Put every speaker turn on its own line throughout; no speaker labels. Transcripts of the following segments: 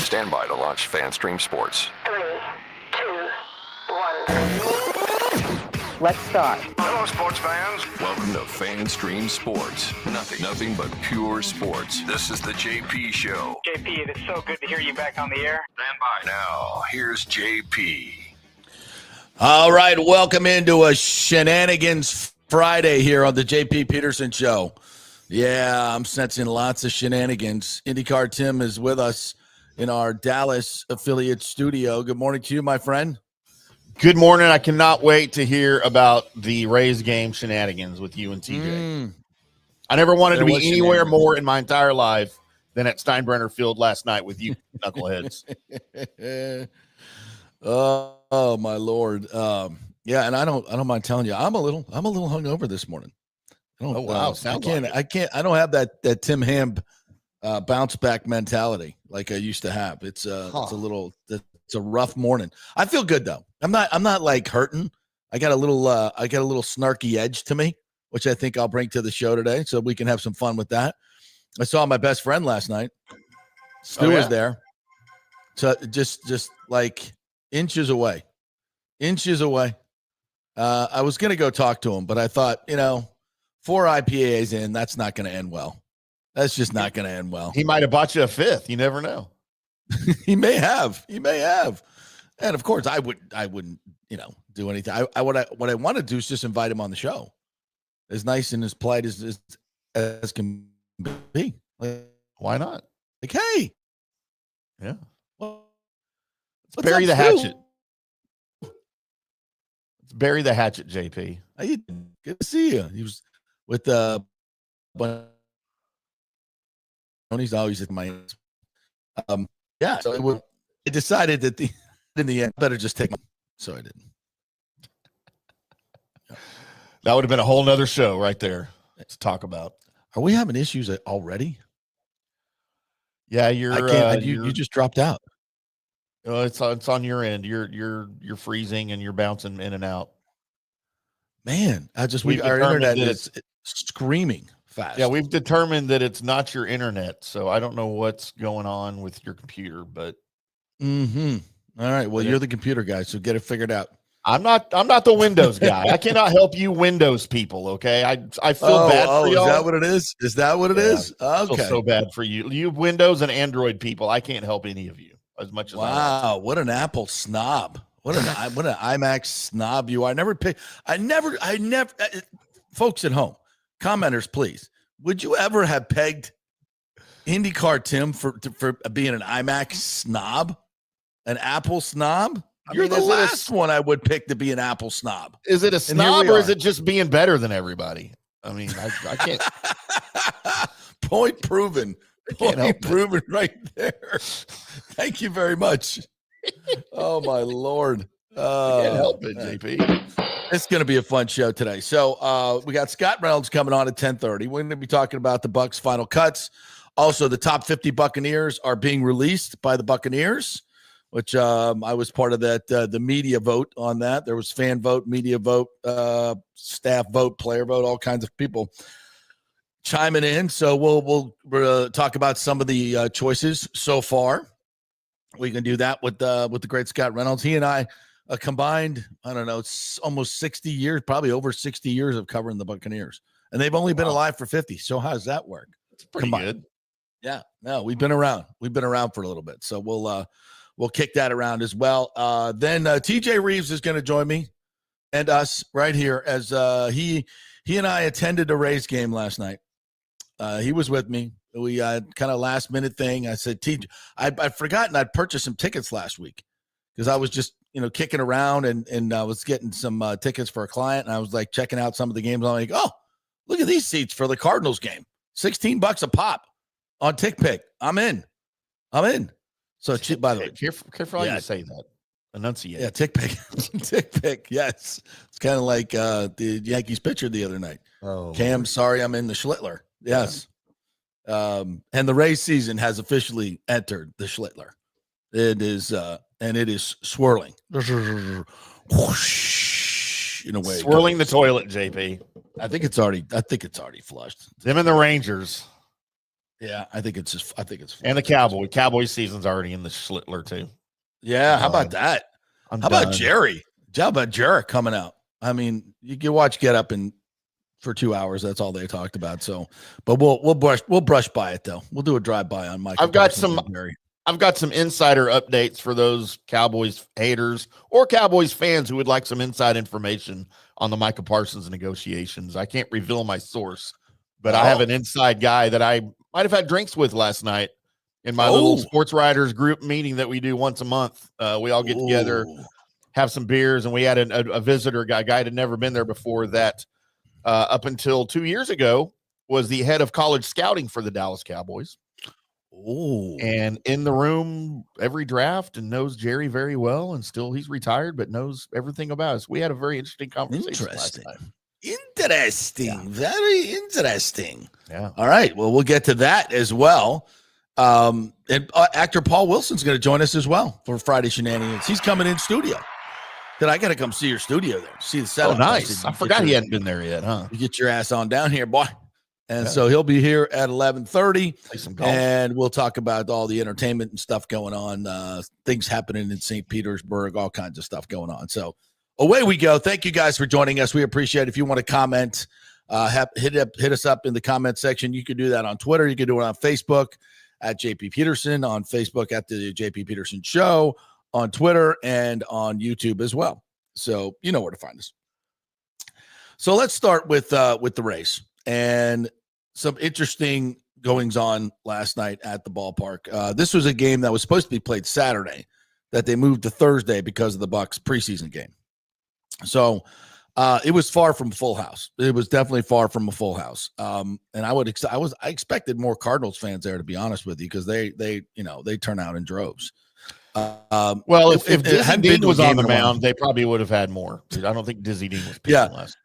Stand by to launch FanStream Sports.
3, 2, 1. Let's start.
Hello, sports fans. Welcome to FanStream Sports. Nothing but pure sports. This is the JP Show.
JP, it is so good to hear you back on the air.
Stand by. Now, here's JP.
All right, welcome into a Shenanigans Friday here on the JP Peterson Show. Yeah, I'm sensing lots of shenanigans. IndyCar Tim is with us in our Dallas affiliate studio. Good morning to you, my friend.
Good morning. I cannot wait to hear about the Rays game shenanigans with you and TJ. I never wanted to be anywhere more in my entire life than at Steinbrenner Field last night with you knuckleheads.
Oh my Lord. Yeah, and I don't mind telling you, I'm a little hungover this morning. I don't have that Tim Ham bounce back mentality like I used to have. It's a rough morning. I feel good though. I'm not like hurting. I got a little snarky edge to me, which I think I'll bring to the show today so we can have some fun with that. I saw my best friend last night. Stu was there. So just like inches away. I was going to go talk to him, but I thought, 4 IPAs in, that's not going to end well. That's just not going to end well.
He might have bought you a fifth. You never know.
He may have. And of course, I wouldn't, do anything. What I want to do is just invite him on the show, as nice and as polite as can be. Like,
why not?
Like, hey,
yeah.
Well,
let's bury the hatchet. Let's bury the hatchet, JP.
How you doing? Good to see you. He was with he's always at my yeah. So I decided that in the end, better just take. So I didn't.
That would have been a whole nother show right there to talk about.
Are we having issues already?
Yeah,
you just dropped out.
It's on your end. You're freezing and you're bouncing in and out.
Man, our internet is screaming fast.
Yeah, we've determined that it's not your internet, so I don't know what's going on with your computer, but
all right. Well, you're the computer guy, so get it figured out.
I'm not the Windows guy. I cannot help you Windows people, okay? I feel bad for y'all.
Is that what it is? Is that what it is? Okay.
I feel so bad for you. You Windows and Android people. I can't help any of you as much as
wow, what an Apple snob. What an iMac snob you are. I never folks at home, commenters, please. Would you ever have pegged IndyCar Tim for being an iMac snob? An Apple snob? You're the last one I would pick to be an Apple snob.
Is it a snob or is it just being better than everybody? I mean, I can't.
Point proven. Point proven right there. Thank you very much. Oh, my Lord.
Can't help it, JP.
It's going to be a fun show today. So we got Scott Reynolds coming on at 10:30. We're going to be talking about the Bucs final cuts. Also, the top 50 Buccaneers are being released by the Buccaneers, which I was part of that, the media vote on that. There was fan vote, media vote, staff vote, player vote, all kinds of people chiming in. So we'll talk about some of the choices so far. We can do that with the great Scott Reynolds. He and I combined, I don't know, it's almost 60 years, probably over 60 years of covering the Buccaneers. And they've only been alive for 50. So how does that work?
It's pretty good.
Yeah. No, we've been around. We've been around for a little bit. So we'll kick that around as well. Then TJ Rives is going to join me and us right here as he and I attended a Rays game last night. He was with me. We kind of last minute thing. I said, TJ, I'd forgotten I'd purchased some tickets last week because I was just, kicking around and I was getting some tickets for a client. And I was like checking out some of the games. I'm like, oh, look at these seats for the Cardinals game. $16 a pop on TickPick. I'm in. So, by the way,
careful how you say that. Enunciate.
Yeah, TickPick. Yes, it's kind of like the Yankees pitcher the other night.
Oh,
Cam, sorry, I'm in the Schlittler. Yes, and the Rays season has officially entered the Schlittler. It is, and it is swirling. Whoosh, in a way,
swirling the toilet, JP.
I think it's already flushed.
Them and the Rangers.
Yeah, I think it's
and the Cowboy season's already in the Schlittler too.
Yeah, how about that? How about Jerry? How about Jarrett coming out? I mean, you can watch Get Up for 2 hours. That's all they talked about. So, but we'll brush by it though. We'll do a drive by on Michael.
I've got some insider updates for those Cowboys haters or Cowboys fans who would like some inside information on the Micah Parsons negotiations. I can't reveal my source, but I have an inside guy that I might have had drinks with last night in my little sports writers group meeting that we do once a month. We all get together, have some beers, and we had a visitor guy that had never been there before that up until 2 years ago was the head of college scouting for the Dallas Cowboys. And in the room every draft and knows Jerry very well, and still he's retired, but knows everything about us. We had a very interesting conversation last time.
Very interesting.
Yeah.
All right. Well, we'll get to that as well. And actor Paul Wilson's going to join us as well for Friday Shenanigans. He's coming in studio. I got to come see your studio there. See the setup.
Oh, nice. I forgot he hadn't been there yet, huh?
You get your ass on down here, boy. And so he'll be here at 11:30, and we'll talk about all the entertainment and stuff going on, things happening in St. Petersburg, all kinds of stuff going on. So away we go. Thank you guys for joining us. We appreciate it. If you want to comment, hit us up in the comment section. You can do that on Twitter. You can do it on Facebook at JP Peterson, on Facebook at the JP Peterson Show, on Twitter, and on YouTube as well. So you know where to find us. So let's start with the race. And some interesting goings on last night at the ballpark. This was a game that was supposed to be played Saturday that they moved to Thursday because of the Bucs preseason game. So it was far from full house. It was definitely far from a full house. And I expected more Cardinals fans there, to be honest with you, because they turn out in droves.
Well, if Dizzy Dean was on the mound, they probably would have had more. I don't think Dizzy Dean was pitching last.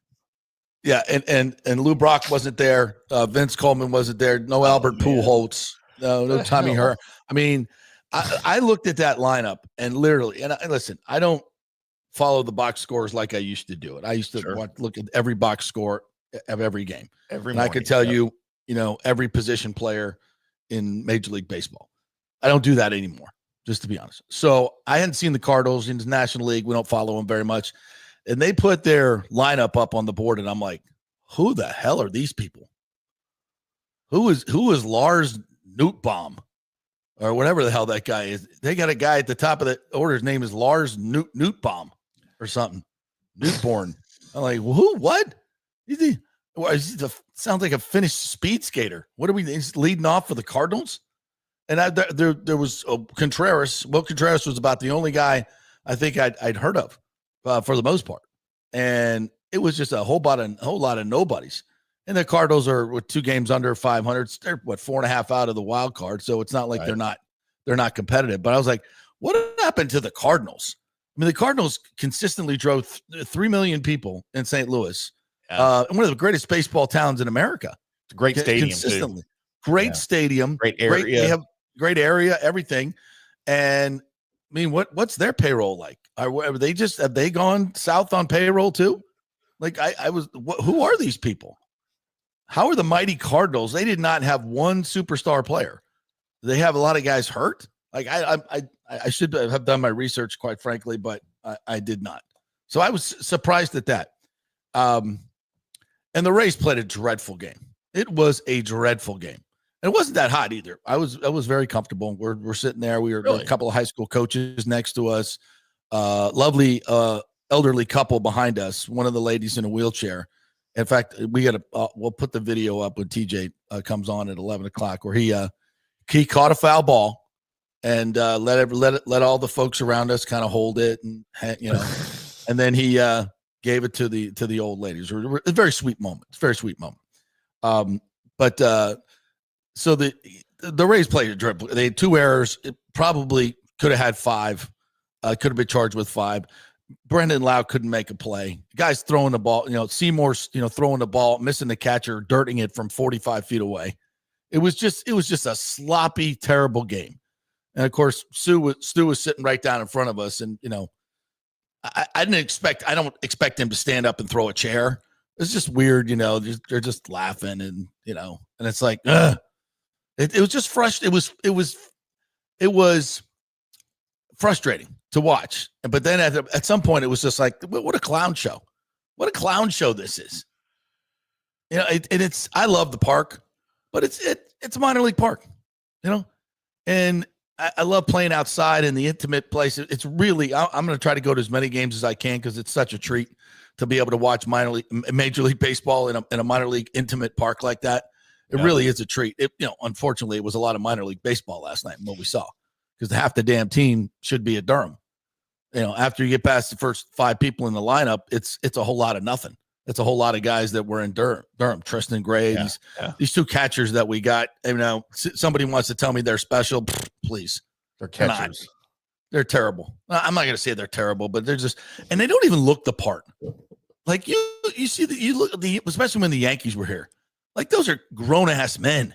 Yeah, and Lou Brock wasn't there. Vince Coleman wasn't there. No Albert Pujols. No Tommy Herr. I mean, I looked at that lineup and literally, listen, I don't follow the box scores like I used to do it. I used to look at every box score of every game. I could tell you, every position player in Major League Baseball. I don't do that anymore, just to be honest. So I hadn't seen the Cardinals in the National League. We don't follow them very much. And they put their lineup up on the board, and I'm like, who the hell are these people? Who is Lars Nootbaum or whatever the hell that guy is? They got a guy at the top of the order. His name is Lars Nootbaum or something. Newtborn. I'm like, who? What? Sounds like a Finnish speed skater. What are we leading off for the Cardinals? And there was Contreras. Well, Contreras was about the only guy I think I'd heard of. For the most part, and it was just a whole lot of nobodies. And the Cardinals are with 2 games under 500. They're 4.5 out of the wild card, so it's not like they're not competitive. But I was like, what happened to the Cardinals? I mean, the Cardinals consistently drove 3 million people in St. Louis, one of the greatest baseball towns in America.
It's a great stadium,
consistently. Great stadium,
great area.
They have great area, everything. And I mean, what's their payroll like? Have they gone south on payroll too? Like who are these people? How are the mighty Cardinals? They did not have one superstar player. They have a lot of guys hurt. Like I should have done my research, quite frankly, but I did not. So I was surprised at that. And the Rays played a dreadful game. It was a dreadful game. And it wasn't that hot either. I was very comfortable. We're sitting there. We were a couple of high school coaches next to us. Lovely elderly couple behind us. One of the ladies in a wheelchair. In fact, we'll put the video up when TJ comes on at 11 o'clock, where he caught a foul ball and let all the folks around us kind of hold it, and and then he gave it to the old ladies. It was a very sweet moment. It's a very sweet moment. So the Rays played a dribble. They had 2 errors. It probably could have had 5. Could have been charged with 5. Brendan Lau couldn't make a play. Guys throwing the ball, Seymour's, throwing the ball, missing the catcher, dirting it from 45 feet away. It was just a sloppy, terrible game. And of course, Stu was sitting right down in front of us. And, I don't expect him to stand up and throw a chair. It's just weird. They're just laughing and it's like, ugh. It was just frustrating. It was frustrating to watch. But then at some point, it was just like, what a clown show. What a clown show this is. I love the park, but it's a minor league park, and I love playing outside in the intimate place. It's really, I'm going to try to go to as many games as I can because it's such a treat to be able to watch Major League Baseball in a minor league intimate park like that. It really is a treat. Unfortunately, it was a lot of minor league baseball last night, what we saw, because half the damn team should be at Durham. After you get past the first 5 people in the lineup, it's a whole lot of nothing. It's a whole lot of guys that were in Durham. Tristan Gray, these 2 catchers that we got. Somebody wants to tell me they're special. Please,
they're catchers.
They're terrible. I'm not going to say they're terrible, but they're just, and they don't even look the part. Like you see that you look especially when the Yankees were here. Like those are grown ass men.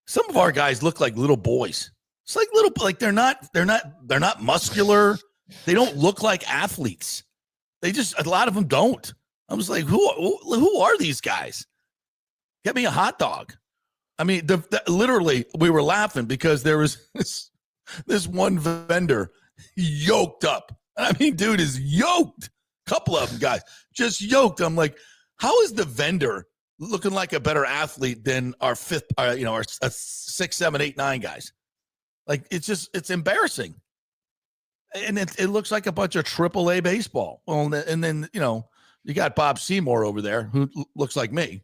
Some of our guys look like little boys. It's like they're not muscular. They don't look like athletes. A lot of them don't. I was like, who are these guys? Get me a hot dog. I mean, literally, we were laughing because there was this one vendor yoked up. I mean, dude is yoked. Couple of them guys just yoked. I'm like, how is the vendor looking like a better athlete than our 6, 7, 8, 9 guys? Like, it's embarrassing. And it looks like a bunch of AAA baseball. Well, and then, you got Bob Seymour over there who looks like me,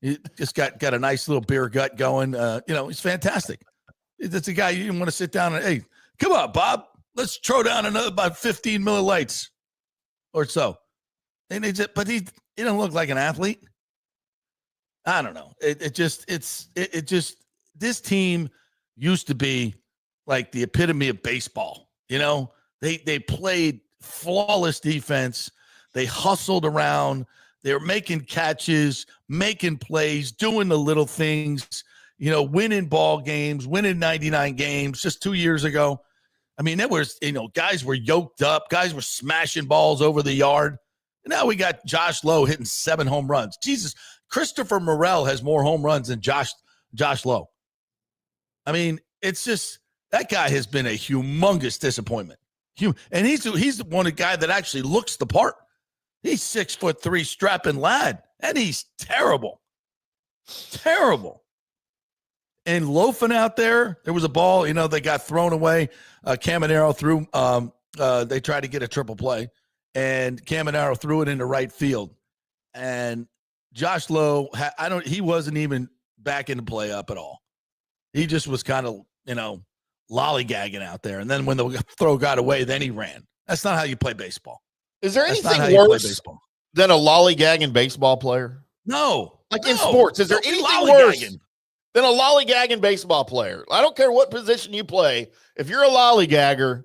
He just got a nice little beer gut going. He's fantastic. It's a guy you want to sit down and, hey, come on, Bob, let's throw down about 15 Miller Lights or so. And but he don't look like an athlete. I don't know. This team used to be like the epitome of baseball. They played flawless defense. They hustled around. They were making catches, making plays, doing the little things, winning ball games, winning 99 games just 2 years ago. I mean, that was, guys were yoked up. Guys were smashing balls over the yard. And now we got Josh Lowe hitting 7 home runs. Jesus, Christopher Morel has more home runs than Josh Lowe. I mean, it's just, that guy has been a humongous disappointment. And he's the one guy that actually looks the part. He's 6'3" strapping lad, and he's terrible. Terrible. And loafing out there, there was a ball, they got thrown away. Caminero threw, they tried to get a triple play, and Caminero threw it into right field. And Josh Lowe, he wasn't even back into play up at all. He just was kind of, lollygagging out there. And then when the throw got away, then he ran. That's not how you play baseball.
Is there anything worse than a lollygagging baseball player?
No.
In sports, is there anything worse than a lollygagging baseball player? I don't care what position you play. If you're a lollygagger,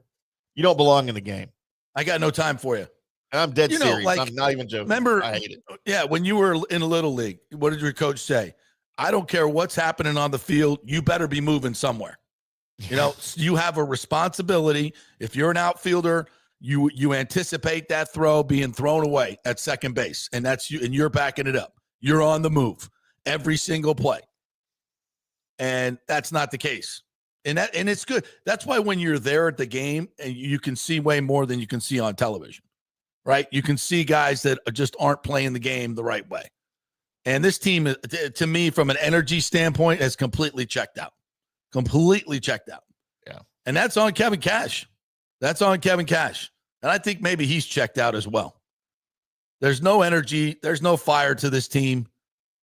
you don't belong in the game.
I got no time for you.
And I'm dead serious. I'm not even joking.
Remember,
I hate it.
Yeah, when you were in a little league, what did your coach say? I don't care what's happening on the field. You better be moving somewhere. You have a responsibility. If you're an outfielder, you anticipate that throw being thrown away at second base, and that's you, and you're backing it up. You're on the move every single play. And that's not the case. And it's good. That's why when you're there at the game, and you can see way more than you can see on television, right? You can see guys that just aren't playing the game the right way. And this team, to me, from an energy standpoint, has completely checked out. Completely checked out.
Yeah. And
that's on Kevin Cash. And I think maybe he's checked out as well. There's no energy. There's no fire to this team.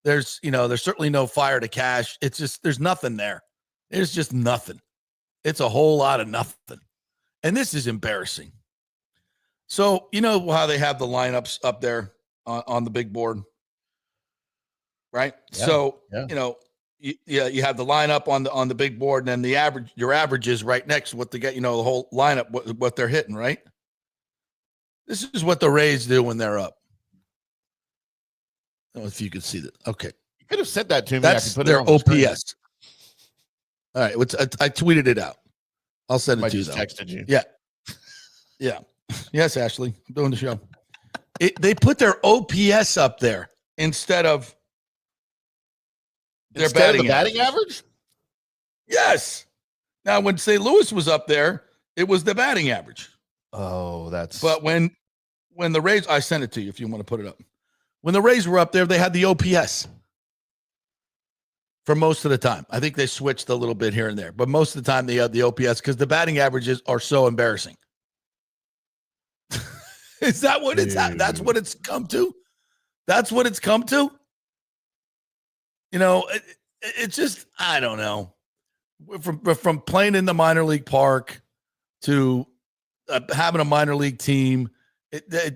There's certainly no fire to Cash. It's just, there's nothing there. There's just nothing. It's a whole lot of nothing. And this is embarrassing. So, how they have the lineups up there on the big board, right? Yeah. So, you have the lineup on the big board, and then your averages right next to what they get, the whole lineup, what they're hitting, right? This is what the Rays do when they're up. I don't know if you could see that. Okay.
You could have said that to me.
That's their OPS. All right. I tweeted it out. I'll send it to you, though.
Texted you.
Yeah. Yeah. Yes, Ashley. I'm doing the show. They put their OPS up there instead of their batting
average.
Yes. Now, when St. Louis was up there, it was the batting average.
Oh, that's.
But when the Rays, I sent it to you if you want to put it up. When the Rays were up there, they had the OPS for most of the time. I think they switched a little bit here and there, but most of the time they had the OPS because the batting averages are so embarrassing. Is that what it's at? That's what it's come to? That's what it's come to? You know, it's just, I don't know. From playing in the minor league park to having a minor league team,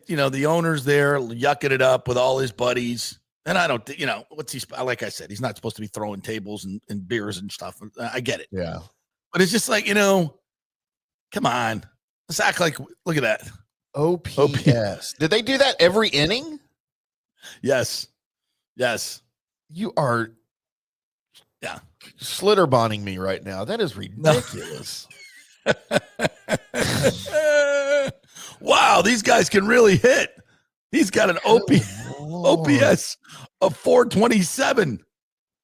you know, the owner's there yucking it up with all his buddies. And I don't, you know, like I said, he's not supposed to be throwing tables and beers and stuff. I get it.
Yeah.
But it's just like, you know, come on. Let's act like, look at that.
OPS. Did they do that every inning?
Yes. Yes.
You are slitterbonding me right now. That is ridiculous.
Wow, these guys can really hit. He's got an OPS of 427.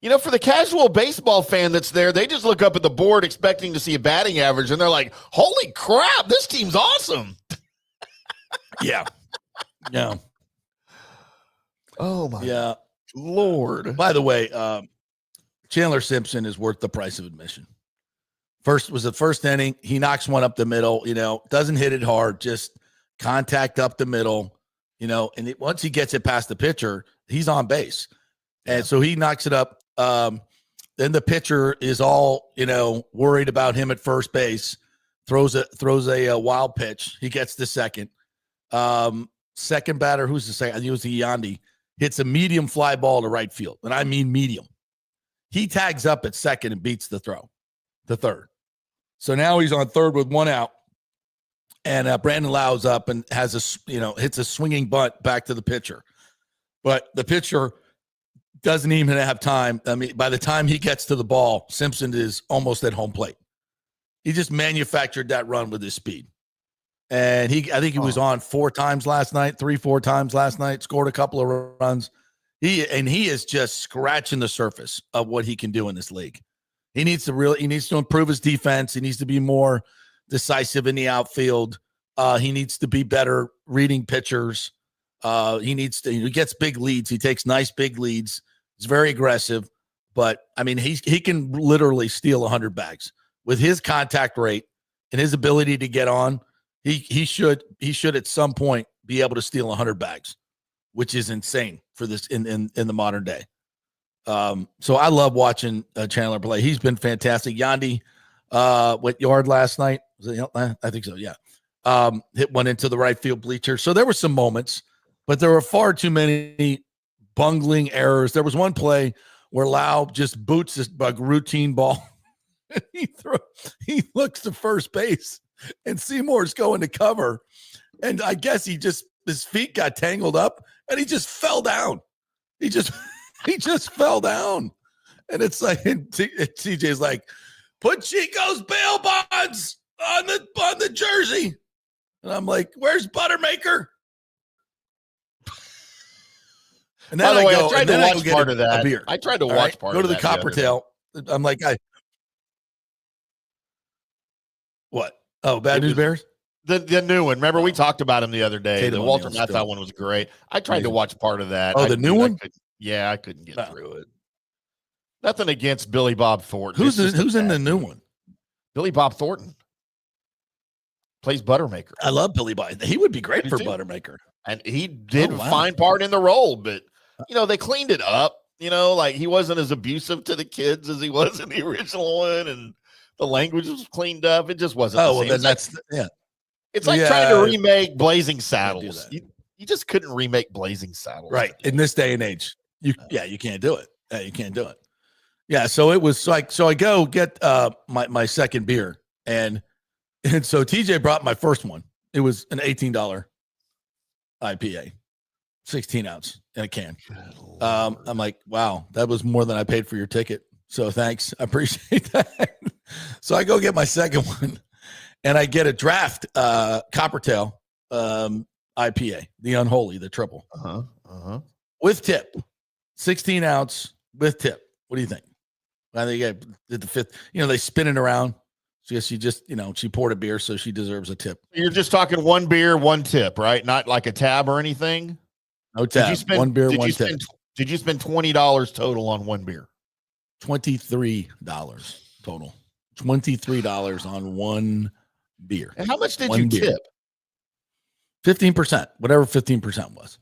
You know, for the casual baseball fan that's there, they just look up at the board expecting to see a batting average, and they're like, holy crap, this team's awesome.
Yeah. Yeah.
Oh, my Lord.
By the way, Chandler Simpson is worth the price of admission. The first inning. He knocks one up the middle, you know, doesn't hit it hard, just contact up the middle, you know, and once he gets it past the pitcher, he's on base. And so he knocks it up. Then the pitcher is all, you know, worried about him at first base, throws a wild pitch. He gets the second. Second batter, who's the second? I think it was Yandy, hits a medium fly ball to right field. And I mean medium. He tags up at second and beats the throw to third. So now he's on third with one out. And Brandon Lau's up and hits a swinging bunt back to the pitcher. But the pitcher doesn't even have time. I mean, by the time he gets to the ball, Simpson is almost at home plate. He just manufactured that run with his speed. And I think he was on 4 times last night, 3-4 times last night, scored a couple of runs. He is just scratching the surface of what he can do in this league. He needs to improve his defense. He needs to be more decisive in the outfield. He needs to be better reading pitchers. He gets big leads. He takes nice big leads. He's very aggressive, but I mean, he can literally steal 100 bags with his contact rate and his ability to get on. He should at some point be able to steal 100 bags, which is insane for this in the modern day. So I love watching Chandler play. He's been fantastic. Yandy, what yard last night? I think so. Yeah. Hit one into the right field bleacher. So there were some moments, but there were far too many bungling errors. There was one play where Lau just boots this routine ball. He looks to first base and Seymour's going to cover. And I guess his feet got tangled up and he just fell down. He just fell down. And it's like, TJ's like, put Chico's bail bonds on the jersey. And I'm like, where's Buttermaker? And then
By the way,
I
I tried to watch part of that.
Beer.
I tried to watch part of that.
Go to the Copper Tail. I'm like, what? Oh, Bad News Bears?
The new one. Remember, we talked about him the other day.
Tatum
The Walter
O'Neal's
Matthau one was great. I tried to watch part of that.
Oh, the new one?
I couldn't get through it. Nothing against Billy Bob Thornton.
Who's in the new one?
Billy Bob Thornton plays Buttermaker.
I love Billy Bob. He would be great for Buttermaker.
And he did a fine part in the role, but, they cleaned it up. Like he wasn't as abusive to the kids as he was in the original one, and the language was cleaned up. It just wasn't.
Oh, well, then that's
It's like trying to remake Blazing Saddles. You just couldn't remake Blazing Saddles,
right? In this day and age, you can't do it. You can't do it. Yeah, so it was like, I go get my second beer, and so TJ brought my first one. It was an $18 IPA, 16 ounce in a can. I'm like, wow, that was more than I paid for your ticket. So thanks, I appreciate that. So I go get my second one, and I get a draft Coppertail IPA, the Unholy, the triple, with tip, 16 ounce with tip. What do you think? I think I did the fifth. They spin it around. So she just, she poured a beer, so she deserves a tip.
You're just talking one beer, one tip, right? Not like a tab or anything.
No tab. One beer, one tip.
Did you spend $20 total on one beer?
$23 total. $23 on one beer.
And how much did you tip?
15%, whatever 15% was.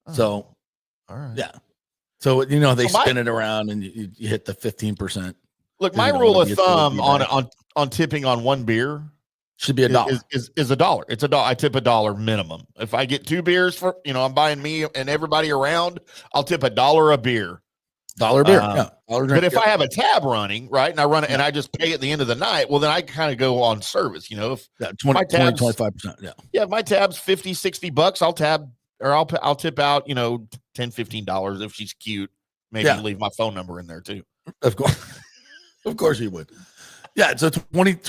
Oh,
so,
all right.
Yeah. So, they spin it around and you hit the 15%.
Look, my rule of thumb on tipping on one beer
should be $1.
Is $1. It's $1. I tip $1 minimum. If I get 2 beers for, I'm buying me and everybody around, I'll tip $1 a beer.
$1 beer.
But if I have a tab running, right, and I run it and I just pay at the end of the night, well, then I kind of go on service, if
20, 25%. Yeah.
Yeah. If my tab's $50, $60, I'll tip out, $10, $15 if she's cute. Maybe leave my phone number in there too.
Of course. Of course you would. Yeah. It's a $23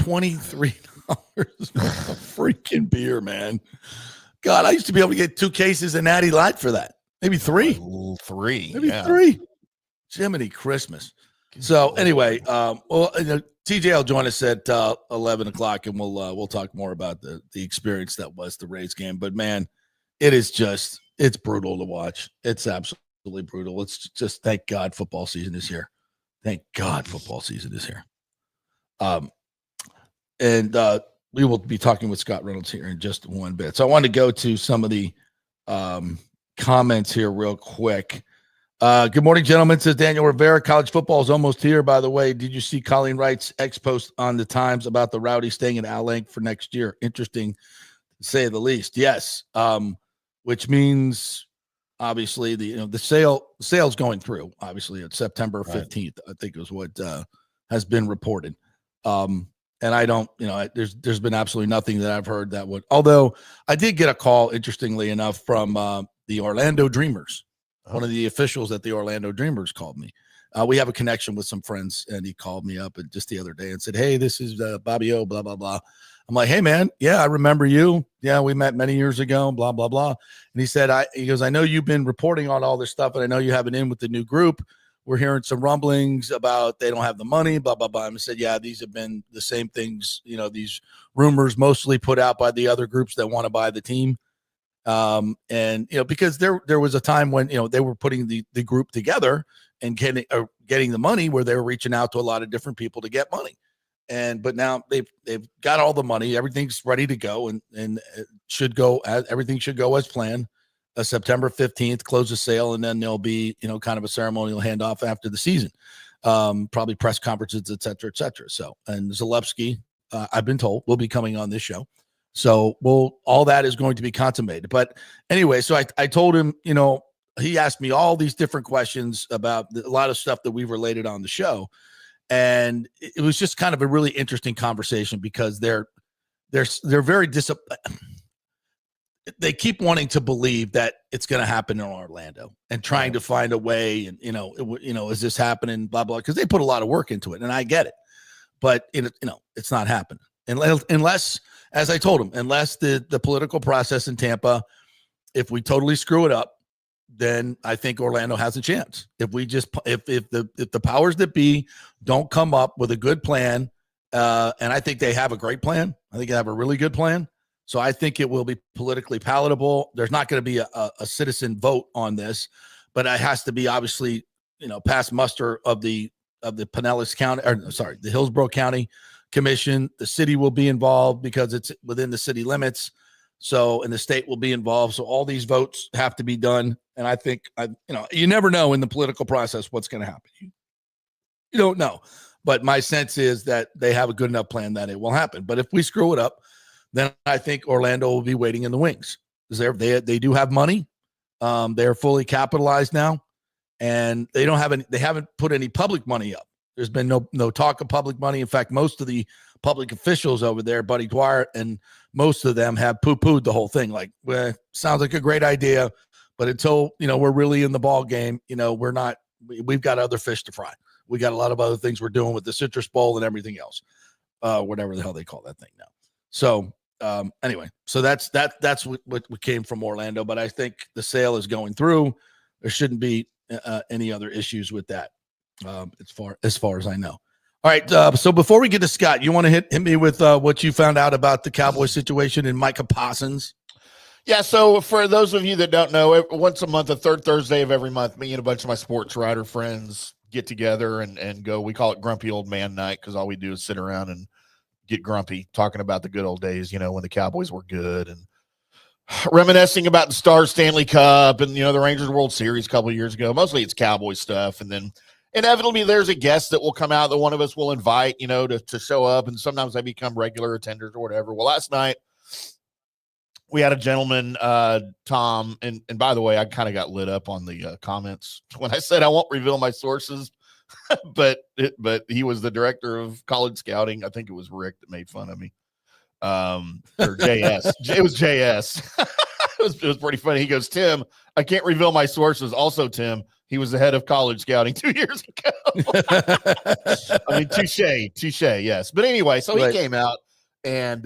freaking beer, man. God, I used to be able to get 2 cases of Natty Light for that. Maybe 3. Maybe 3. Jiminy Christmas. So anyway, TJ will join us at 11 o'clock, and we'll talk more about the experience that was the Rays game. But man, it's brutal to watch. It's absolutely brutal. It's just thank God football season is here. Thank God football season is here. And we will be talking with Scott Reynolds here in just one bit. So I want to go to some of the comments here real quick. Good morning, gentlemen. Says Daniel Rivera. College football is almost here. By the way, did you see Colleen Wright's post on the Times about the Rowdy staying in Al-Lang for next year? Interesting, to say the least. Yes, which means obviously the sale's going through. Obviously, it's September 15th. I think is what has been reported. And I don't, there's been absolutely nothing that I've heard that would. Although I did get a call, interestingly enough, from the Orlando Dreamers. One of the officials at the Orlando Dreamers called me. We have a connection with some friends, and he called me up just the other day and said, "Hey, this is Bobby O, blah, blah, blah." I'm like, "Hey, man, yeah, I remember you. Yeah, we met many years ago, blah, blah, blah." And he said, he goes, "I know you've been reporting on all this stuff, and I know you have an in with the new group. We're hearing some rumblings about they don't have the money, blah, blah, blah." And I said, "Yeah, these have been the same things, these rumors mostly put out by the other groups that want to buy the team." And because there was a time when they were putting the group together and getting the money where they were reaching out to a lot of different people to get money, but now they've got all the money, everything's ready to go, and it should go everything should go as planned. September 15th, close the sale, and then there'll be kind of a ceremonial handoff after the season, probably press conferences, et cetera, et cetera. So, and Zalewski, I've been told, will be coming on this show. So all that is going to be consummated. But anyway, so I told him, he asked me all these different questions about a lot of stuff that we've related on the show. And it was just kind of a really interesting conversation because they're very they keep wanting to believe that it's going to happen in Orlando and trying to find a way. And, is this happening? Blah, blah, because they put a lot of work into it, and I get it, but it's not happening unless, as I told him, unless the political process in Tampa, if we totally screw it up, then I think Orlando has a chance. If the powers that be don't come up with a good plan, and I think they have a great plan. I think they have a really good plan. So I think it will be politically palatable. There's not going to be a citizen vote on this, but it has to be obviously, past muster of the Pinellas County, the Hillsborough County Commission. The city will be involved because it's within the city limits. So, and the state will be involved. So all these votes have to be done. And I think, you never know in the political process what's going to happen. You don't know. But my sense is that they have a good enough plan that it will happen. But if we screw it up, then I think Orlando will be waiting in the wings. They do have money. They're fully capitalized now, and they haven't put any public money up. There's been no talk of public money. In fact, most of the public officials over there, Buddy Dwyer, and most of them have poo-pooed the whole thing. Like, well, sounds like a great idea, but until we're really in the ball game, we're not. We've got other fish to fry. We got a lot of other things we're doing with the Citrus Bowl and everything else, whatever the hell they call that thing now. So anyway, so that's what came from Orlando. But I think the sale is going through. There shouldn't be any other issues with that. as far as I know. All right. So before we get to Scott, you want to hit me with what you found out about the Cowboys situation and Micah Parsons?
Yeah, so for those of you that don't know, once a month, the third Thursday of every month, me and a bunch of my sports writer friends get together and go. We call it Grumpy Old Man Night because all we do is sit around and get grumpy, talking about the good old days, when the Cowboys were good and reminiscing about the Stars Stanley Cup and, the Rangers World Series a couple of years ago. Mostly it's Cowboy stuff. And then inevitably there's a guest that will come out that one of us will invite, to show up. And sometimes they become regular attenders or whatever. Well, last night, we had a gentleman, Tom, and by the way, I kind of got lit up on the comments when I said I won't reveal my sources, but he was the director of college scouting. I think it was Rick that made fun of me, or JS. It was JS. it was pretty funny. He goes, Tim, I can't reveal my sources. Also, Tim, he was the head of college scouting 2 years ago. I mean, touche, yes. But anyway, so he came out, and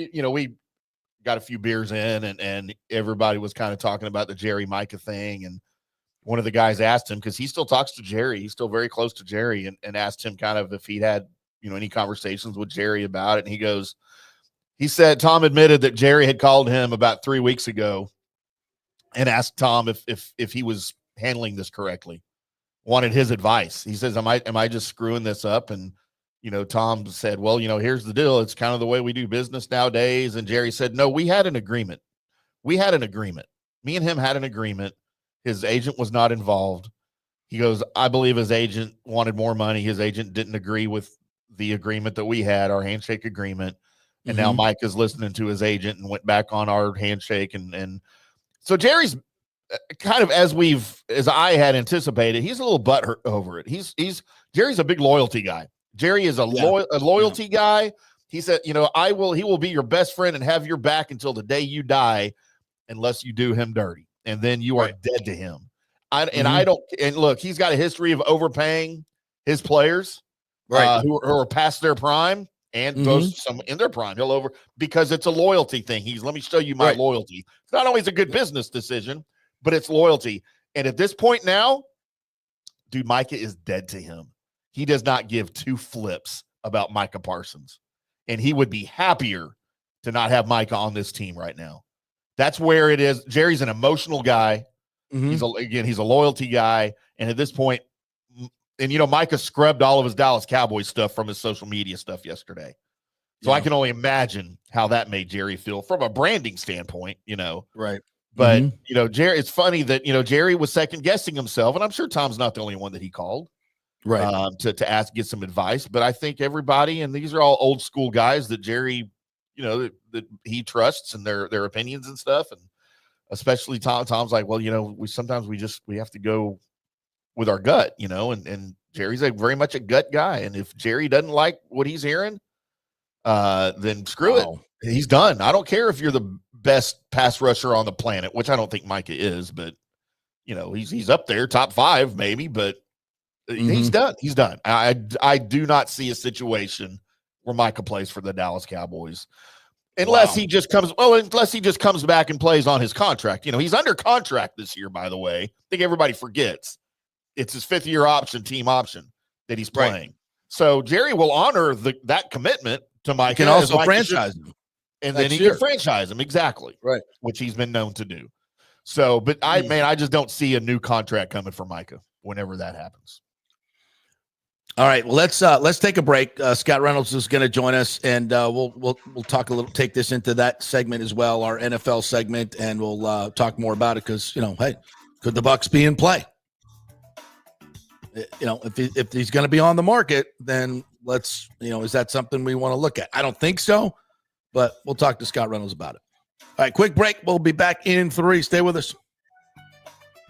we got a few beers in and everybody was kind of talking about the Jerry Micah thing. And one of the guys asked him, because he still talks to Jerry, he's still very close to Jerry, and asked him kind of if he'd had, any conversations with Jerry about it. And he said, Tom admitted that Jerry had called him about 3 weeks ago and asked Tom if he was handling this correctly, wanted his advice. He says, am I just screwing this up? And Tom said, well, here's the deal. It's kind of the way we do business nowadays. And Jerry said, no, we had an agreement. Me and him had an agreement. His agent was not involved. He goes, I believe his agent wanted more money. His agent didn't agree with the agreement that we had, our handshake agreement. And now Mike is listening to his agent and went back on our handshake. And so Jerry's kind of, as I had anticipated, he's a little butthurt over it. Jerry's a big loyalty guy. Jerry is a loyalty guy. He said, he will be your best friend and have your back until the day you die, unless you do him dirty. And then you are dead to him. And look, he's got a history of overpaying his players, who are past their prime and those some in their prime. Because it's a loyalty thing. Let me show you my loyalty. It's not always a good business decision, but it's loyalty. And at this point now, dude, Micah is dead to him. He does not give two flips about Micah Parsons, and he would be happier to not have Micah on this team right now. That's where it is. Jerry's an emotional guy. He's a loyalty guy. And at this point, and Micah scrubbed all of his Dallas Cowboys stuff from his social media stuff yesterday. So I can only imagine how that made Jerry feel from a branding standpoint,
Right.
But, Jerry, it's funny that, Jerry was second guessing himself, and I'm sure Tom's not the only one that he called. Right. To get some advice. But I think everybody, and these are all old school guys that Jerry, that he trusts and their opinions and stuff. And especially Tom's like, well, we have to go with our gut, and Jerry's very much a gut guy. And if Jerry doesn't like what he's hearing, then screw it. He's done. I don't care if you're the best pass rusher on the planet, which I don't think Micah is, but he's up there, top 5 maybe, but he's done. He's done. I do not see a situation where Micah plays for the Dallas Cowboys unless he just comes back and plays on his contract. He's under contract this year, by the way. I think everybody forgets it's his 5th-year team option that he's playing. Right. So Jerry will honor that commitment to Micah. He
can also franchise him.
And then he can franchise him. Exactly. Right. Which he's been known to do. So, but I just don't see a new contract coming for Micah whenever that happens.
All right, well, let's take a break. Scott Reynolds is going to join us, and we'll talk a little, take this into that segment as well, our NFL segment, and we'll talk more about it because hey, could the Bucs be in play? If he's going to be on the market, then let's is that something we want to look at? I don't think so, but we'll talk to Scott Reynolds about it. All right, quick break. We'll be back in 3. Stay with us.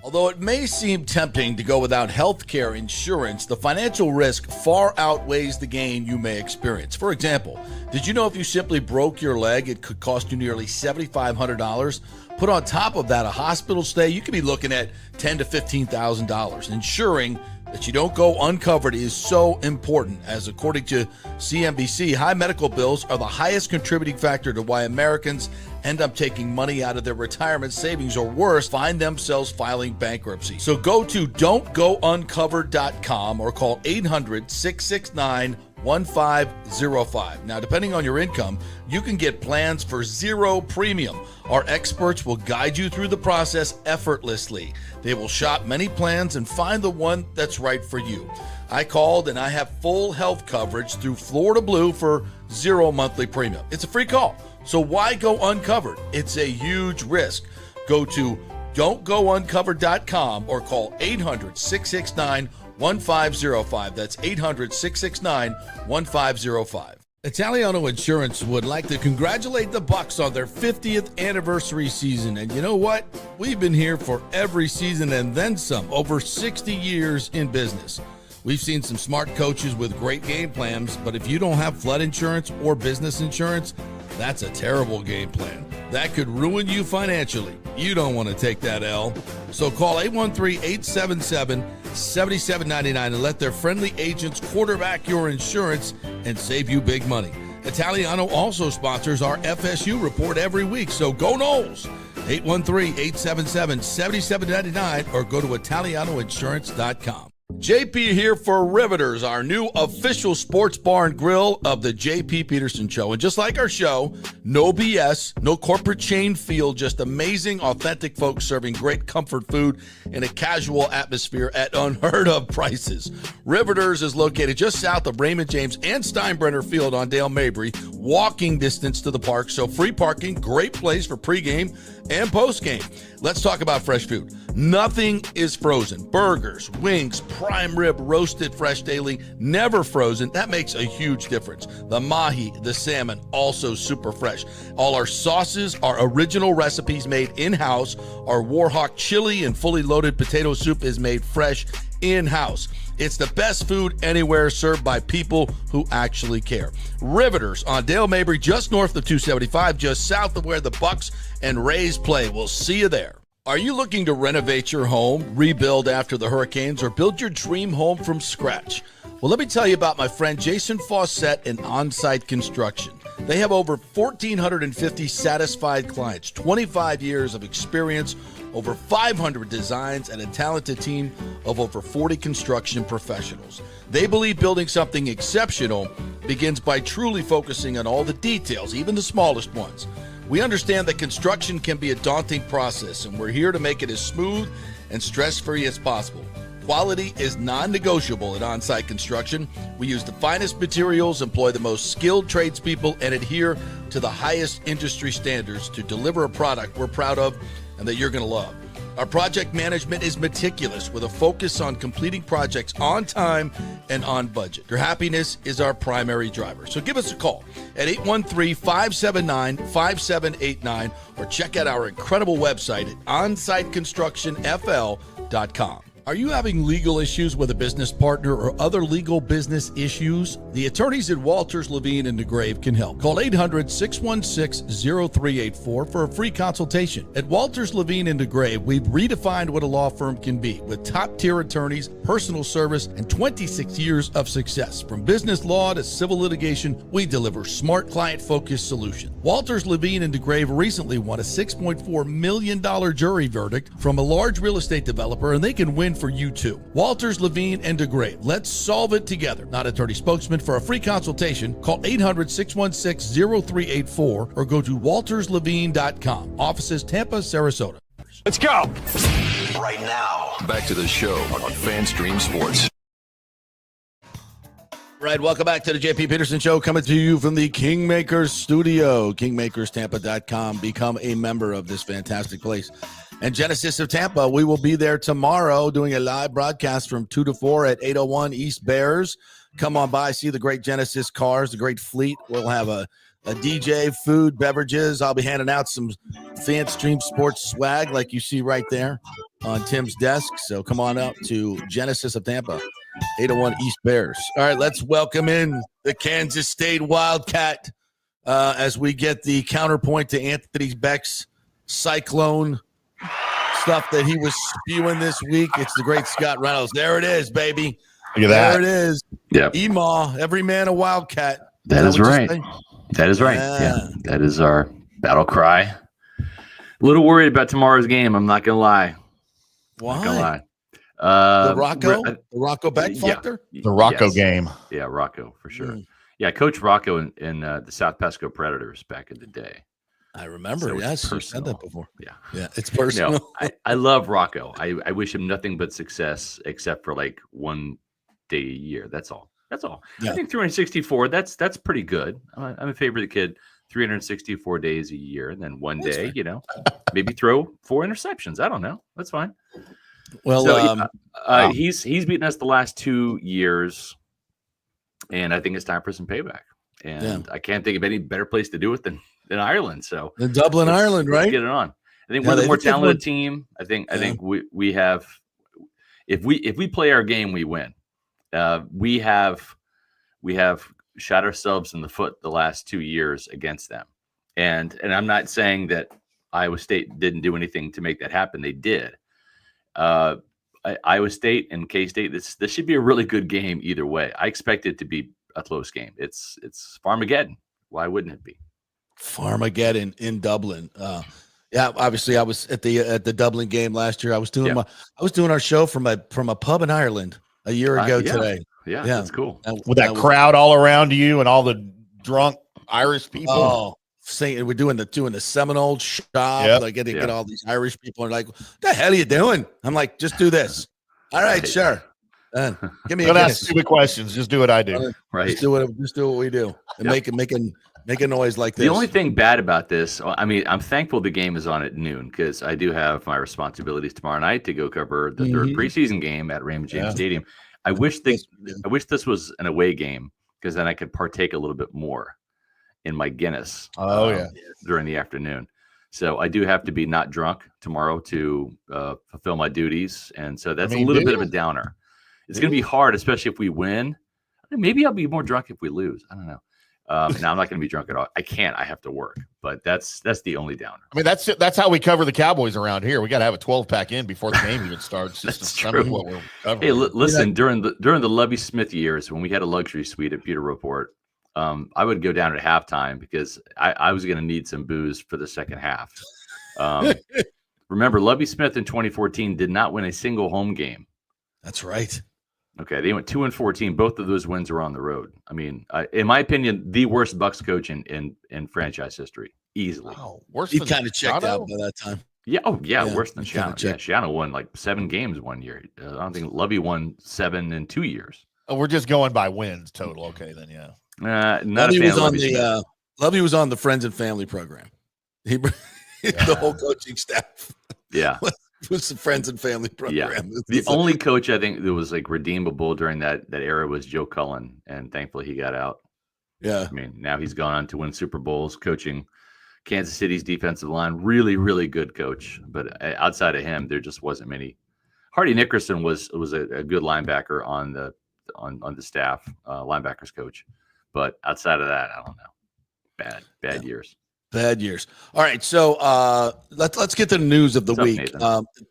Although it may seem tempting to go without health care insurance, the financial risk far outweighs the gain you may experience. For example, did you know if you simply broke your leg, it could cost you nearly $7,500? Put on top of that a hospital stay, you could be looking at $10,000 to $15,000. Ensuring that you don't go uncovered is so important, as according to CNBC, high medical bills are the highest contributing factor to why Americans end up taking money out of their retirement savings, or worse, find themselves filing bankruptcy. So go to don'tgouncovered.com or call 800-669-1505. Now, depending on your income, you can get plans for zero premium. Our experts will guide you through the process effortlessly. They will shop many plans and find the one that's right for you. I called and I have full health coverage through Florida Blue for zero monthly premium. It's a free call. So why go uncovered? It's a huge risk. Go to don'tgouncovered.com or call 800-669-1505. That's 800-669-1505. Italiano Insurance would like to congratulate the Bucs on their 50th anniversary season. And you know what? We've been here for every season and then some, over 60 years in business. We've seen some smart coaches with great game plans, but if you don't have flood insurance or business insurance, that's a terrible game plan. That could ruin you financially. You don't want to take that L. So call 813-877-7799 and let their friendly agents quarterback your insurance and save you big money. Italiano also sponsors our FSU report every week, so go Noles! 813-877-7799 or go to italianoinsurance.com. JP here for Riveters, our new official sports bar and grill of the JP Peterson Show. And just like our show, no BS, no corporate chain feel, just amazing, authentic folks serving great comfort food in a casual atmosphere at unheard of prices. Riveters is located just south of Raymond James and Steinbrenner Field on Dale Mabry, walking distance to the park. So free parking, great place for pregame and postgame. Let's talk about fresh food. Nothing is frozen. Burgers, wings, prime rib, roasted fresh daily, never frozen. That makes a huge difference. The mahi, the salmon, also super fresh. All our sauces are original recipes made in-house. Our Warhawk chili and fully loaded potato soup is made fresh in-house. It's the best food anywhere, served by people who actually care. Riveters on Dale Mabry, just north of 275, just south of where the Bucs and Rays play. We'll see you there. Are you looking to renovate your home, rebuild after the hurricanes, or build your dream home from scratch? Well, let me tell you about my friend Jason Fawcett and On-Site Construction. They have over 1,450 satisfied clients, 25 years of experience, over 500 designs, and a talented team of over 40 construction professionals. They believe building something exceptional begins by truly focusing on all the details, even the smallest ones. We understand that construction can be a daunting process, and we're here to make it as smooth and stress-free as possible. Quality is non-negotiable at On-Site Construction. We use the finest materials, employ the most skilled tradespeople, and adhere to the highest industry standards to deliver a product we're proud of and that you're going to love. Our project management is meticulous with a focus on completing projects on time and on budget. Your happiness is our primary driver. So give us a call at 813-579-5789 or check out our incredible website at onsiteconstructionfl.com. Are you having legal issues with a business partner or other legal business issues? The attorneys at Walters, Levine, and DeGrave can help. Call 800-616-0384 for a free consultation. At Walters, Levine, and DeGrave, we've redefined what a law firm can be with top-tier attorneys, personal service, and 26 years of success. From business law to civil litigation, we deliver smart, client-focused solutions. Walters, Levine, and DeGrave recently won a $6.4 million jury verdict from a large real estate developer, and they can win for you too. Walters, Levine, and DeGrave. Let's solve it together. Not attorney spokesman. For a free consultation, call 800-616-0384 or go to walterslevine.com. Offices Tampa, Sarasota.
Let's go.
Right now, back to the show on FanStream Sports.
Right, welcome back to the JP Peterson Show, coming to you from the Kingmakers studio, kingmakerstampa.com. Become a member of this fantastic place. And Genesis of Tampa, we will be there tomorrow doing a live broadcast from 2 to 4 at 801 East Bears. Come on by, see the great Genesis cars, the great fleet. We'll have a DJ, food, beverages. I'll be handing out some FanStream Sports swag like you see right there on Tim's desk. So come on up to Genesis of Tampa, 801 East Bears. All right, let's welcome in the Kansas State Wildcat as we get the counterpoint to Anthony Beck's Cyclone stuff that he was spewing this week. It's the great Scott Reynolds. There it is, baby.
Look at that.
There it is.
Yep.
Emaw, every man a Wildcat.
That is right. That is right. Yeah. That is our Battle cry. A little worried about tomorrow's game. I'm not gonna lie.
Why?
Not gonna lie.
The Rocco Beck factor?
The Rocco game.
Yeah, Rocco for sure. Yeah, I coached Rocco in the South Pasco Predators back in the day.
I remember.
So
Yes, you said that before.
Yeah,
it's personal.
I love Rocco. I wish him nothing but success, except for like 1 day a year. That's all. Yeah. I think 364. That's pretty good. I'm a favorite kid. 364 days a year, and then one
That's
day,
fair.
maybe throw 4 interceptions. I don't know. That's fine.
Well,
so, he's beaten us the last 2 years, and I think it's time for some payback. And I can't think of any better place to do it than Ireland. So
in Dublin, Ireland, right?
Let's get it on. I think we're the more talented team. I think we have. If we play our game, we win. We have shot ourselves in the foot the last 2 years against them, and I'm not saying that Iowa State didn't do anything to make that happen. They did. Iowa State and K-State. This should be a really good game either way. I expect it to be a close game. It's Farmageddon. Why wouldn't it be?
Farmageddon in Dublin. Obviously I was at the Dublin game last year. I was doing our show from a pub in Ireland a year ago today.
Yeah, that's cool.
With that crowd all around you and all the drunk Irish people.
Oh, saying we're doing the Seminole shop. Like get all these Irish people are like, what the hell are you doing? I'm like, just do this. All right, sure. Give me.
Don't ask stupid questions. Just do what I do.
Right.
Just do what we do and make a noise like this.
The only thing bad about this, I mean, I'm thankful the game is on at noon because I do have my responsibilities tomorrow night to go cover the third preseason game at Raymond James Stadium. I wish this was an away game because then I could partake a little bit more in my Guinness. During the afternoon. So I do have to be not drunk tomorrow to fulfill my duties, and so that's a little bit of a downer. It's going to be hard, especially if we win. Maybe I'll be more drunk if we lose. I don't know. Now I'm not going to be drunk at all. I can't. I have to work. But that's the only downer.
I mean, that's how we cover the Cowboys around here. We got to have a 12-pack in before the game even starts.
That's true.
What we're covering.
Hey, listen. During the Lovie Smith years, when we had a luxury suite at Peter Report, I would go down at halftime because I was going to need some booze for the second half. Remember, Lovie Smith in 2014 did not win a single home game.
That's right.
Okay, they went 2-14. Both of those wins were on the road. I mean, in my opinion, the worst Bucs coach in franchise history, easily.
Wow, worse.
He kind of checked out by that time.
Yeah. Worse than Shannon. Yeah, Shannon won like 7 games one year. I don't think Lovie won 7 in 2 years.
Oh, we're just going by wins total. Okay, then
Lovie was on the Friends and Family program. The whole coaching staff.
Yeah.
was the Friends and Family program.
Yeah. The only coach I think that was like redeemable during that era was Joe Cullen, and thankfully he got out.
Yeah.
I mean, now he's gone on to win Super Bowls, coaching Kansas City's defensive line. Really, really good coach. But outside of him, there just wasn't many. Hardy Nickerson was a good linebacker on the staff, linebackers coach. But outside of that, I don't know. Bad years.
Bad years. All right, so let's get to the news of the week.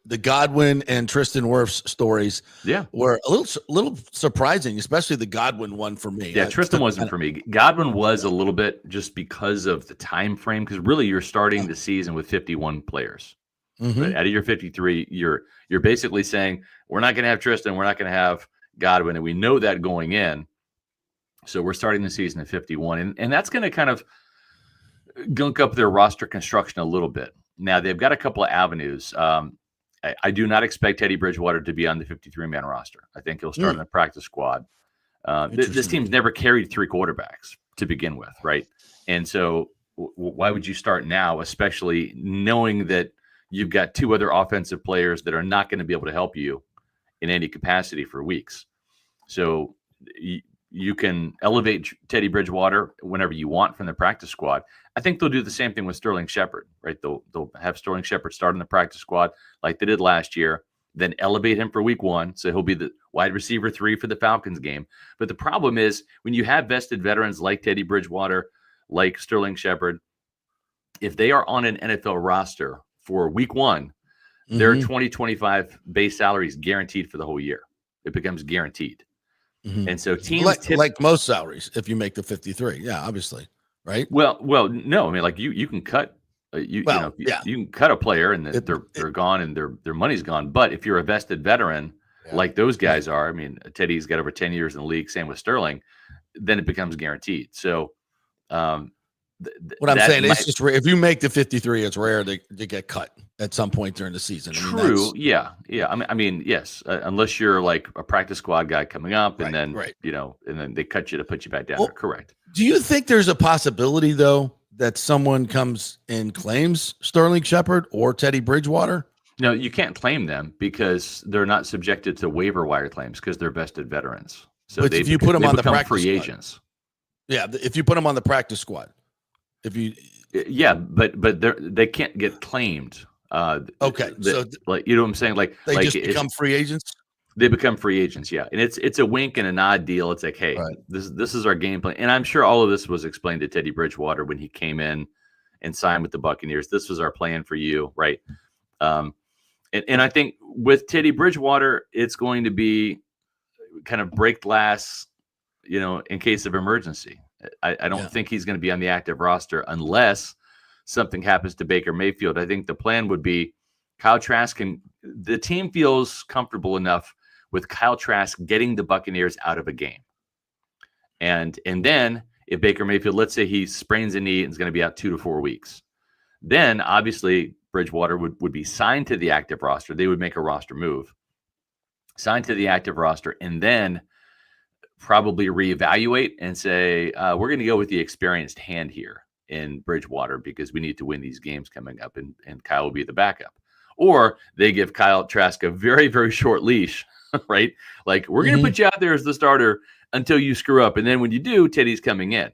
The Godwin and Tristan Wirfs stories were a little surprising, especially the Godwin one for me.
Yeah, Tristan wasn't for me. Godwin was a little bit just because of the time frame, because really you're starting the season with 51 players. Right? Out of your 53, you're basically saying we're not going to have Tristan, we're not going to have Godwin, and we know that going in. So we're starting the season at 51, and that's going to kind of gunk up their roster construction a little bit. Now they've got a couple of avenues. I do not expect Teddy Bridgewater to be on the 53-man roster. I think he'll start in the practice squad. This team's never carried 3 quarterbacks to begin with, right? And so why would you start now, especially knowing that you've got 2 other offensive players that are not going to be able to help you in any capacity for weeks? So you can elevate Teddy Bridgewater whenever you want from the practice squad. I think they'll do the same thing with Sterling Shepard, right? They'll have Sterling Shepard start in the practice squad like they did last year, then elevate him for week 1. So he'll be the wide receiver 3 for the Falcons game. But the problem is when you have vested veterans like Teddy Bridgewater, like Sterling Shepard, if they are on an NFL roster for week 1, their 2025 base salary is guaranteed for the whole year. It becomes guaranteed. And so teams
like most salaries, if you make the 53, obviously, right?
Well, no, I mean, like you can cut You can cut a player and they're gone and their money's gone. But if you're a vested veteran like those guys are, I mean, Teddy's got over 10 years in the league, same with Sterling, then it becomes guaranteed. So
what I'm saying is just if you make the 53, it's rare to get cut at some point during the season.
True. Yeah. I mean, yes, unless you're like a practice squad guy coming up and then, and then they cut you to put you back down there. Correct.
Do you think there's a possibility, though, that someone comes and claims Sterling Shepard or Teddy Bridgewater?
No, you can't claim them because they're not subjected to waiver wire claims because they're vested veterans. So
if you put them on the practice
free
squad,
agents.
Yeah, if you put them on the practice squad.
But they can't get claimed.
Okay,
so like you know what I'm saying, like
they just become free agents.
They become free agents, yeah, and it's a wink and a nod deal. It's like, hey, this is our game plan, and I'm sure all of this was explained to Teddy Bridgewater when he came in and signed with the Buccaneers. This was our plan for you, right? And I think with Teddy Bridgewater, it's going to be kind of break glass, in case of emergency. I don't think he's going to be on the active roster unless something happens to Baker Mayfield. I think the plan would be Kyle Trask the team feels comfortable enough with Kyle Trask getting the Buccaneers out of a game. And then if Baker Mayfield, let's say he sprains a knee and is going to be out 2 to 4 weeks, then obviously Bridgewater would be signed to the active roster. They would make a roster move, signed to the active roster, and then probably reevaluate and say, we're going to go with the experienced hand here in Bridgewater because we need to win these games coming up, and Kyle will be the backup. Or they give Kyle Trask a very, very short leash, right? Like, we're going to put you out there as the starter until you screw up. And then when you do, Teddy's coming in.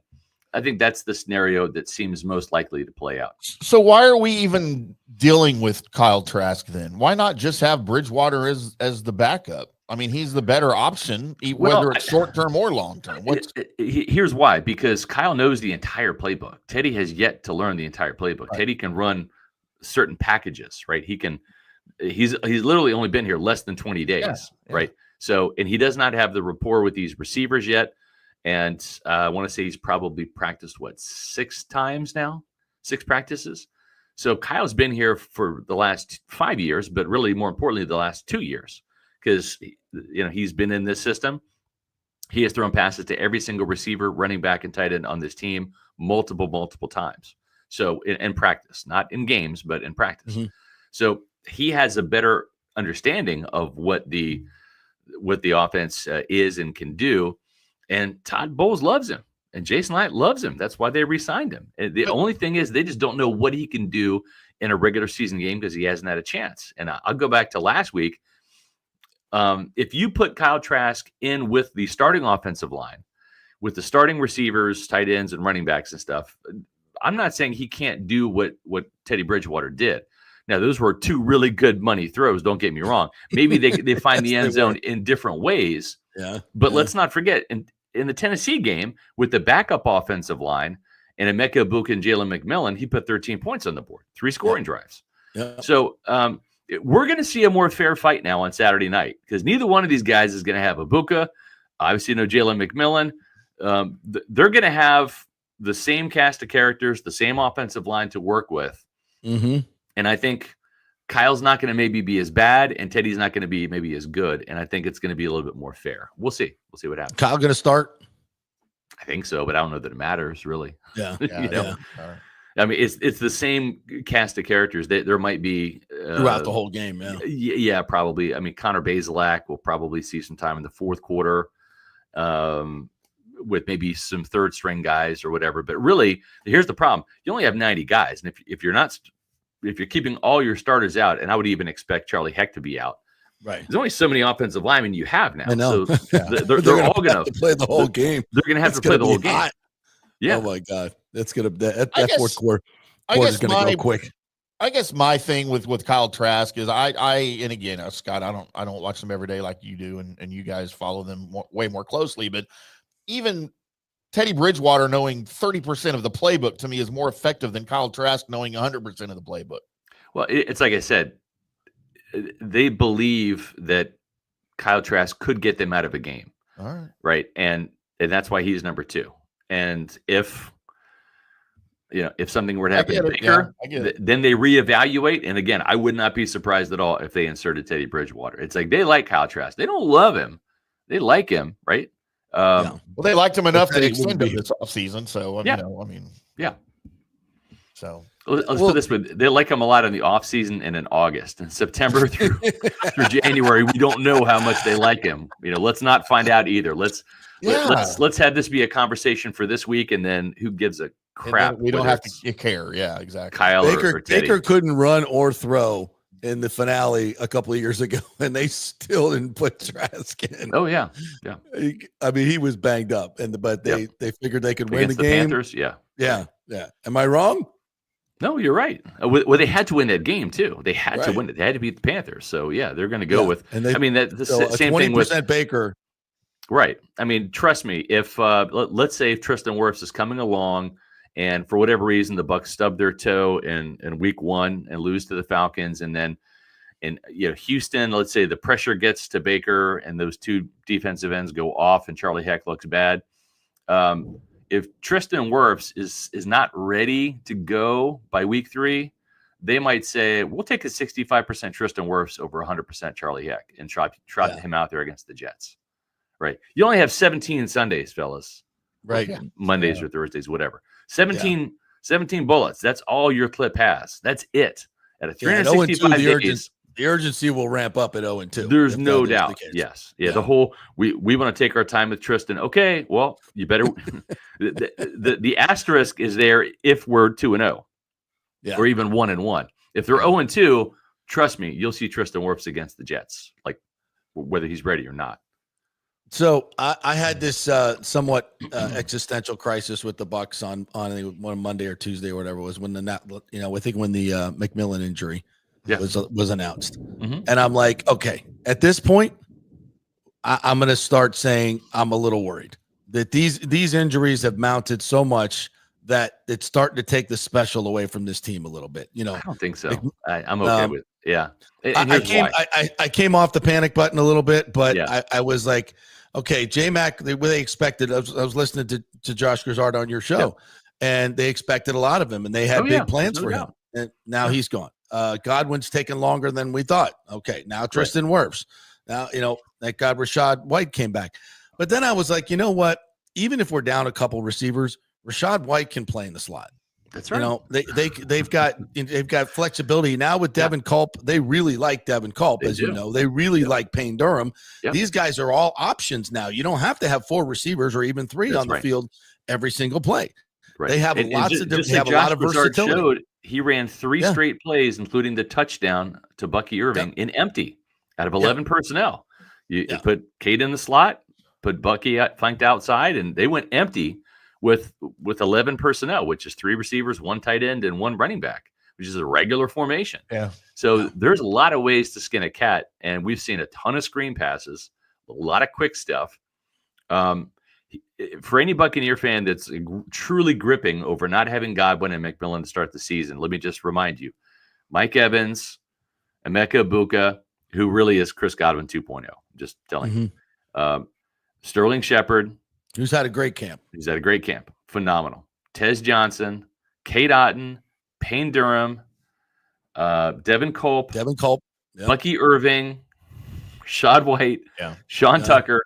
I think that's the scenario that seems most likely to play out.
So why are we even dealing with Kyle Trask then? Why not just have Bridgewater as the backup? I mean, he's the better option, whether it's short-term or long-term.
Here's why. Because Kyle knows the entire playbook. Teddy has yet to learn the entire playbook. Right. Teddy can run certain packages, right? He's literally only been here less than 20 days, right? So, and he does not have the rapport with these receivers yet. And I want to say he's probably practiced, 6 times now? 6 practices. So Kyle's been here for the last 5 years, but really more importantly, the last 2 years. Because he's been in this system. He has thrown passes to every single receiver, running back, and tight end on this team multiple times. So in practice, not in games, but in practice. So he has a better understanding of what the offense is and can do. And Todd Bowles loves him, and Jason Light loves him. That's why they re-signed him. And the only thing is they just don't know what he can do in a regular season game because he hasn't had a chance. And I'll go back to last week. If you put Kyle Trask in with the starting offensive line, with the starting receivers, tight ends, and running backs and stuff, I'm not saying he can't do what Teddy Bridgewater did. Now, those were 2 really good money throws. Don't get me wrong. Maybe they find the end zone in different ways. Yeah. But let's not forget, in the Tennessee game, with the backup offensive line and Emeka Egbuka and Jalen McMillan, he put 13 points on the board, 3 scoring drives. Yeah. So we're going to see a more fair fight now on Saturday night because neither one of these guys is going to have Egbuka. Obviously, no Jalen McMillan. They're going to have the same cast of characters, the same offensive line to work with. And I think Kyle's not going to maybe be as bad, and Teddy's not going to be maybe as good. And I think it's going to be a little bit more fair. We'll see. We'll see what happens.
Kyle going to start?
I think so, but I don't know that it matters really.
Yeah.
I mean, it's the same cast of characters. There might be
throughout the whole game.
Yeah, probably. I mean, Connor Bazelak will probably see some time in the fourth quarter. With maybe some third string guys or whatever. But really, here's the problem. You only have 90 guys. And if you're keeping all your starters out, and I would even expect Charlie Heck to be out.
Right.
There's only so many offensive linemen you have now.
I know.
So they're all going to
play the whole game.
They're going to have to play the whole game. Yeah.
Oh my God. That's going to, that fourth quarter is going to go quick.
I guess my thing with Kyle Trask is and again, Scott, I don't watch them every day like you do. And you guys follow them way more closely, but even Teddy Bridgewater knowing 30% of the playbook to me is more effective than Kyle Trask knowing 100% of the playbook.
Well, it's like I said, they believe that Kyle Trask could get them out of a game.
All right.
Right. And that's why he's number 2. And if if something were to happen to
I
Baker,
get it.
then they reevaluate. And again, I would not be surprised at all if they inserted Teddy Bridgewater. It's like they like Kyle Trask. They don't love him. They like him, right?
Well, they liked him enough to
Teddy
extend
wouldn't
him
be-
this offseason. So,
Yeah.
yeah.
So let's put this way. They like him a lot in the offseason and in August. And September through January, we don't know how much they like him. Let's not find out either. Let's have this be a conversation for this week, and then who gives a crap?
We don't have to care. Yeah, exactly.
Kyle or Teddy.
Baker couldn't run or throw in the finale a couple of years ago, and they still didn't put Trask in.
Oh, yeah.
I mean, he was banged up, but they figured they could win
Against
the game.
Panthers, yeah.
Am I wrong?
No, you're right. Well, they had to win that game too. They had to win it. They had to beat the Panthers. So yeah, they're going to go with.
And
the
so
same thing with
Baker.
Right. I mean, trust me. If let's say if Tristan Wirfs is coming along, and for whatever reason the Bucs stub their toe in week 1 and lose to the Falcons, and then Houston, let's say the pressure gets to Baker and those two defensive ends go off and Charlie Heck looks bad. If Tristan Wirfs is not ready to go by week 3, they might say, we'll take a 65% Tristan Wirfs over 100% Charlie Heck and trot him out there against the Jets. Right. You only have 17 Sundays, fellas.
Right.
Mondays or Thursdays, whatever. 17 bullets. That's all your clip has. That's it. At a 365 days.
The urgency will ramp up at 0-2.
There's no doubt. Yes. Yeah. The whole we want to take our time with Tristan. Okay. Well, you better. the asterisk is there if we're 2-0, or even 1-1. If they're 0-2, trust me, you'll see Tristan Wirfs against the Jets, like whether he's ready or not.
So I had this somewhat existential crisis with the Bucs on one Monday or Tuesday or whatever it was when I think when the McMillan injury was announced.
Mm-hmm.
And I'm like, okay, at this point, I'm going to start saying I'm a little worried that these injuries have mounted so much that it's starting to take the special away from this team a little bit.
I don't think so. I'm okay with it. Yeah. And
I came off the panic button a little bit, but I was like, okay, J-Mac, they expected. I was listening to Josh Grizzard on your show, and they expected a lot of him, and they had big plans for him. And now he's gone. Godwin's taken longer than we thought. Okay, now Tristan Wirfs. Now, thank God Rachaad White came back. But then I was like, you know what? Even if we're down a couple receivers, Rachaad White can play in the slot.
That's right.
They've got flexibility now with Devin Culp. They really like Devin Culp, as you know. They really like Payne Durham. Yep. These guys are all options now. You don't have to have 4 receivers or even 3 on the field every single play. Right. They have lots of different. They have a lot of versatility.
He ran 3 straight plays, including the touchdown to Bucky Irving in empty out of 11 personnel. You put Cade in the slot, put Bucky flanked outside, and they went empty with 11 personnel, which is 3 receivers, 1 tight end, and 1 running back, which is a regular formation. Yeah. So there's a lot of ways to skin a cat, and we've seen a ton of screen passes, a lot of quick stuff. For any Buccaneer fan that's truly gripping over not having Godwin and McMillan to start the season, let me just remind you, Mike Evans, Emeka Egbuka, who really is Chris Godwin 2.0, just telling you. Sterling Shepard,
who's had a great camp.
He's had a great camp. Phenomenal. Tez Johnson, Cade Otton, Payne Durham, Devin Culp, Bucky Irving, Rachaad White, Sean Tucker.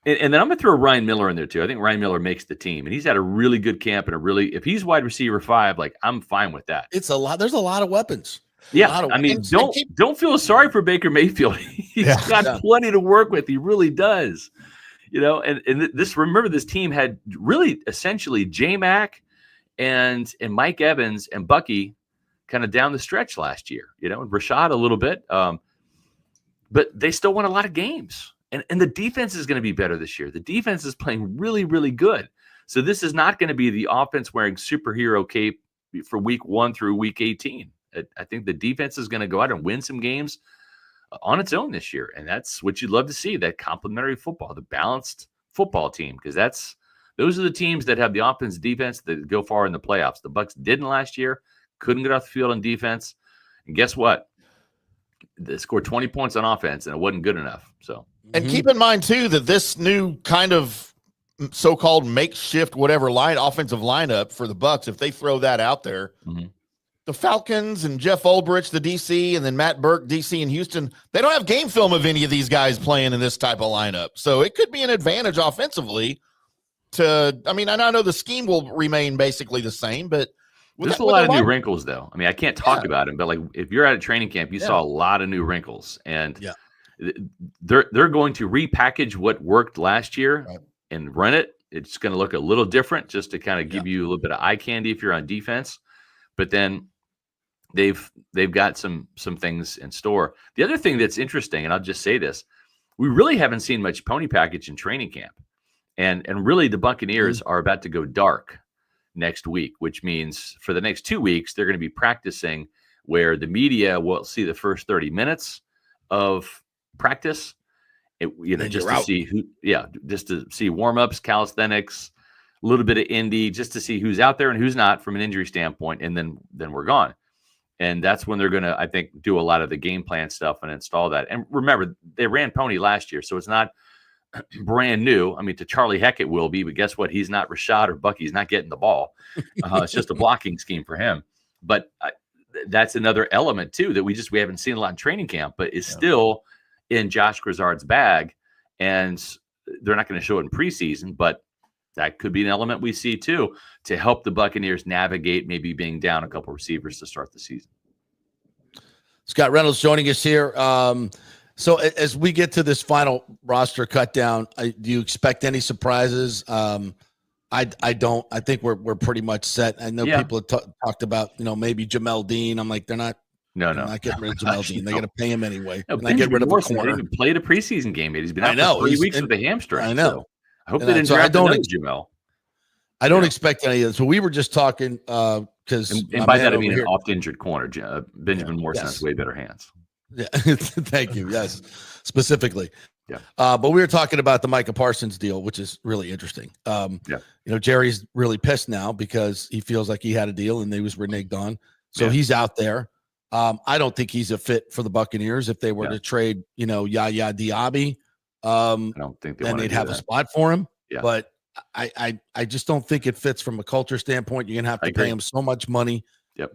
And then I'm going to throw Ryan Miller in there too. I think Ryan Miller makes the team, and he's had a really good camp and if he's wide receiver 5, like I'm fine with that.
It's a lot. There's a lot of weapons.
Yeah. I mean, don't feel sorry for Baker Mayfield. He's got plenty to work with. He really does. And remember this team had really essentially J-Mac and Mike Evans and Bucky kind of down the stretch last year, and Rachaad a little bit. But they still won a lot of games. And the defense is going to be better this year. The defense is playing really, really good. So this is not going to be the offense wearing superhero cape for week 1 through week 18. I think the defense is going to go out and win some games on its own this year. And that's what you'd love to see, that complementary football, the balanced football team, because those are the teams that have the offense defense that go far in the playoffs. The Bucs didn't last year, couldn't get off the field on defense. And guess what? They scored 20 points on offense, and it wasn't good enough. So.
And keep in mind, too, that this new kind of so-called makeshift whatever offensive lineup for the Bucs, if they throw that out there, the Falcons and Jeff Ulbrich, the DC, and then Matt Burke, DC in Houston, they don't have game film of any of these guys playing in this type of lineup. So it could be an advantage offensively I know the scheme will remain basically the same, but
there's a lot of new wrinkles, though. I mean, I can't talk about them, but like if you're at a training camp, you saw a lot of new wrinkles, and they're going to repackage what worked last year and run it. It's going to look a little different, just to kind of give you a little bit of eye candy if you're on defense. But then they've got some things in store. The other thing that's interesting, and I'll just say this, we really haven't seen much pony package in training camp, and really the Buccaneers are about to go dark next week, which means for the next 2 weeks they're going to be practicing where the media will see the first 30 minutes of practice, just to see warm-ups, calisthenics, a little bit of indie, just to see who's out there and who's not from an injury standpoint, and then we're gone. And that's when they're going to, I think, do a lot of the game plan stuff and install that. And remember, they ran pony last year, so it's not brand new. I mean, to Charlie Heck it will be, but guess what? He's not Rashad or Bucky. He's not getting the ball. It's just a blocking scheme for him. But that's another element, too, that we haven't seen a lot in training camp, but is still in Josh Grizzard's bag. And they're not going to show it in preseason, but that could be an element we see, too, to help the Buccaneers navigate maybe being down a couple receivers to start the season.
Scott Reynolds joining us here. So as we get to this final roster cut down, do you expect any surprises? I don't. I think we're pretty much set. I know people have talked about, maybe Jamel Dean. I'm like, they're not getting rid of Jamel Dean. They're going to pay him anyway.
No,
get rid of the corner.
He even played a preseason game. He's been out for 3 weeks with a hamstring.
I know.
So I hope they didn't draft another Jamel.
I don't expect any of this. So we were just talking because,
and by that I mean an oft-injured corner. Benjamin Morrison has way better hands.
Yeah, thank you. Yes, specifically.
Yeah.
But we were talking about the Micah Parsons deal, which is really interesting. Jerry's really pissed now because he feels like he had a deal and they was reneged on. So he's out there. I don't think he's a fit for the Buccaneers. If they were to trade, Yaya Diaby,
I don't think
then they'd have a spot for him.
Yeah.
But I just don't think it fits from a culture standpoint. You're going to have to pay him so much money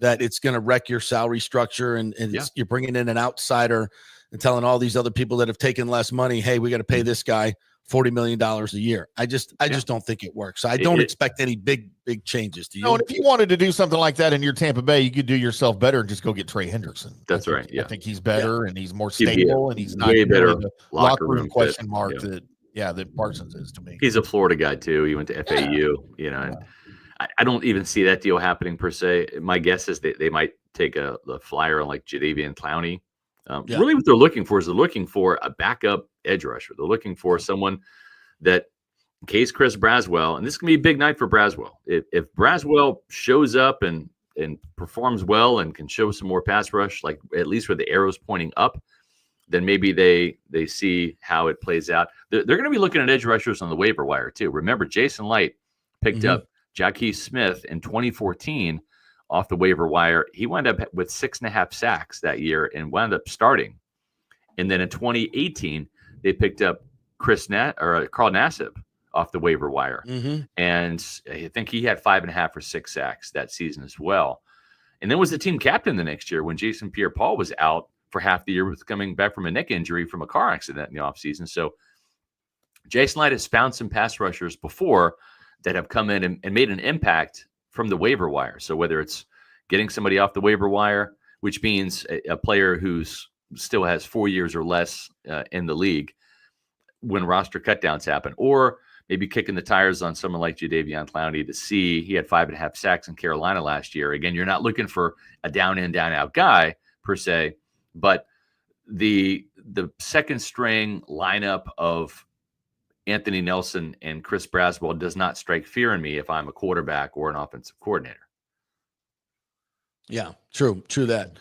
that it's going to wreck your salary structure. And you're bringing in an outsider and telling all these other people that have taken less money, hey, we got to pay this guy $40 million a year. I just don't think it works. So I don't expect any big changes. Do you?
No, and if you wanted to do something like that in your Tampa Bay, you could do yourself better and just go get Trey Hendrickson.
That's right. Yeah.
I think he's better and he's more stable and he's not
way better
the locker room question mark that Parsons is to me.
He's a Florida guy too. He went to FAU, and I don't even see that deal happening per se. My guess is they might take the flyer on like Jadeveon Clowney. Really what they're looking for is a backup edge rusher. They're looking for someone that, in case Chris Braswell, and this can be a big night for Braswell. If Braswell shows up and performs well and can show some more pass rush, like at least where the arrow's pointing up, then maybe they see how it plays out. They're going to be looking at edge rushers on the waiver wire too. Remember, Jason Light picked up Jaquez Smith in 2014 off the waiver wire. He wound up with 6.5 sacks that year and wound up starting. And then in 2018, they picked up Carl Nassib off the waiver wire. And I think he had 5.5 or 6 sacks that season as well. And then was the team captain the next year when Jason Pierre-Paul was out for half the year with coming back from a neck injury from a car accident in the offseason. So Jason Light has found some pass rushers before that have come in and made an impact from the waiver wire. So whether it's getting somebody off the waiver wire, which means a player who's still has 4 years or less in the league when roster cutdowns happen, or maybe kicking the tires on someone like Jadeveon Clowney to see he had 5.5 sacks in Carolina last year. Again, you're not looking for a down in, down out guy per se, but the second string lineup of Anthony Nelson and Chris Braswell does not strike fear in me if I'm a quarterback or an offensive coordinator.
Yeah, true that.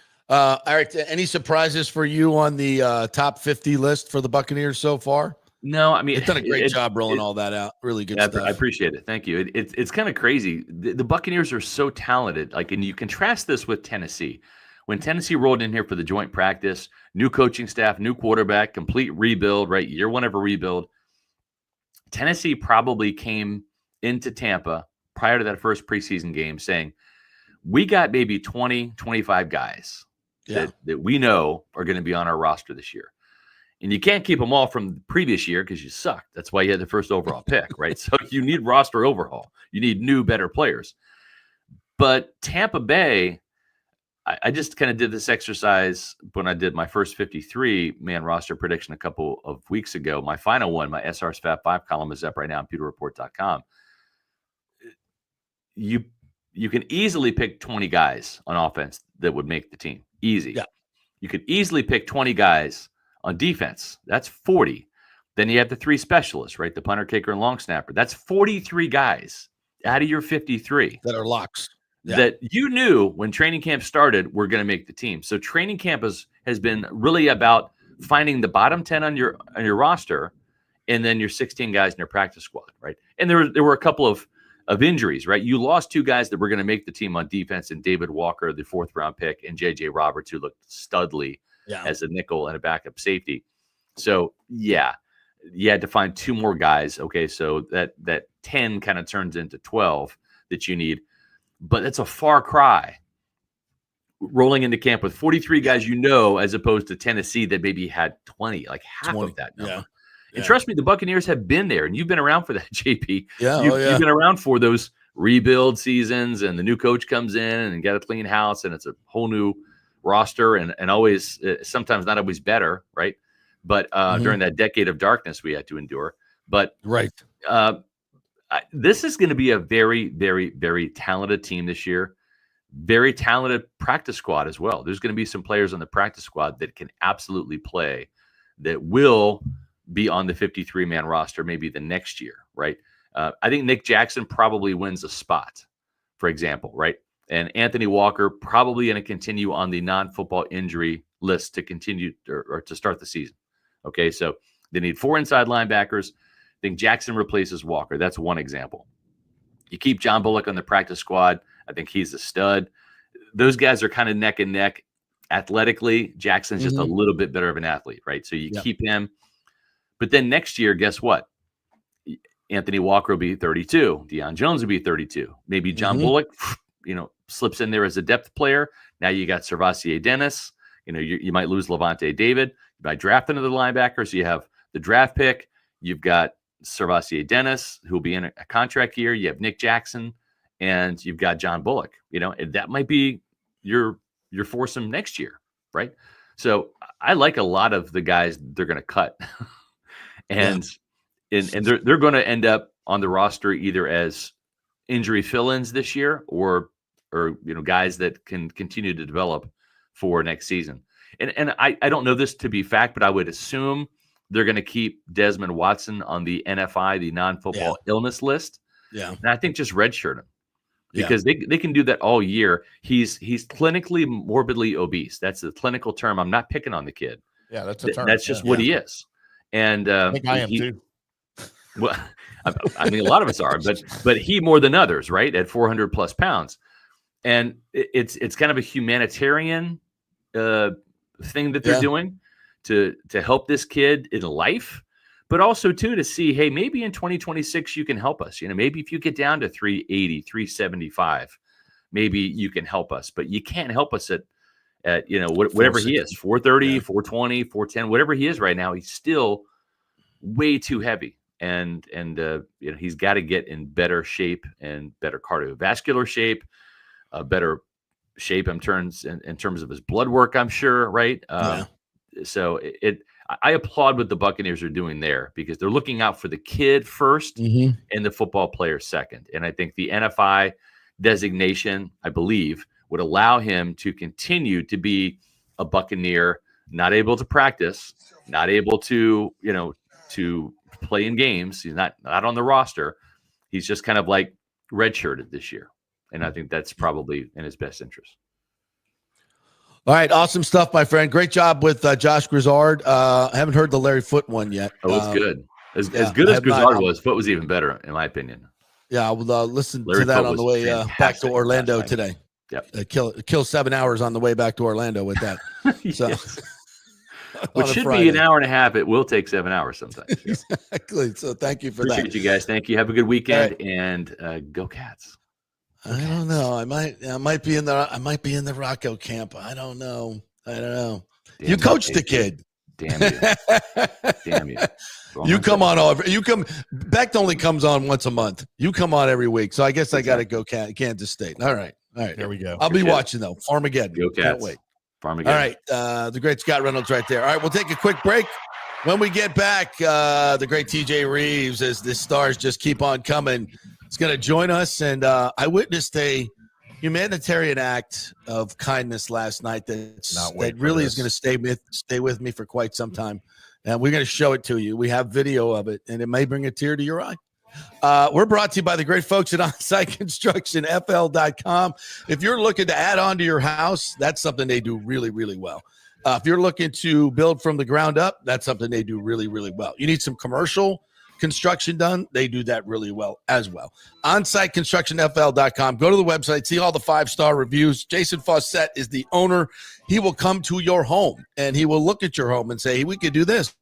Eric, any surprises for you on the top 50 list for the Buccaneers so far?
No, I mean,
they've done a great job rolling all that out. Really good stuff.
I appreciate it. Thank you. It's kind of crazy. The Buccaneers are so talented. And you contrast this with Tennessee. When Tennessee rolled in here for the joint practice, new coaching staff, new quarterback, complete rebuild, right? Year one of a rebuild. Tennessee probably came into Tampa prior to that first preseason game saying, we got maybe 20, 25 guys that we know are going to be on our roster this year. And you can't keep them all from the previous year because you sucked. That's why you had the first overall pick, right? So you need roster overhaul. You need new, better players. But Tampa Bay, I just kind of did this exercise when I did my first 53-man roster prediction a couple of weeks ago. My final one, my SR's Fab 5 column is up right now on pewterreport.com. You can easily pick 20 guys on offense that would make the team. Easy. Yeah. You could easily pick 20 guys on defense. That's 40. Then you have the 3 specialists, right? The punter, kicker, and long snapper. That's 43 guys out of your 53.
That are locks. Yeah.
That you knew when training camp started were going to make the team. So training camp has been really about finding the bottom 10 on your roster, and then your 16 guys in your practice squad, right? And there were a couple of injuries, right? You lost 2 guys that were going to make the team on defense, and David Walker, the 4th round pick, and JJ Roberts, who looked studly as a nickel and a backup safety. So yeah, you had to find 2 more guys. Okay, so that 10 kind of turns into 12 that you need. But it's a far cry rolling into camp with 43 guys, as opposed to Tennessee that maybe had 20, like half of that number. Yeah. And trust me, the Buccaneers have been there, and you've been around for that, JP.
Yeah,
you've been around for those rebuild seasons, and the new coach comes in and got a clean house, and it's a whole new roster, and always sometimes not always better, right? But during that decade of darkness we had to endure. But this is going to be a very, very, very talented team this year. Very talented practice squad as well. There's going to be some players on the practice squad that can absolutely play, that will be on the 53-man roster maybe the next year, right? I think Nick Jackson probably wins a spot, for example, right? And Anthony Walker probably going to continue on the non-football injury list to continue or to start the season. Okay, so they need 4 inside linebackers. I think Jackson replaces Walker. That's one example. You keep John Bullock on the practice squad. I think he's a stud. Those guys are kind of neck and neck athletically. Jackson's just a little bit better of an athlete, right? So you keep him. But then next year, guess what? Anthony Walker will be 32. Deion Jones will be 32. Maybe John Bullock, slips in there as a depth player. Now you got Servassier Dennis. You might lose Levante David. You might draft another linebacker. So you have the draft pick. You've got Servassier Dennis, who will be in a contract year. You have Nick Jackson, and you've got John Bullock. And that might be your foursome next year, right? So I like a lot of the guys they're going to cut, and they're going to end up on the roster either as injury fill-ins this year, or guys that can continue to develop for next season. And I don't know this to be fact, but I would assume they're going to keep Desmond Watson on the NFI, the non-football illness list. Yeah. And I think just redshirt him, because they can do that all year. He's clinically morbidly obese. That's the clinical term. I'm not picking on the kid.
Yeah, that's a term.
That's just what he is. And
I think I am too.
Well, I mean, a lot of us are, but he more than others, right? At 400 plus pounds. And it's kind of a humanitarian thing that they're doing to help this kid in life, but also too to see, hey, maybe in 2026 you can help us. Maybe if you get down to 380, 375, maybe you can help us. But you can't help us at whatever he is, 430, 420, 410, whatever he is right now. He's still way too heavy, and he's got to get in better shape and better cardiovascular shape, better shape in terms of his blood work, I'm sure, right? So I applaud what the Buccaneers are doing there, because they're looking out for the kid first and the football player second. And I think the NFI designation, I believe, would allow him to continue to be a Buccaneer, not able to practice, not able to play in games. He's not on the roster. He's just kind of like redshirted this year. And I think that's probably in his best interest.
All right. Awesome stuff, my friend. Great job with Josh Grizzard. I haven't heard the Larry Foote one yet.
Oh, it's good. As good as Grizzard was, Foote was even better, in my opinion.
Yeah, I will listen to that on the way back to Orlando today.
Yep.
Kill 7 hours on the way back to Orlando with that. So,
Which should be an hour and a half. It will take 7 hours sometimes.
Exactly. So thank you for that.
Appreciate you guys. Thank you. Have a good weekend and go Cats.
I don't know. I might be in the Rocco camp. I don't know. Damn, you coached the kid.
Damn you. Damn you.
You come on Becht only comes on once a month. You come on every week. So I guess I got to go Kansas State. All right. There we go. I'll be watching though. Farmageddon.
Go Cats.
Can't wait.
Farmageddon.
All right. The great Scott Reynolds right there. All right. We'll take a quick break. When we get back, the great TJ Rives, as the stars just keep on coming, is going to join us. And I witnessed a humanitarian act of kindness last night that really is going to stay with me for quite some time. And we're going to show it to you. We have video of it, and it may bring a tear to your eye. We're brought to you by the great folks at OnSiteConstructionFL.com. If you're looking to add on to your house, that's something they do really, really well. If you're looking to build from the ground up, that's something they do really, really well. You need some commercial construction done, they do that really well as well. OnSiteConstructionFL.com. Go to the website, see all the 5-star reviews. Jason Fawcett is the owner. He will come to your home, and he will look at your home and say, hey, we could do this.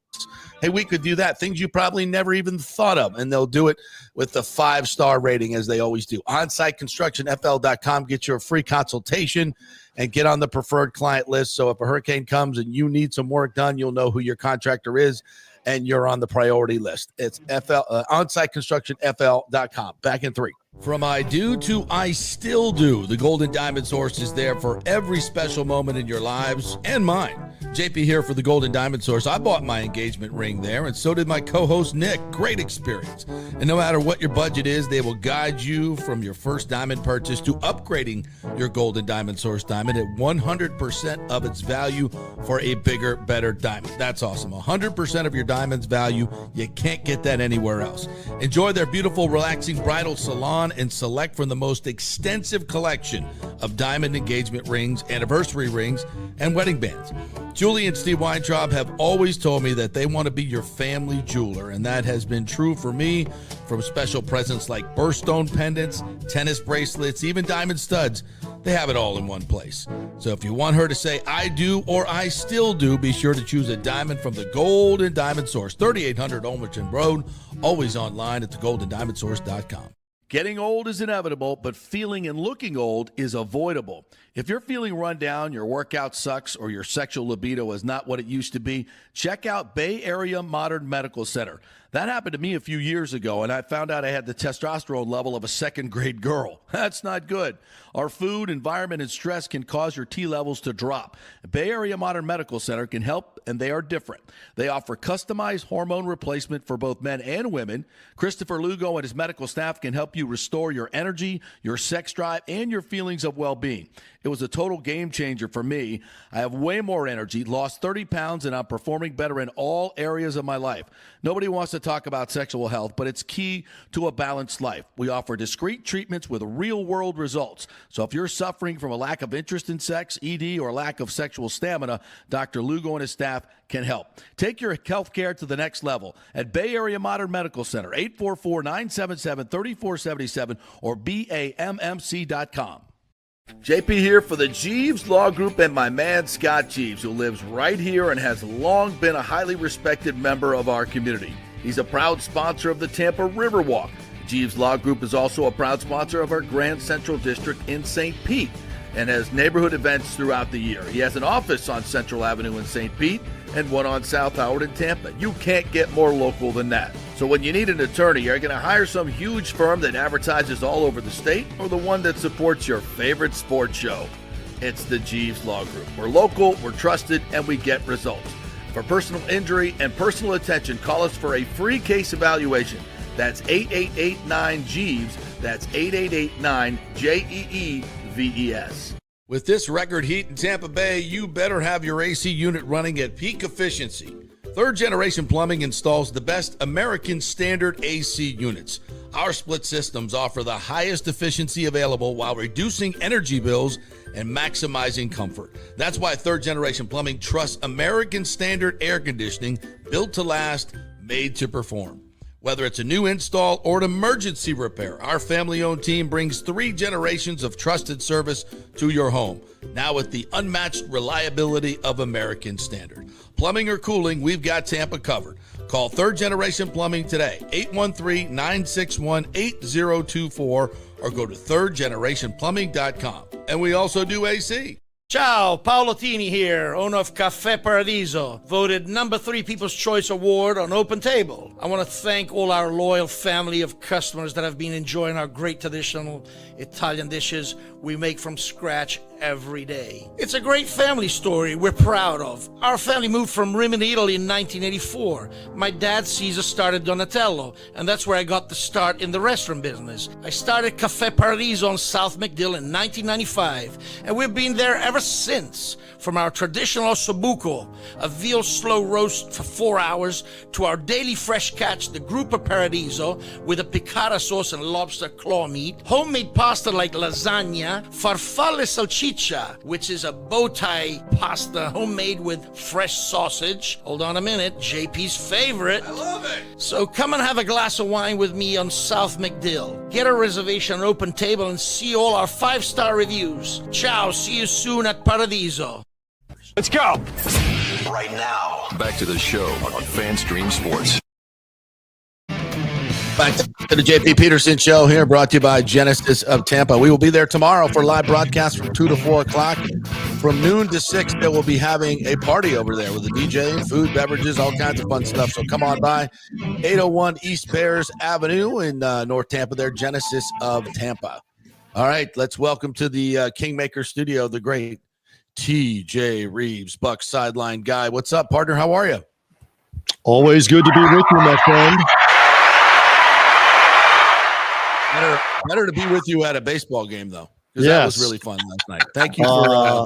Hey, we could do that. Things you probably never even thought of, and they'll do it with the 5-star rating, as they always do. OnSiteConstructionFL.com. Get your free consultation and get on the preferred client list. So if a hurricane comes and you need some work done, you'll know who your contractor is, and you're on the priority list. It's OnSiteConstructionFL.com. Back in 3. From I do to I still do, the Golden Diamond Source is there for every special moment in your lives and mine. JP here for the Golden Diamond Source. I bought my engagement ring there, and so did my co-host Nick. Great experience. And no matter what your budget is, they will guide you from your first diamond purchase to upgrading your Golden Diamond Source diamond at 100% of its value for a bigger, better diamond. That's awesome. 100% of your diamond's value. You can't get that anywhere else. Enjoy their beautiful, relaxing bridal salon and select from the most extensive collection of diamond engagement rings, anniversary rings, and wedding bands. Julie and Steve Weintraub have always told me that they want to be your family jeweler, and that has been true for me, from special presents like birthstone pendants, tennis bracelets, even diamond studs. They have it all in one place. So if you want her to say, I do or I still do, be sure to choose a diamond from the Golden Diamond Source, 3800 Olmerton Road, always online at thegoldendiamondsource.com. Getting old is inevitable, but feeling and looking old is avoidable. If you're feeling run down, your workout sucks, or your sexual libido is not what it used to be, check out Bay Area Modern Medical Center. That happened to me a few years ago, and I found out I had the testosterone level of a second-grade girl. That's not good. Our food, environment, and stress can cause your T levels to drop. Bay Area Modern Medical Center can help, and they are different. They offer customized hormone replacement for both men and women. Christopher Lugo and his medical staff can help you restore your energy, your sex drive, and your feelings of well-being. It was a total game changer for me. I have way more energy, lost 30 pounds, and I'm performing better in all areas of my life. Nobody wants to talk about sexual health, but it's key to a balanced life. We offer discreet treatments with real-world results. So if you're suffering from a lack of interest in sex, ED, or lack of sexual stamina, Dr. Lugo and his staff can help. Take your health care to the next level at Bay Area Modern Medical Center, 844-977-3477 or BAMMC.com. JP here for the Jeeves Law Group and my man Scott Jeeves, who lives right here and has long been a highly respected member of our community. He's a proud sponsor of the Tampa Riverwalk. Jeeves Law Group is also a proud sponsor of our Grand Central District in St. Pete and has neighborhood events throughout the year. He has an office on Central Avenue in St. Pete and one on South Howard in Tampa. You can't get more local than that. So when you need an attorney, you're going to hire some huge firm that advertises all over the state or the one that supports your favorite sports show. It's the Jeeves Law Group. We're local, we're trusted, and we get results. For personal injury and personal attention, call us for a free case evaluation. That's 8889-JEEVES. That's 8889-JEEVES. With this record heat in Tampa Bay, you better have your AC unit running at peak efficiency. Third Generation Plumbing installs the best American standard AC units. Our split systems offer the highest efficiency available while reducing energy bills and maximizing comfort. That's why Third Generation Plumbing trusts American standard air conditioning, built to last, made to perform. Whether it's a new install or an emergency repair, our family-owned team brings 3 generations of trusted service to your home, now with the unmatched reliability of American Standard. Plumbing or cooling, we've got Tampa covered. Call Third Generation Plumbing today, 813-961-8024, or go to thirdgenerationplumbing.com. And we also do AC.
Ciao, Paolo Tini here, owner of Caffè Paradiso, voted number 3 People's Choice Award on Open Table. I want to thank all our loyal family of customers that have been enjoying our great traditional Italian dishes we make from scratch every day. It's a great family story we're proud of. Our family moved from Rimini, Italy in 1984. My dad, Caesar, started Donatello, and that's where I got the start in the restaurant business. I started Caffè Paradiso on South McDill in 1995, and we've been there ever since. From our traditional ossobuco, a veal slow roast for 4 hours, to our daily fresh catch, the Gruppo Paradiso, with a piccata sauce and lobster claw meat, homemade pasta like lasagna, farfalle salchicha, which is a bow tie pasta homemade with fresh sausage. Hold on a minute, JP's favorite.
I love it.
So come and have a glass of wine with me on South McDill. Get a reservation on Open Table and see all our 5-star reviews. Ciao, see you soon at Paradiso.
Let's go.
Right now, back to the show on FanStream Sports.
Back to the JP Peterson Show here, brought to you by Genesis of Tampa. We will be there tomorrow for live broadcast from 2 to 4 o'clock. From noon to 6, they will be having a party over there with a DJ, food, beverages, all kinds of fun stuff. So come on by, 801 East Bears Avenue in North Tampa there, Genesis of Tampa. All right, let's welcome to the Kingmaker studio, the great TJ Rives, Bucs sideline guy. What's up, partner? How are you?
Always good to be with you, my friend.
Better to be with you at a baseball game, though, because
Yes.
that was really fun last night. Thank you for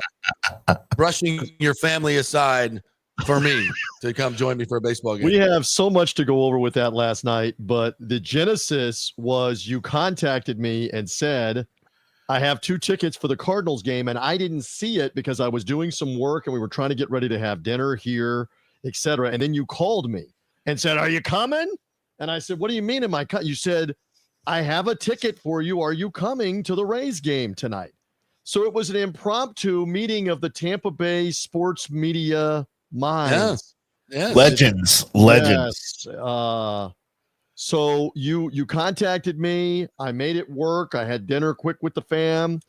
brushing your family aside for me to come join me for a baseball game.
We have so much to go over with that last night, but the genesis was you contacted me and said, I have 2 tickets for the Cardinals game, and I didn't see it because I was doing some work and we were trying to get ready to have dinner here, etc. And then you called me and said, are you coming? And I said, what do you mean am I coming? You said, I have a ticket for you. Are you coming to the Rays game tonight? So it was an impromptu meeting of the Tampa Bay sports media minds.
Yes.
Legends.
Yes. So you contacted me. I made it work. I had dinner quick with the fam.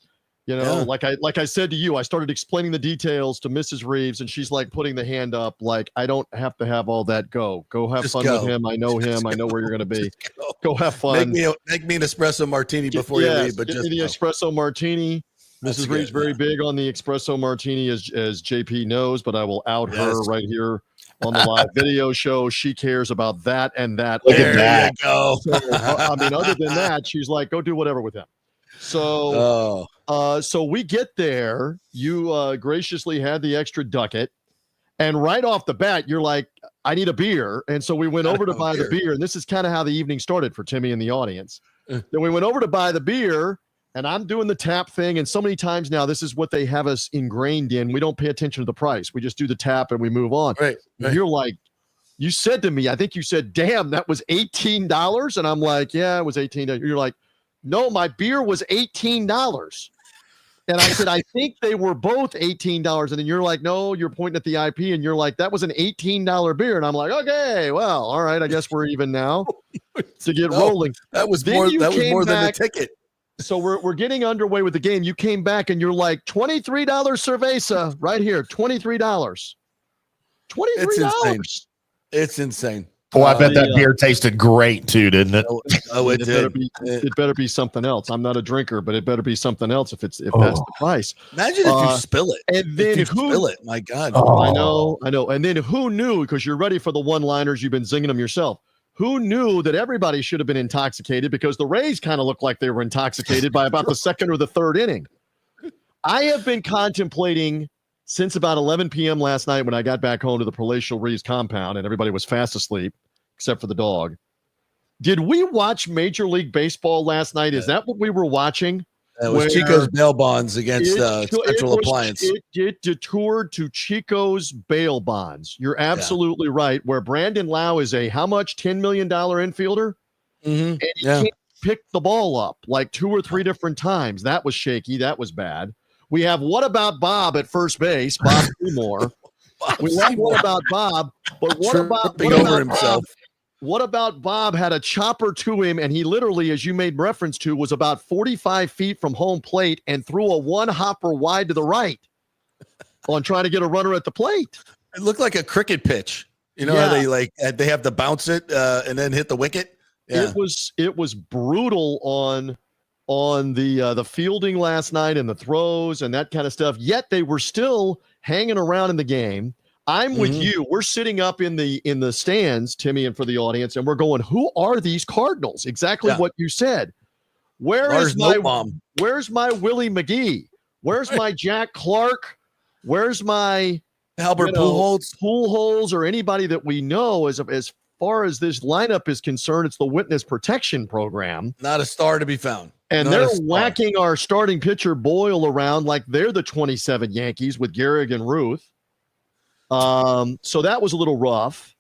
You know, like I said to you, I started explaining the details to Mrs. Reeves, and she's like putting the hand up, like, I don't have to have all that. Go have
Just
fun
go.
with him. I know him. I know where you're going to be. Go have fun.
Make me an espresso martini before you leave. But
give
just
me the
go.
espresso martini.
That's
Mrs. Reeves
good,
very big on the espresso martini, as JP knows, but I will out her right here on the live video show. She cares about that and that.
Look at
There
that.
you go.
So, I mean, other than that, she's like, go do whatever with him. So, so we get there. You graciously had the extra ducat, and right off the bat, you're like, I need a beer. And so we went over to buy the beer, and this is kind of how the evening started for Timmy and the audience. Then we went over to buy the beer, and I'm doing the tap thing. And so many times now, this is what they have us ingrained in. We don't pay attention to the price. We just do the tap and we move on.
Right.
You're like, you said to me, I think you said, damn, that was $18. And I'm like, yeah, it was $18. You're like, no, my beer was $18. And I said, I think they were both $18. And then you're like, no, you're pointing at the IP, and you're like, that was an $18 beer. And I'm like, okay, well, all right, I guess we're even now to get rolling.
That was
Then
more.
you
That was
came
more than the
back-
ticket.
So we're getting underway with the game. You came back and you're like, $23 cerveza right here, $23. $23.
It's insane.
Oh, I bet that beer tasted great too, didn't it?
Oh, it
better
did.
be, it better be something else. I'm not a drinker, but it better be something else if that's the price.
Imagine if you spill it.
And then
If you spill it, my God.
I know. And then who knew, because you're ready for the one-liners, you've been zinging them yourself. Who knew that everybody should have been intoxicated, because the Rays kind of looked like they were intoxicated by about the second or the third inning. I have been contemplating since about 11 p.m. last night when I got back home to the palatial Reeves compound and everybody was fast asleep, except for the dog. Did we watch Major League Baseball last night? Is that what we were watching?
It was Chico's bail bonds against Central Appliance.
It detoured to Chico's bail bonds. You're absolutely right. Where Brandon Lau is a how much $10 million infielder, and he can't pick the ball up like 2 or 3 different times. That was shaky. That was bad. We have what about Bob at first base? Bob Seymour. We love what about Bob, but what about himself? What about Bob had a chopper to him, and he literally, as you made reference to, was about 45 feet from home plate and threw a one-hopper wide to the right on trying to get a runner at the plate.
It looked like a cricket pitch. You know how they have to bounce it and then hit the wicket? Yeah.
It was brutal on the fielding last night and the throws and that kind of stuff. Yet they were still hanging around in the game. I'm with you. We're sitting up in the stands, Timmy, and for the audience, and we're going, who are these Cardinals? Exactly what you said. Where's my Willie McGee? Where's my Jack Clark? Where's my
Albert
Pujols, or anybody that we know as far as this lineup is concerned? It's the witness protection program.
Not a star to be found.
And they're whacking our starting pitcher Boyle around like they're the 27 Yankees with Gehrig and Ruth. So that was a little rough,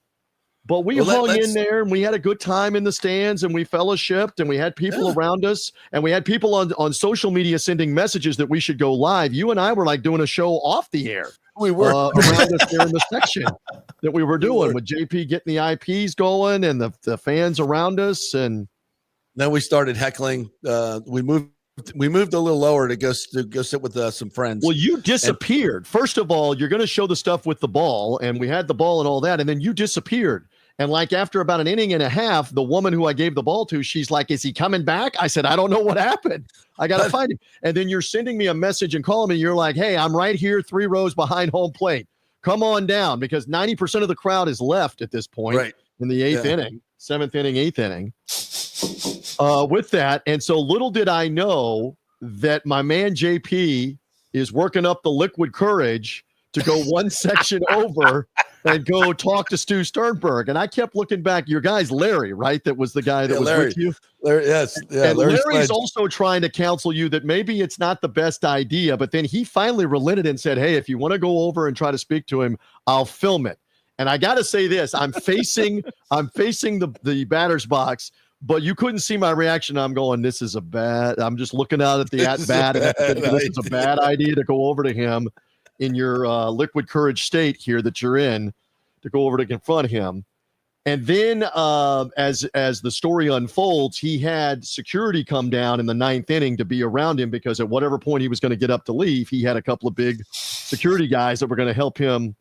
but we hung in there and we had a good time in the stands and we fellowshipped and we had people around us and we had people on social media sending messages that we should go live. You and I were like doing a show off the air.
We were
around us there in the section that we were doing with JP getting the IPs going and the fans around us. And
then we started heckling. We moved a little lower to go sit with some friends.
Well, you disappeared. First of all, you're going to show the stuff with the ball, and we had the ball and all that, and then you disappeared. And like after about an inning and a half, the woman who I gave the ball to, she's like, "Is he coming back?" I said, "I don't know what happened. I got to find him." And then you're sending me a message and calling me. You're like, "Hey, I'm right here, 3 rows behind home plate. Come on down," because 90% of the crowd is left at this point in the 8th inning, 7th inning, 8th inning. With that, and so little did I know that my man JP is working up the liquid courage to go one section over and go talk to Stu Sternberg. And I kept looking back. Your guy's Larry, right? That was the guy that was with you.
Larry, yes. Yeah,
and Larry's also trying to counsel you that maybe it's not the best idea, but then he finally relented and said, "Hey, if you want to go over and try to speak to him, I'll film it." And I got to say this, I'm facing the batter's box. But you couldn't see my reaction. I'm going, this is I'm just looking out at the at-bat. This is a bad idea to go over to him in your liquid courage state here that you're in, to go over to confront him. And then as the story unfolds, he had security come down in the 9th inning to be around him because at whatever point he was going to get up to leave, he had a couple of big security guys that were going to help him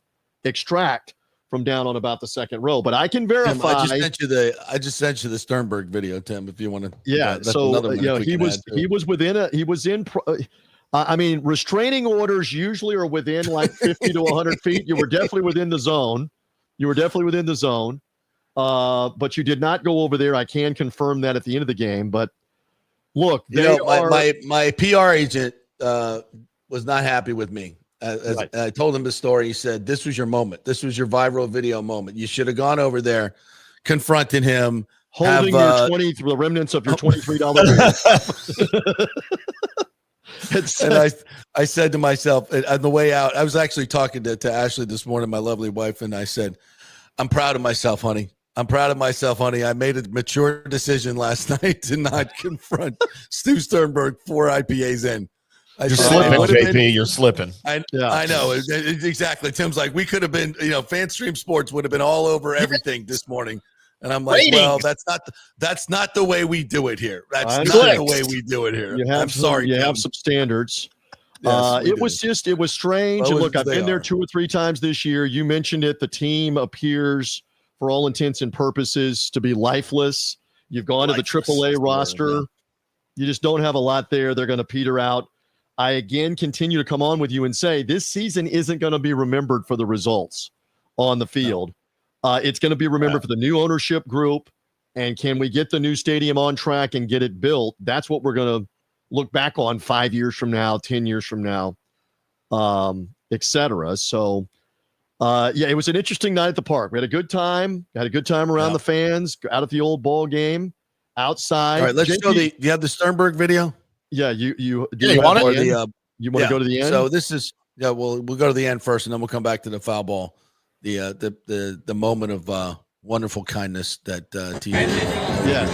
extract from down on about the 2nd row. But I can verify.
Tim, I just sent you the Sternberg video, Tim, if you want to.
Yeah. So he was in. I mean, restraining orders usually are within like 50 to 100 feet. You were definitely within the zone. But you did not go over there. I can confirm that at the end of the game. But look,
my PR agent was not happy with me. I told him the story. He said, "This was your moment. This was your viral video moment. You should have gone over there, confronted him,
holding the remnants of your $23."
And I said to myself on the way out, I was actually talking to Ashley this morning, my lovely wife, and I said, "I'm proud of myself, honey. I'm proud of myself, honey. I made a mature decision last night to not confront Stu Sternberg 4 IPAs in."
You're slipping, JP. You're slipping.
I know. Exactly. Tim's like, we could have been, FanStream Sports would have been all over everything this morning. And I'm like, well, that's not the way we do it here. That's not the way we do it here. I'm sorry.
You have some standards. Yes, it was strange. And look, I've been there 2 or 3 times this year. You mentioned it. The team appears, for all intents and purposes, to be lifeless. You've gone to the AAA roster. You just don't have a lot there. They're going to peter out. I again continue to come on with you and say this season isn't going to be remembered for the results on the field. It's going to be remembered for the new ownership group. And can we get the new stadium on track and get it built? That's what we're going to look back on 5 years from now, 10 years from now, et cetera. So, it was an interesting night at the park. We had a good time. Had a good time around the fans, out at the old ball game, outside.
All right, let's show do you have the Sternberg video?
Yeah, you
you want it?
Or
you want to go to the end?
So this is we'll go to the end first, and then we'll come back to the foul ball. The moment of wonderful kindness that TJ.
Yeah.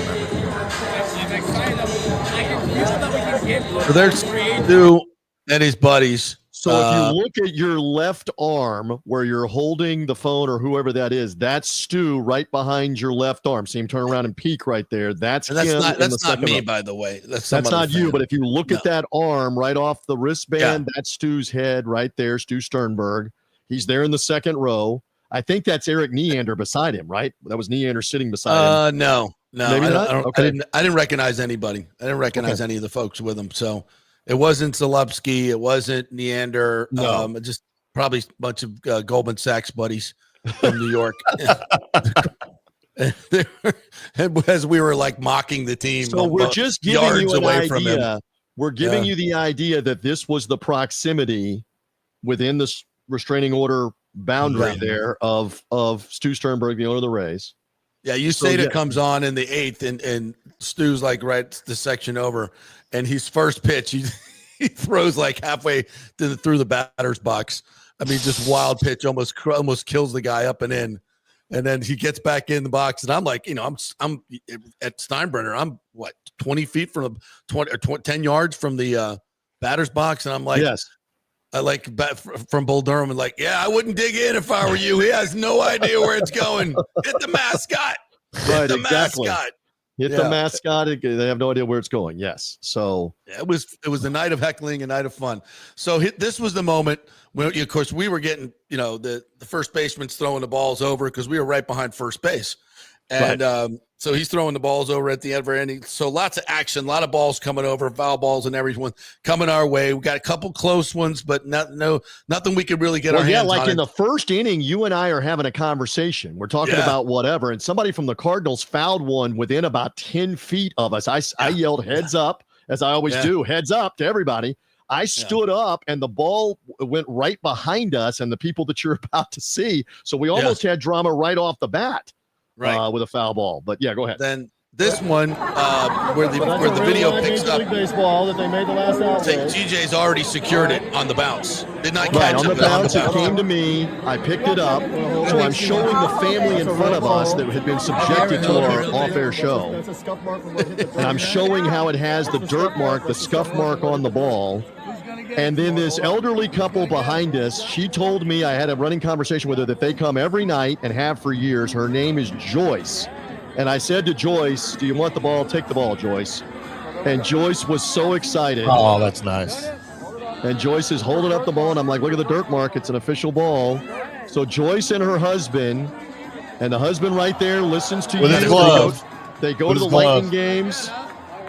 So there's Stu and his buddies.
So if you look at your left arm where you're holding the phone or whoever that is, that's Stu right behind your left arm. See him turn around and peek right there. That's
not me, by the way. That's
not you. But if you look at that arm right off the wristband, that's Stu's head right there, Stu Sternberg. He's there in the second row. I think that's Eric Neander beside him, right? That was Neander sitting beside him.
No.
Maybe not? Okay.
I didn't recognize anybody. I didn't recognize any of the folks with him. So it wasn't Zalupski. It wasn't Neander.
No.
Just probably a bunch of Goldman Sachs buddies from New York. As we were like mocking the team.
So we're just giving
yards
you an
away from him.
idea. We're giving you the idea that this was the proximity within the restraining order boundary there of Stu Sternberg, the owner of the Rays.
Yeah, USADA comes on in the 8th, and Stu's like right the section over, and his first pitch, he throws like halfway through the batter's box. I mean, just wild pitch, almost kills the guy up and in, and then he gets back in the box, and I'm like, I'm at Steinbrenner, I'm what 20 feet from 10 yards from the batter's box, and I'm like,
yes.
I like from Bull Durham and like, I wouldn't dig in if I were you. He has no idea where it's going. Hit the mascot.
Right, exactly.
Mascot.
Hit the mascot. They have no idea where it's going. Yes. So
it was a night of heckling, a night of fun. So this was the moment when, of course, we were getting, the first baseman's throwing the balls over because we were right behind first base. And so he's throwing the balls over at the very end. So lots of action, a lot of balls coming over, foul balls and everyone coming our way. We got a couple close ones, but nothing we could really get our hands on.
Like in the first inning, you and I are having a conversation. We're talking about whatever, and somebody from the Cardinals fouled one within about 10 feet of us. I yelled heads up, as I always do, heads up to everybody. I stood up, and the ball went right behind us and the people that you're about to see. So we almost had drama right off the bat. Right, with a foul ball, but go ahead.
Then this one, where the video picks up,
baseball that they made the last out.
TJ's already secured it on the bounce. Did not catch
on
it
the bounce. It came to me. I picked it up. So I'm showing the family in front of us that had been subjected to our off-air show, and I'm showing how it has the dirt mark, the scuff mark on the ball. And then this elderly couple behind us, she told me, I had a running conversation with her, that they come every night and have for years. Her name is Joyce. And I said to Joyce, do you want the ball? Take the ball, Joyce. And Joyce was so excited.
Oh, that's nice.
And Joyce is holding up the ball, and I'm like, look at the dirt mark. It's an official ball. So Joyce and her husband, and the husband right there listens to you.
With his glove.
They go to the Lightning games,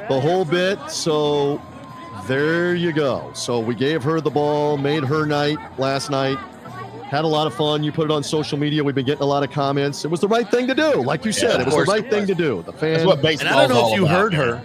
the whole bit. So there you go. So we gave her the ball, made her night last night. Had a lot of fun. You put it on social media. We've been getting a lot of comments. It was the right thing to do. Like you said, it was the right thing to do. The fans.
That's what baseball's
and I don't know if you
about,
heard her.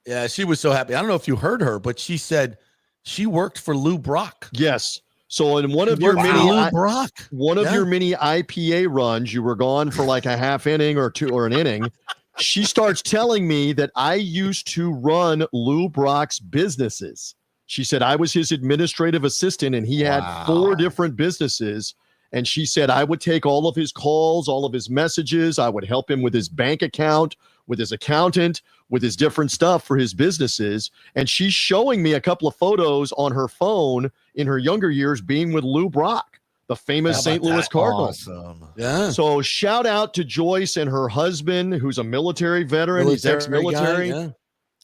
Yeah, she was so happy. I don't know if you heard her, but she said she worked for Lou Brock.
Yes. So in one of your many your many IPA runs, you were gone for like a half inning or two or an inning. She starts telling me that I used to run Lou Brock's businesses. She said I was his administrative assistant, and he had 4 different businesses. And she said I would take all of his calls, all of his messages. I would help him with his bank account, with his accountant, with his different stuff for his businesses. And she's showing me a couple of photos on her phone in her younger years being with Lou Brock, the famous St. Louis Cardinals.
Awesome.
Yeah. So shout out to Joyce and her husband, who's a military veteran. He's ex-military.
Guy,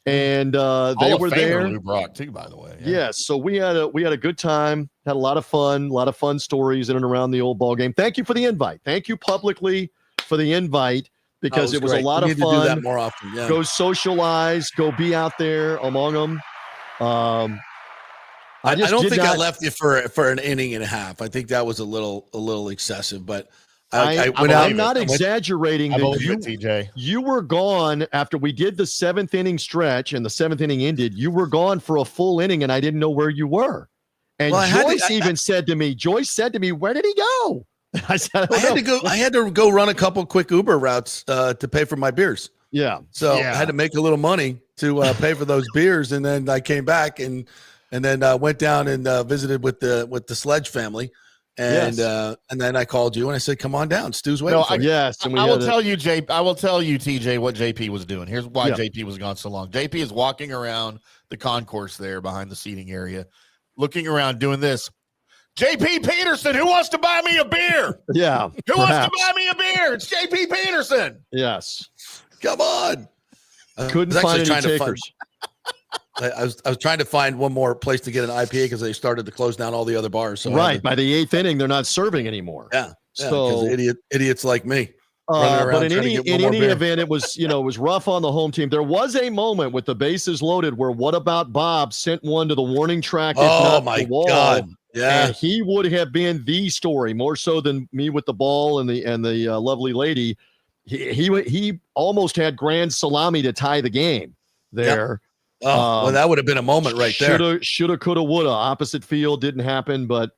And they were there.
Lou Brock too, by the way.
Yes. So we had a good time, had a lot of fun stories in and around the old ball game. Thank you for the invite. Thank you publicly for the invite, because it was a lot of fun.
To do that more often. Yeah.
Go socialize, go be out there among them.
I don't think I left you for an inning and a half. I think that was a little excessive, but
I'm not exaggerating.
TJ.
You were gone after we did the 7th inning stretch, and the 7th inning ended. You were gone for a full inning, and I didn't know where you were. And Joyce said to me, "Where did he go?" I said,
I had to go run a couple quick Uber routes to pay for my beers.
Yeah.
So I had to make a little money. to pay for those beers, and then I came back and then went down and visited with the Sledge family, and then I called you and I said, "Come on down, Stu's waiting for you."
Yes, and
I will tell you, TJ, what JP was doing. Here's why JP was gone so long. JP is walking around the concourse there behind the seating area, looking around, doing this. JP Peterson, who wants to buy me a beer?
Yeah,
who wants to buy me a beer? It's JP Peterson.
Yes,
come on.
Couldn't find any takers.
I was trying to find one more place to get an IPA because they started to close down all the other bars. So
by the 8th inning, they're not serving anymore.
Yeah.
So
idiots like me.
But in any event, it was rough on the home team. There was a moment with the bases loaded where What About Bob sent one to the warning track.
Oh my God! Yeah,
and he would have been the story more so than me with the ball and the lovely lady. He almost had grand salami to tie the game there.
Yep. Well, that would have been a moment right there.
Shoulda, coulda, woulda. Opposite field didn't happen, but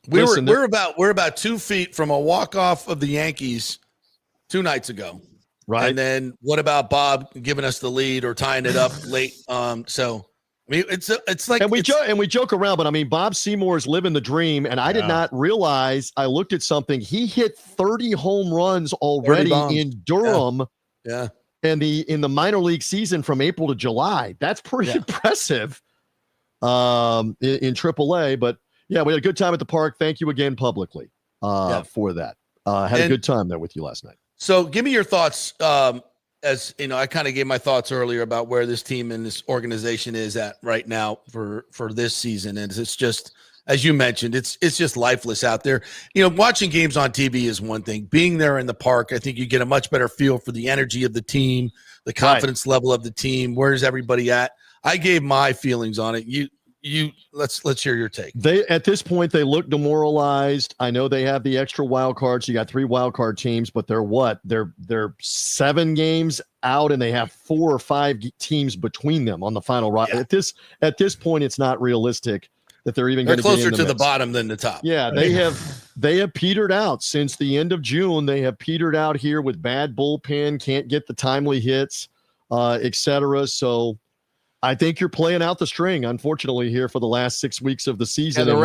we're about 2 feet from a walk-off of the Yankees 2 nights ago.
Right.
And then what about Bob giving us the lead or tying it up late? So I mean, it's like
we joke around, but I mean, Bob Seymour is living the dream, and I did not realize. I looked at something. He hit 30 home runs already in Durham.
Yeah.
And in the minor league season from April to July. That's pretty impressive. In AAA, but yeah, we had a good time at the park. Thank you again publicly for that. Had a good time there with you last night.
So give me your thoughts. As you know, I kind of gave my thoughts earlier about where this team and this organization is at right now for this season. And it's just, as you mentioned, it's just lifeless out there. You know, watching games on TV is one thing. Being there in the park, I think you get a much better feel for the energy of the team, the confidence level of the team. Where's everybody at? I gave my feelings on it. Let's hear your take.
At this point, they look demoralized. I know they have the extra wild cards. You got 3 wild card teams, but they're 7 games out, and they have 4 or 5 teams between them on the final ride. Yeah. At this point, it's not realistic that they're even going to be
closer to the bottom than the top.
Yeah, they have petered out since the end of June. They have petered out here with bad bullpen, can't get the timely hits, etc. So I think you're playing out the string, unfortunately, here for the last 6 weeks of the season.
And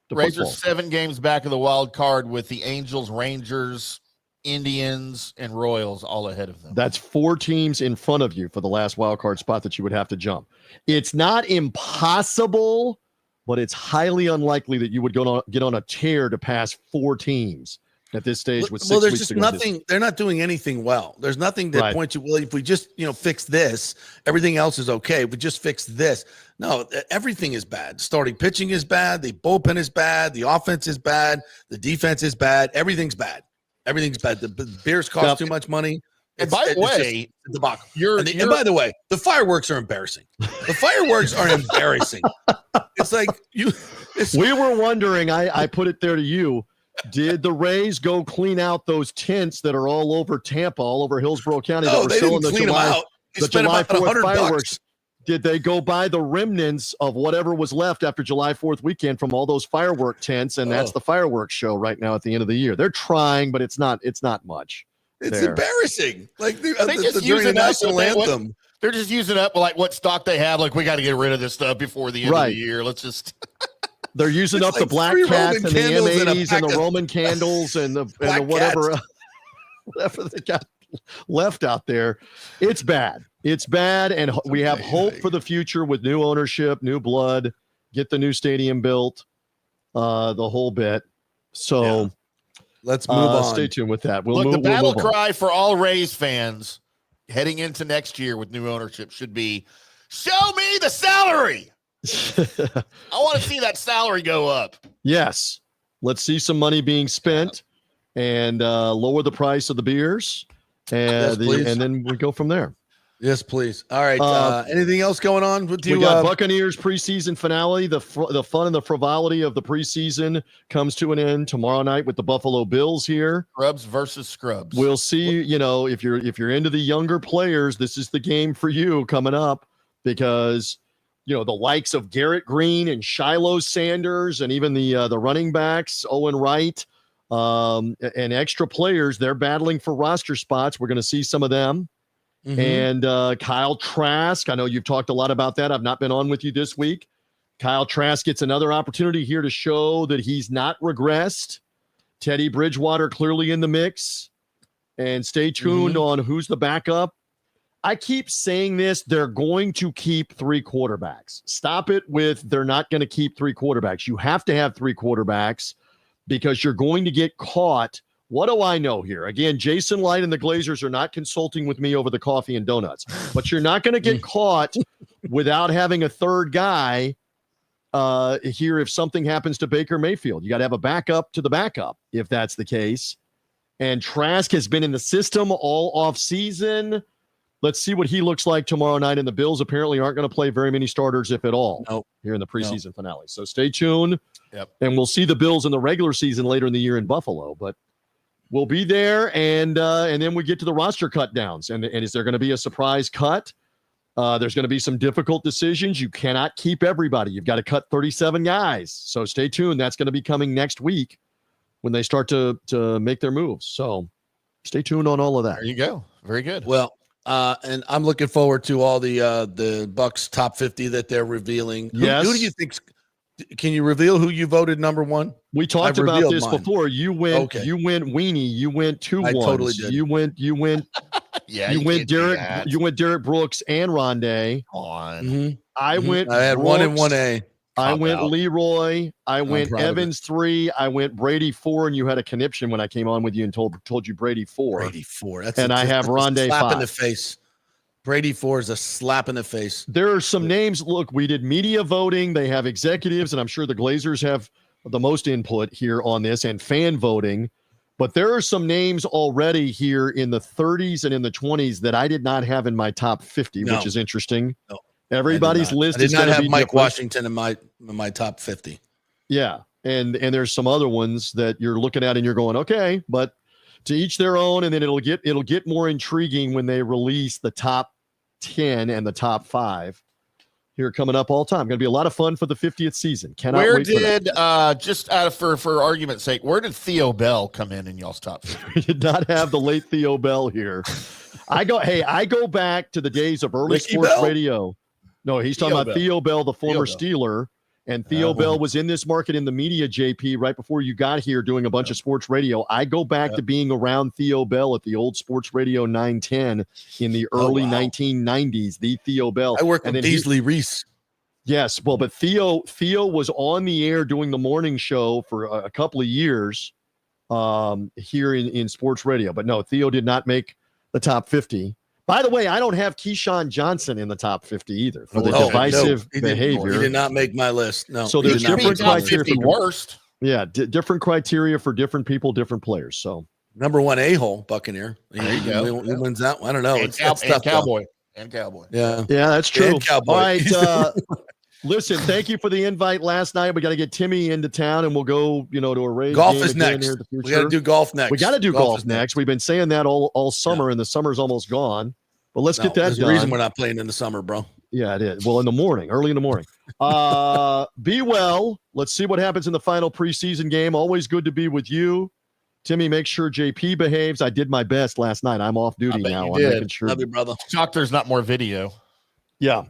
the Rays are 7 games back of the wild card with the Angels, Rangers, Indians, and Royals all ahead of them.
That's 4 teams in front of you for the last wild card spot that you would have to jump. It's not impossible, but it's highly unlikely that you would get on a tear to pass 4 teams at this stage with 6 weeks.
Well, there's just nothing. They're not doing anything well. There's nothing that points you. Well, if we just fix this, everything else is okay. If we just fix this, no, everything is bad. Starting pitching is bad. The bullpen is bad. The offense is bad. The defense is bad. Everything's bad. Everything's bad. The beers cost too much money.
And by the way,
and by the way, the fireworks are embarrassing. The fireworks are embarrassing. It's like
we were wondering. I put it there to you. Did the Rays go clean out those tents that are all over Tampa, all over Hillsborough County?
No, they didn't clean them out.
The July 4th fireworks. Did they go buy the remnants of whatever was left after July 4th weekend from all those firework tents? And that's the fireworks show right now at the end of the year. They're trying, but it's not much.
It's embarrassing. Like during the national anthem.
They're just using up like what stock they have. Like, we got to get rid of this stuff before the end of the year. Let's just.
They're using up the black cats and the M80s and the Roman candles and the whatever they got left out there. It's bad. It's bad, and we have hope for the future with new ownership, new blood, get the new stadium built, the whole bit. So
let's move on.
Stay tuned with that.
The battle cry for all Rays fans heading into next year with new ownership should be, show me the salary. I want to see that salary go up.
Yes. Let's see some money being spent and lower the price of the beers. And then we go from there.
Yes, please. All right. Anything else going on with you?
We got Buccaneers preseason finale. The fun and the frivolity of the preseason comes to an end tomorrow night with the Buffalo Bills here.
Scrubs versus Scrubs.
We'll see. If you're into the younger players, this is the game for you coming up because the likes of Garrett Green and Shiloh Sanders and even the running backs Owen Wright and extra players, they're battling for roster spots. We're going to see some of them. And Kyle Trask, I know you've talked a lot about that. I've not been on with you this week. Kyle Trask gets another opportunity here to show that he's not regressed. Teddy Bridgewater clearly in the mix. And stay tuned on who's the backup. I keep saying this. They're going to keep 3 quarterbacks. Stop it with they're not going to keep 3 quarterbacks. You have to have 3 quarterbacks because you're going to get caught. What do I know here? Again, Jason Light and the Glazers are not consulting with me over the coffee and donuts, but you're not going to get caught without having a third guy here if something happens to Baker Mayfield. You got to have a backup to the backup if that's the case. And Trask has been in the system all off season. Let's see what he looks like tomorrow night. And the Bills apparently aren't going to play very many starters, if at all, here in the preseason finale. So stay tuned. And we'll see the Bills in the regular season later in the year in Buffalo. But we'll be there, and then we get to the roster cut downs. And is there going to be a surprise cut? There's going to be some difficult decisions. You cannot keep everybody. You've got to cut 37 guys. So stay tuned. That's going to be coming next week when they start to make their moves. So stay tuned on all of that.
There you go. Very good.
Well, and I'm looking forward to all the Bucs top 50 that they're revealing.
Yes.
Who do you think? Can you reveal who you voted number 1?
We talked about this before. You went Weenie. You went 2 ones.
Totally did.
You went
Yeah,
you went Derek. You went Derek Brooks and Rondé. I went.
I had
Brooks.
1 and 1A.
I went Leroy. I went Evans 3. I went Brady 4, and you had a conniption when I came on with you and told you Brady 4.
Brady 4.
I have Rondé 5.
Slap in the face. Brady 4 is a slap in the face.
There are some names. Look, we did media voting. They have executives, and I'm sure the Glazers have the most input here on this, and fan voting. But there are some names already here in the 30s and in the 20s that I did not have in my top 50, which is interesting.
No,
everybody's list is
going to be Mike
different.
Washington in my top 50.
Yeah, and there's some other ones that you're looking at and you're going, okay, but to each their own. And then it'll get more intriguing when they release the top 10 and the top 5 here coming up all time. Going to be a lot of fun for the 50th season. Cannot
where
wait
did just out of for argument's sake, where did Theo Bell come in y'all's top 50?
We did not have the late Theo Bell here. I go back to the days of early
Ricky
sports
Bell?
radio. No, he's talking about Theo Bell, the former Steeler. And Theo Bell was in this market in the media, JP, right before you got here doing a bunch of sports radio. I go back to being around Theo Bell at the old Sports Radio 910 in the early 1990s, the Theo Bell.
I worked with Beasley Reese.
Yes, well, but Theo was on the air doing the morning show for a couple of years here in sports radio. But no, Theo did not make the top 50. By the way, I don't have Keyshawn Johnson in the top 50 either for the divisive behavior.
He did not make my list. No.
So there's different criteria for
worst.
Yeah, different criteria for different people, different players. So
number 1 a-hole Buccaneer. Who wins that one? I don't know.
And Cowboy.
Yeah, that's true.
And Cowboy.
All right. Listen, thank you for the invite last night. We got to get Timmy into town, and we'll go, to a Rays
golf
game
is
again
next.
here in the future.
We got to do golf next.
We got to do golf next. We've been saying that all summer, and the summer's almost gone. But let's get that
There's
done.
a reason we're not playing in the summer, bro.
Yeah, it is. Well, in the morning, early in the morning. Be well. Let's see what happens in the final preseason game. Always good to be with you. Timmy, make sure JP behaves. I did my best last night. I'm off duty now. I'm making sure.
Love you, brother.
Shocked there's not more video.
Yeah.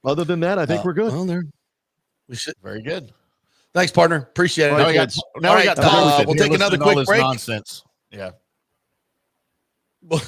Other than that, I think we're good.
Well, we should.
Very good.
Thanks, partner. Appreciate it.
Now we got
we'll take another quick break.
Nonsense. Yeah.
All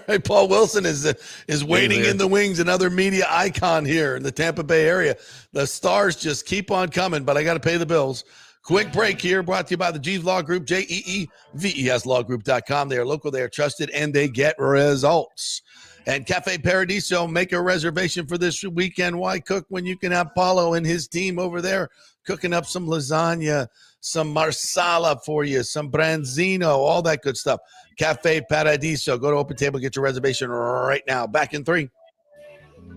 right, Paul Wilson is waiting in the wings, another media icon here in the Tampa Bay area. The stars just keep on coming, but I got to pay the bills. Quick break here, brought to you by the Jeeves Law Group, JEEVESLawgroup.com. They are local, they are trusted, and they get results. And Cafe Paradiso, make a reservation for this weekend. Why cook when you can have Paulo and his team over there cooking up some lasagna, some marsala for you, some branzino, all that good stuff. Cafe Paradiso. Go to Open Table, get your reservation right now. Back in 3.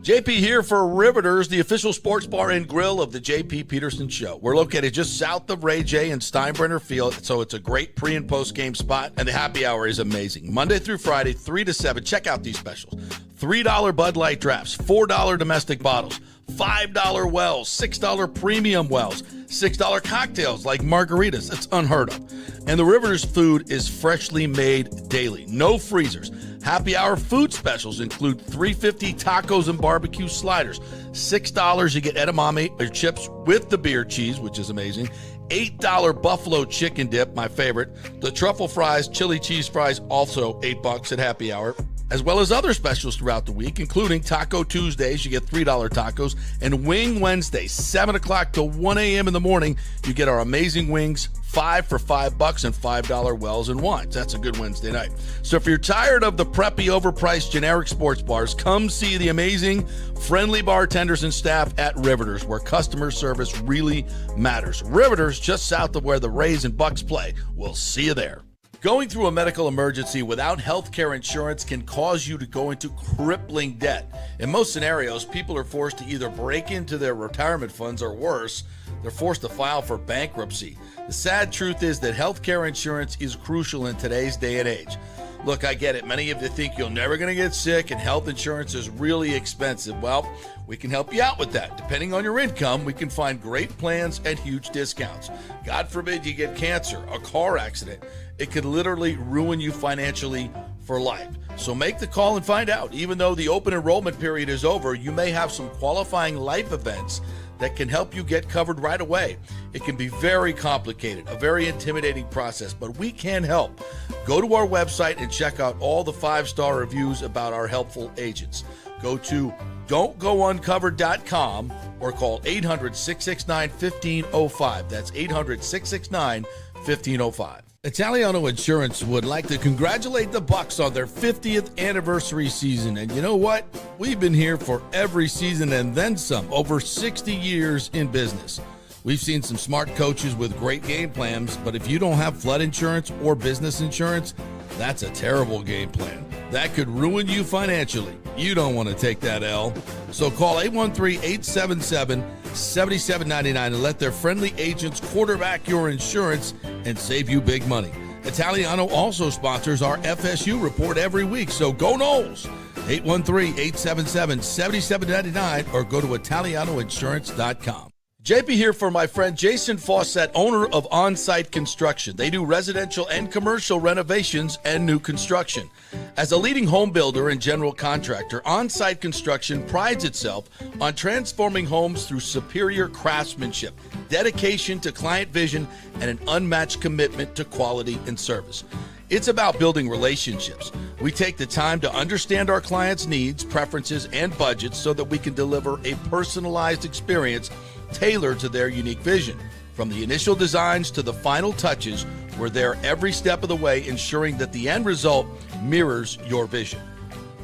JP here for Riveters, the official sports bar and grill of the JP Peterson Show. We're located just south of Ray J and Steinbrenner Field, so it's a great pre- and post-game spot, and the happy hour is amazing. Monday through Friday, 3 to 7. Check out these specials. $3 Bud Light drafts, $4 domestic bottles, $5 wells, $6 premium wells, $6 cocktails like margaritas. That's unheard of. And the Riveters food is freshly made daily. No freezers. Happy hour food specials include $3.50 tacos and barbecue sliders. $6 you get edamame or chips with the beer cheese, which is amazing. $8 buffalo chicken dip, my favorite. The truffle fries, chili cheese fries, also $8 at happy hour. As well as other specials throughout the week, including Taco Tuesdays, you get $3 tacos, and Wing Wednesdays, 7 o'clock to 1 a.m. in the morning, you get our amazing wings, 5 for $5 and $5 wells and wines. That's a good Wednesday night. So if you're tired of the preppy, overpriced generic sports bars, come see the amazing, friendly bartenders and staff at Riveters, where customer service really matters. Riveters, just south of where the Rays and Bucs play. We'll see you there. Going through a medical emergency without health care insurance can cause you to go into crippling debt. In most scenarios, people are forced to either break into their retirement funds or worse, they're forced to file for bankruptcy. The sad truth is that health care insurance is crucial in today's day and age. Look, I get it. Many of you think you're never going to get sick and health insurance is really expensive. Well, we can help you out with that. Depending on your income, we can find great plans at huge discounts. God forbid you get cancer, a car accident. It could literally ruin you financially for life. So make the call and find out. Even though the open enrollment period is over, you may have some qualifying life events that can help you get covered right away. It can be very complicated, a very intimidating process, but we can help. Go to our website and check out all the 5-star reviews about our helpful agents. Go to don'tgouncovered.com or call 800-669-1505. That's 800-669-1505. Italiano Insurance would like to congratulate the Bucs on their 50th anniversary season. And you know what? We've been here for every season and then some, over 60 years in business. We've seen some smart coaches with great game plans, but if you don't have flood insurance or business insurance, that's a terrible game plan. That could ruin you financially. You don't want to take that L. So call 813-877-7799 and let their friendly agents quarterback your insurance and save you big money. Italiano also sponsors our FSU report every week, so go Noles. 813-877-7799 or go to italianoinsurance.com. JP here for my friend Jason Fawcett, owner of On-Site Construction. They do residential and commercial renovations and new construction. As a leading home builder and general contractor, On-Site Construction prides itself on transforming homes through superior craftsmanship, dedication to client vision, and an unmatched commitment to quality and service. It's about building relationships. We take the time to understand our clients' needs, preferences, and budgets so that we can deliver a personalized experience tailored to their unique vision. From the initial designs to the final touches, we're there every step of the way, ensuring that the end result mirrors your vision.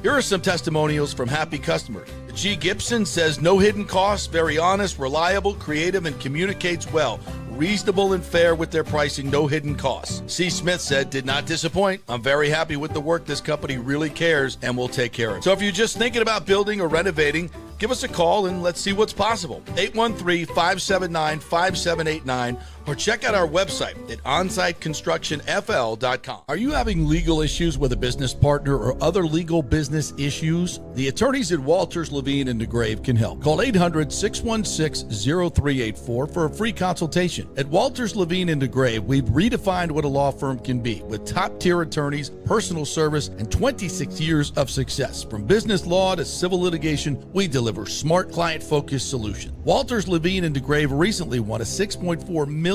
Here are some testimonials from happy customers. G. Gibson says, no hidden costs, very honest, reliable, creative, and communicates well. Reasonable and fair with their pricing, no hidden costs. C. Smith said, did not disappoint. I'm very happy with the work. This company really cares and will take care of it. So if you're just thinking about building or renovating, give us a call and let's see what's possible. 813-579-5789 or check out our website at onsiteconstructionfl.com. Are you having legal issues with a business partner or other legal business issues? The attorneys at Walters, Levine & DeGrave can help. Call 800-616-0384 for a free consultation. At Walters, Levine & DeGrave, we've redefined what a law firm can be with top-tier attorneys, personal service, and 26 years of success. From business law to civil litigation, we deliver smart, client-focused solutions. Walters, Levine & DeGrave recently won a $6.4 million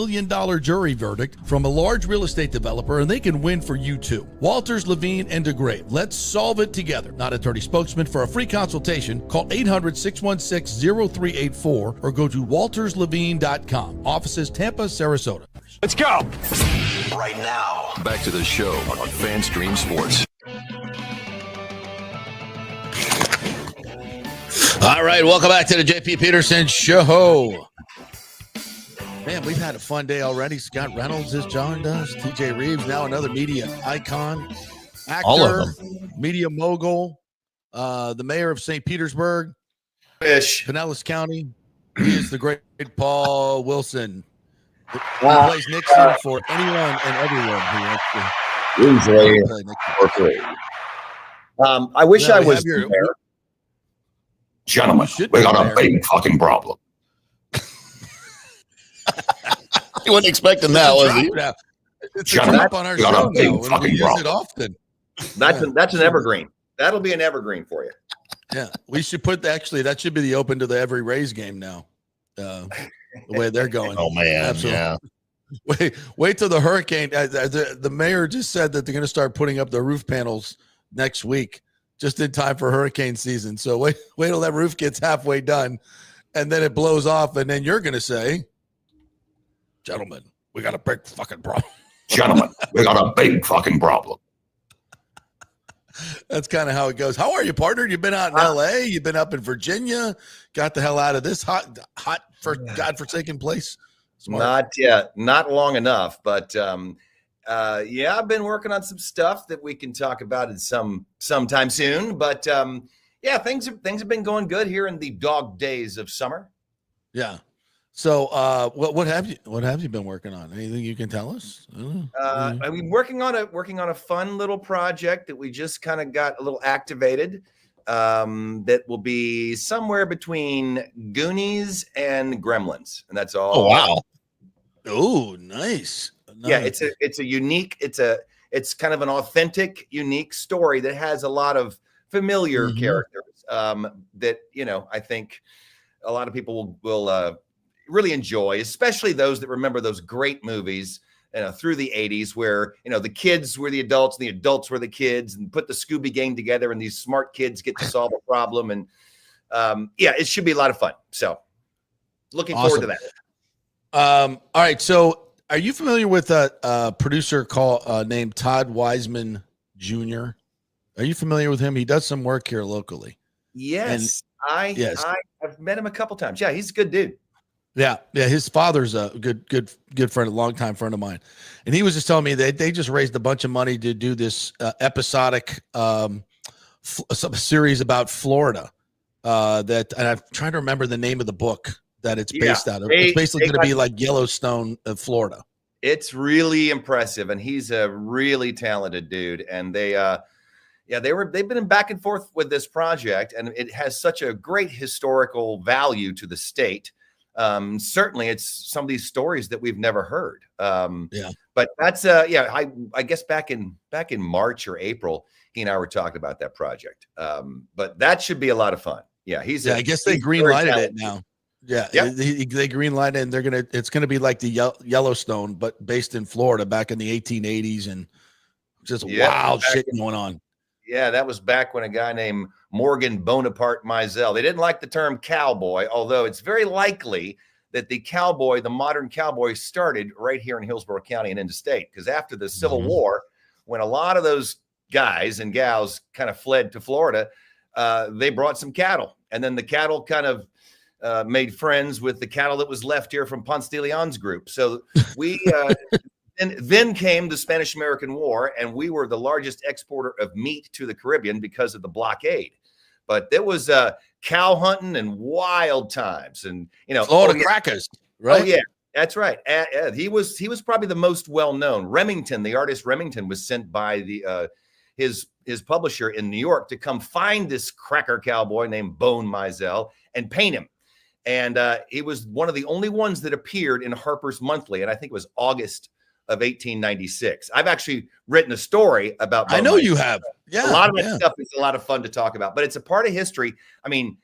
jury verdict from a large real estate developer, and they can win for you too. Walters, Levine & DeGrave. Let's solve it together. Not attorney spokesman. For a free consultation, call 800-616-0384 or go to walterslevine.com. Offices Tampa, Sarasota.
Let's go.
Right now, back to the show on FanStream Sports.
All right, welcome back to the JP Peterson Show. Man, we've had a fun day already. Scott Reynolds, as John does. TJ Rives, now another media icon, actor, media mogul, the mayor of St. Petersburg, Pinellas County. He is the great Paul Wilson. He plays Nixon for anyone and everyone who wants to play Nixon.
I wish I was there
Gentlemen, we got a big fucking problem.
You wasn't expecting that, was he?
It's a drop on our show now. We use it often.
That's an evergreen. That'll be an evergreen for you.
Yeah, we should put that should be the open to the every Rays game now. The way they're going.
Oh man, absolutely. Yeah.
Wait till the hurricane. The mayor just said that they're going to start putting up the roof panels next week, just in time for hurricane season. So wait till that roof gets halfway done, and then it blows off, and then you're going to say, "Gentlemen, we got a big fucking problem."
Gentlemen, we got a big fucking problem.
That's kind of how it goes. How are you, partner? You've been out in L.A. You've been up in Virginia. Got the hell out of this hot for godforsaken place.
Smart. Not long enough, but I've been working on some stuff that we can talk about in sometime soon. But things have been going good here in the dog days of summer.
Yeah. So what have you been working on? Anything you can tell us?
I mean, working on a fun little project that we just kind of got a little activated. That will be somewhere between Goonies and Gremlins, and that's all.
Oh wow!
Oh, nice.
Yeah, it's a unique. It's kind of an authentic, unique story that has a lot of familiar characters. That I think a lot of people will really enjoy, especially those that remember those great movies through the 80s where, the kids were the adults and the adults were the kids, and put the Scooby gang together and these smart kids get to solve a problem. And it should be a lot of fun. So looking forward to that.
All right. So are you familiar with a producer named Todd Wiseman Jr.? Are you familiar with him? He does some work here locally.
Yes. I've met him a couple times. Yeah, he's a good dude.
Yeah. His father's a good friend, a longtime friend of mine, and he was just telling me that they just raised a bunch of money to do this episodic series about Florida. And I'm trying to remember the name of the book that it's based out of. It's basically going to be like Yellowstone of Florida.
It's really impressive, and he's a really talented dude. And they've been back and forth with this project, and it has such a great historical value to the state. Certainly it's some of these stories that we've never heard. But that's I guess back in March or April, he and I were talking about that project. But that should be a lot of fun. Yeah, I guess
they green lighted it now. Yeah, they green lighted, and it's gonna be like the Yellowstone, but based in Florida back in the 1880s, and just wild shit going on.
Yeah, that was back when a guy named Morgan Bonaparte Mizell. They didn't like the term cowboy, although it's very likely that the modern cowboy, started right here in Hillsborough County and interstate. Because after the Civil War, when a lot of those guys and gals kind of fled to Florida, they brought some cattle. And then the cattle kind of made friends with the cattle that was left here from Ponce de Leon's group. So we... And then came the Spanish-American War, and we were the largest exporter of meat to the Caribbean because of the blockade. But there was cow hunting and wild times, and
Florida crackers, right?
Oh yeah, that's right. He was probably the most well-known. Remington, the artist Remington, was sent by his publisher in New York to come find this cracker cowboy named Bone Mizell and paint him. And he was one of the only ones that appeared in Harper's Monthly, and I think it was August of 1896. I've actually written a story about.
I know you have. Yeah,
a lot of that stuff is a lot of fun to talk about, but it's a part of history. I mean,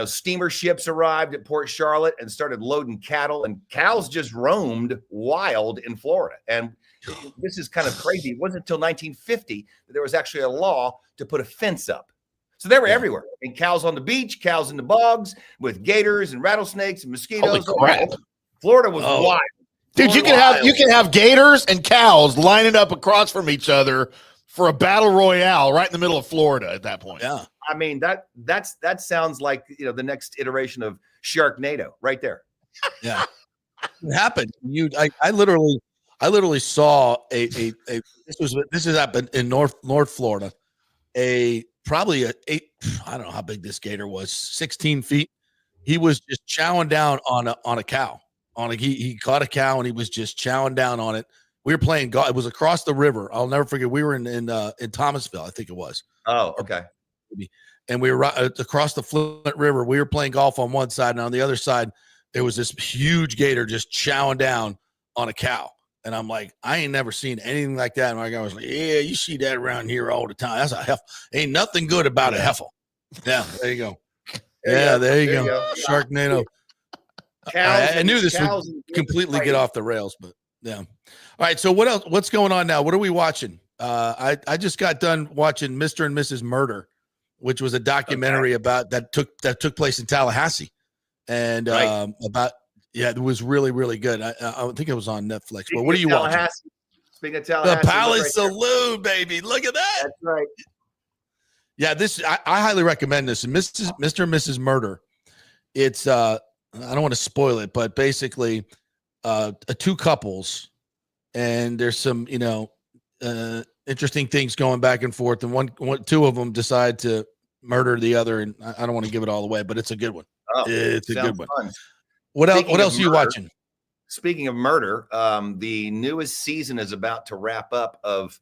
steamer ships arrived at Port Charlotte and started loading cattle, and cows just roamed wild in Florida. And this is kind of crazy. It wasn't until 1950 that there was actually a law to put a fence up. So they were everywhere. And cows on the beach, cows in the bogs, with gators and rattlesnakes and mosquitoes.
Holy crap.
Florida was wild.
Dude, you can have gators and cows lining up across from each other for a battle royale right in the middle of Florida at that point.
Yeah.
I mean, that sounds like, the next iteration of Sharknado right there.
Yeah. It happened. I literally saw this is happened in North Florida. Probably I don't know how big this gator was, 16 feet. He was just chowing down on a cow. He caught a cow and he was just chowing down on it. We were playing golf. It was across the river. I'll never forget. We were in Thomasville, I think it was.
Oh, okay.
and we were across the Flint River. We were playing golf on one side, and on the other side, there was this huge gator just chowing down on a cow. And I'm like, I ain't never seen anything like that. And my guy was like, yeah, you see that around here all the time. That's a heifer. Ain't nothing good about a heifer. Yeah, there you go. There you go. Sharknado. I knew this would completely get off the rails, but yeah. All right, so what else? What's going on now? What are we watching? I just got done watching Mr. and Mrs. Murder, which was a documentary about that took place in Tallahassee, and it was really, really good. I think it was on Netflix. But what are you watching?
Speaking of Tallahassee,
the Palace Saloon, baby. Look at that.
That's right.
Yeah, I highly recommend this. Mr. and Mrs. Murder. It's I don't want to spoil it, but basically, two couples, and there's some interesting things going back and forth, and two of them decide to murder the other, and I don't want to give it all away, but it's a good one.
Oh,
it's a good one.
Fun.
What else are you watching?
Speaking of murder, the newest season is about to wrap up of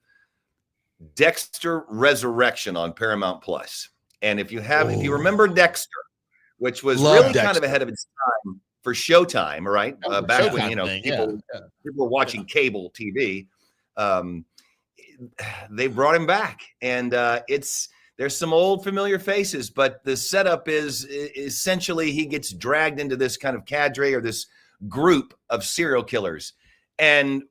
Dexter Resurrection on Paramount Plus. And if you remember Dexter, which was really kind of ahead of its time for Showtime, right? Back when people were watching cable TV, they brought him back, and there's some old familiar faces, but the setup is essentially he gets dragged into this kind of cadre or this group of serial killers, and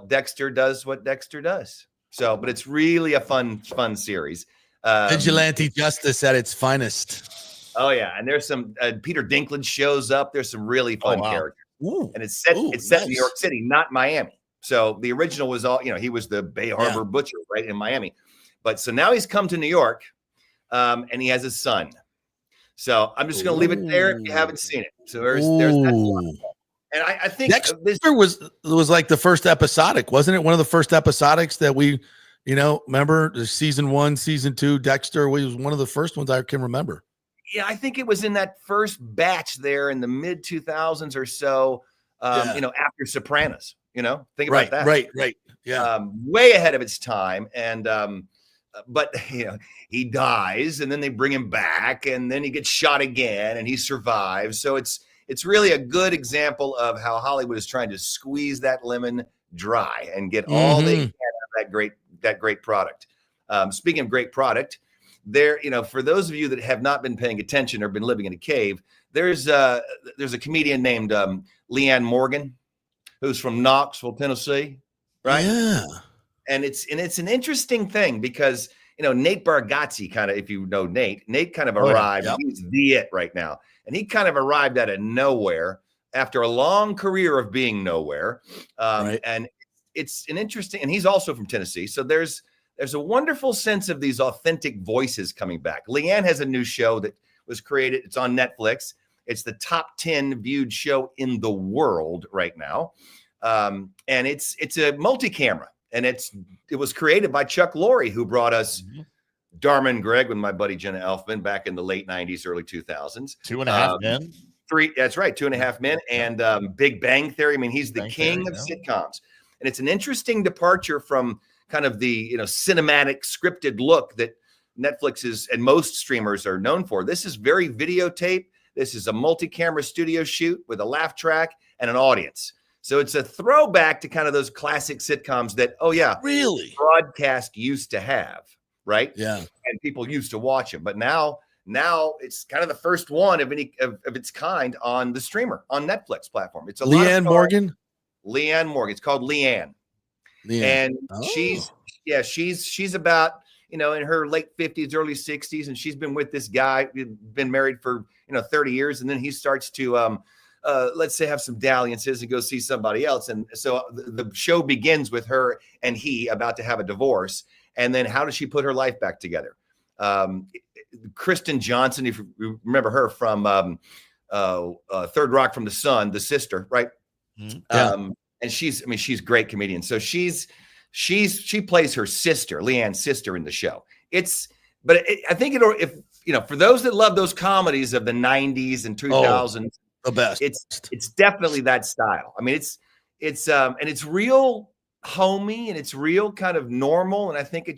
Dexter does what Dexter does. So, but it's really a fun series.
Vigilante justice at its finest.
Oh yeah, and there's some Peter Dinklage shows up. There's some really fun characters, and it's set in New York City, not Miami. So the original was all he was the Bay Harbor butcher, right, in Miami, but so now he's come to New York, and he has a son. So I'm just going to leave it there if you haven't seen it. So there's that one. And I think
Dexter was like the first episodic, wasn't it? One of the first episodics that we, remember season 1, season 2, Dexter was one of the first ones I can remember.
Yeah, I think it was in that first batch there in the mid 2000s or so, after Sopranos, think about that.
Right. Yeah.
Way ahead of its time. And, but he dies, and then they bring him back, and then he gets shot again, and he survives. So it's really a good example of how Hollywood is trying to squeeze that lemon dry and get all they can out of that great product. Speaking of great product, there, for those of you that have not been paying attention or been living in a cave, there's a comedian named Leanne Morgan, who's from Knoxville, Tennessee, right?
Yeah.
And it's an interesting thing because Nate Bargatze kind of, if you know Nate kind of arrived. Yep. He's the it right now. And he kind of arrived out of nowhere after a long career of being nowhere. And it's an interesting, and he's also from Tennessee. So there's a wonderful sense of these authentic voices coming back. Leanne has a new show that was created. It's on Netflix. It's the top 10 viewed show in the world right now. And it's a multi-camera, and it was created by Chuck Lorre, who brought us Dharma and Greg with my buddy Jenna Elfman back in the late 90s, early 2000s.
2.5 Men.
That's right, 2.5 Men, and Big Bang Theory. I mean, he's the king of sitcoms. And it's an interesting departure from kind of the cinematic scripted look that Netflix is and most streamers are known for. This is very videotape. This is a multi-camera studio shoot with a laugh track and an audience. So it's a throwback to kind of those classic sitcoms that,
really
broadcast used to have, right?
Yeah.
And people used to watch them. But now it's kind of the first one of its kind on the streamer, on Netflix platform. It's a
Leanne Morgan.
Leanne Morgan. It's called Leanne. And she's about, in her late 50s, early 60s, and she's been with this guy, been married for 30 years, and then he starts to let's say have some dalliances and go see somebody else. And so the show begins with her and he about to have a divorce. And then how does she put her life back together? Kristen Johnson, if you remember her from Third Rock from the Sun, the sister, right?
Yeah.
And she's a great comedian. So she plays her sister, Leanne's sister, in the show. I think for those that love those comedies of the 90s and 2000s,
the best.
It's definitely that style. I mean, it's real homey, and it's real kind of normal. And I think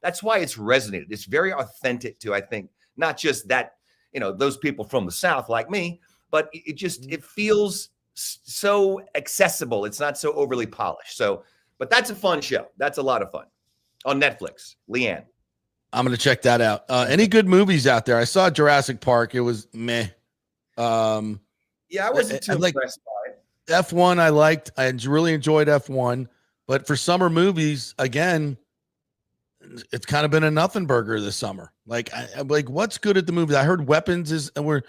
that's why it's resonated. It's very authentic to, I think, not just that, those people from the South like me, but it feels so accessible. It's not so overly polished. So, but that's a fun show. That's a lot of fun on Netflix. Leanne.
I'm going to check that out. Any good movies out there? I saw Jurassic Park. It was meh.
Yeah, I wasn't too impressed by it.
F1 I liked. I really enjoyed F1. But for summer movies, again, it's kind of been a nothing burger this summer. Like, what's good at the movies? I heard Weapons is good.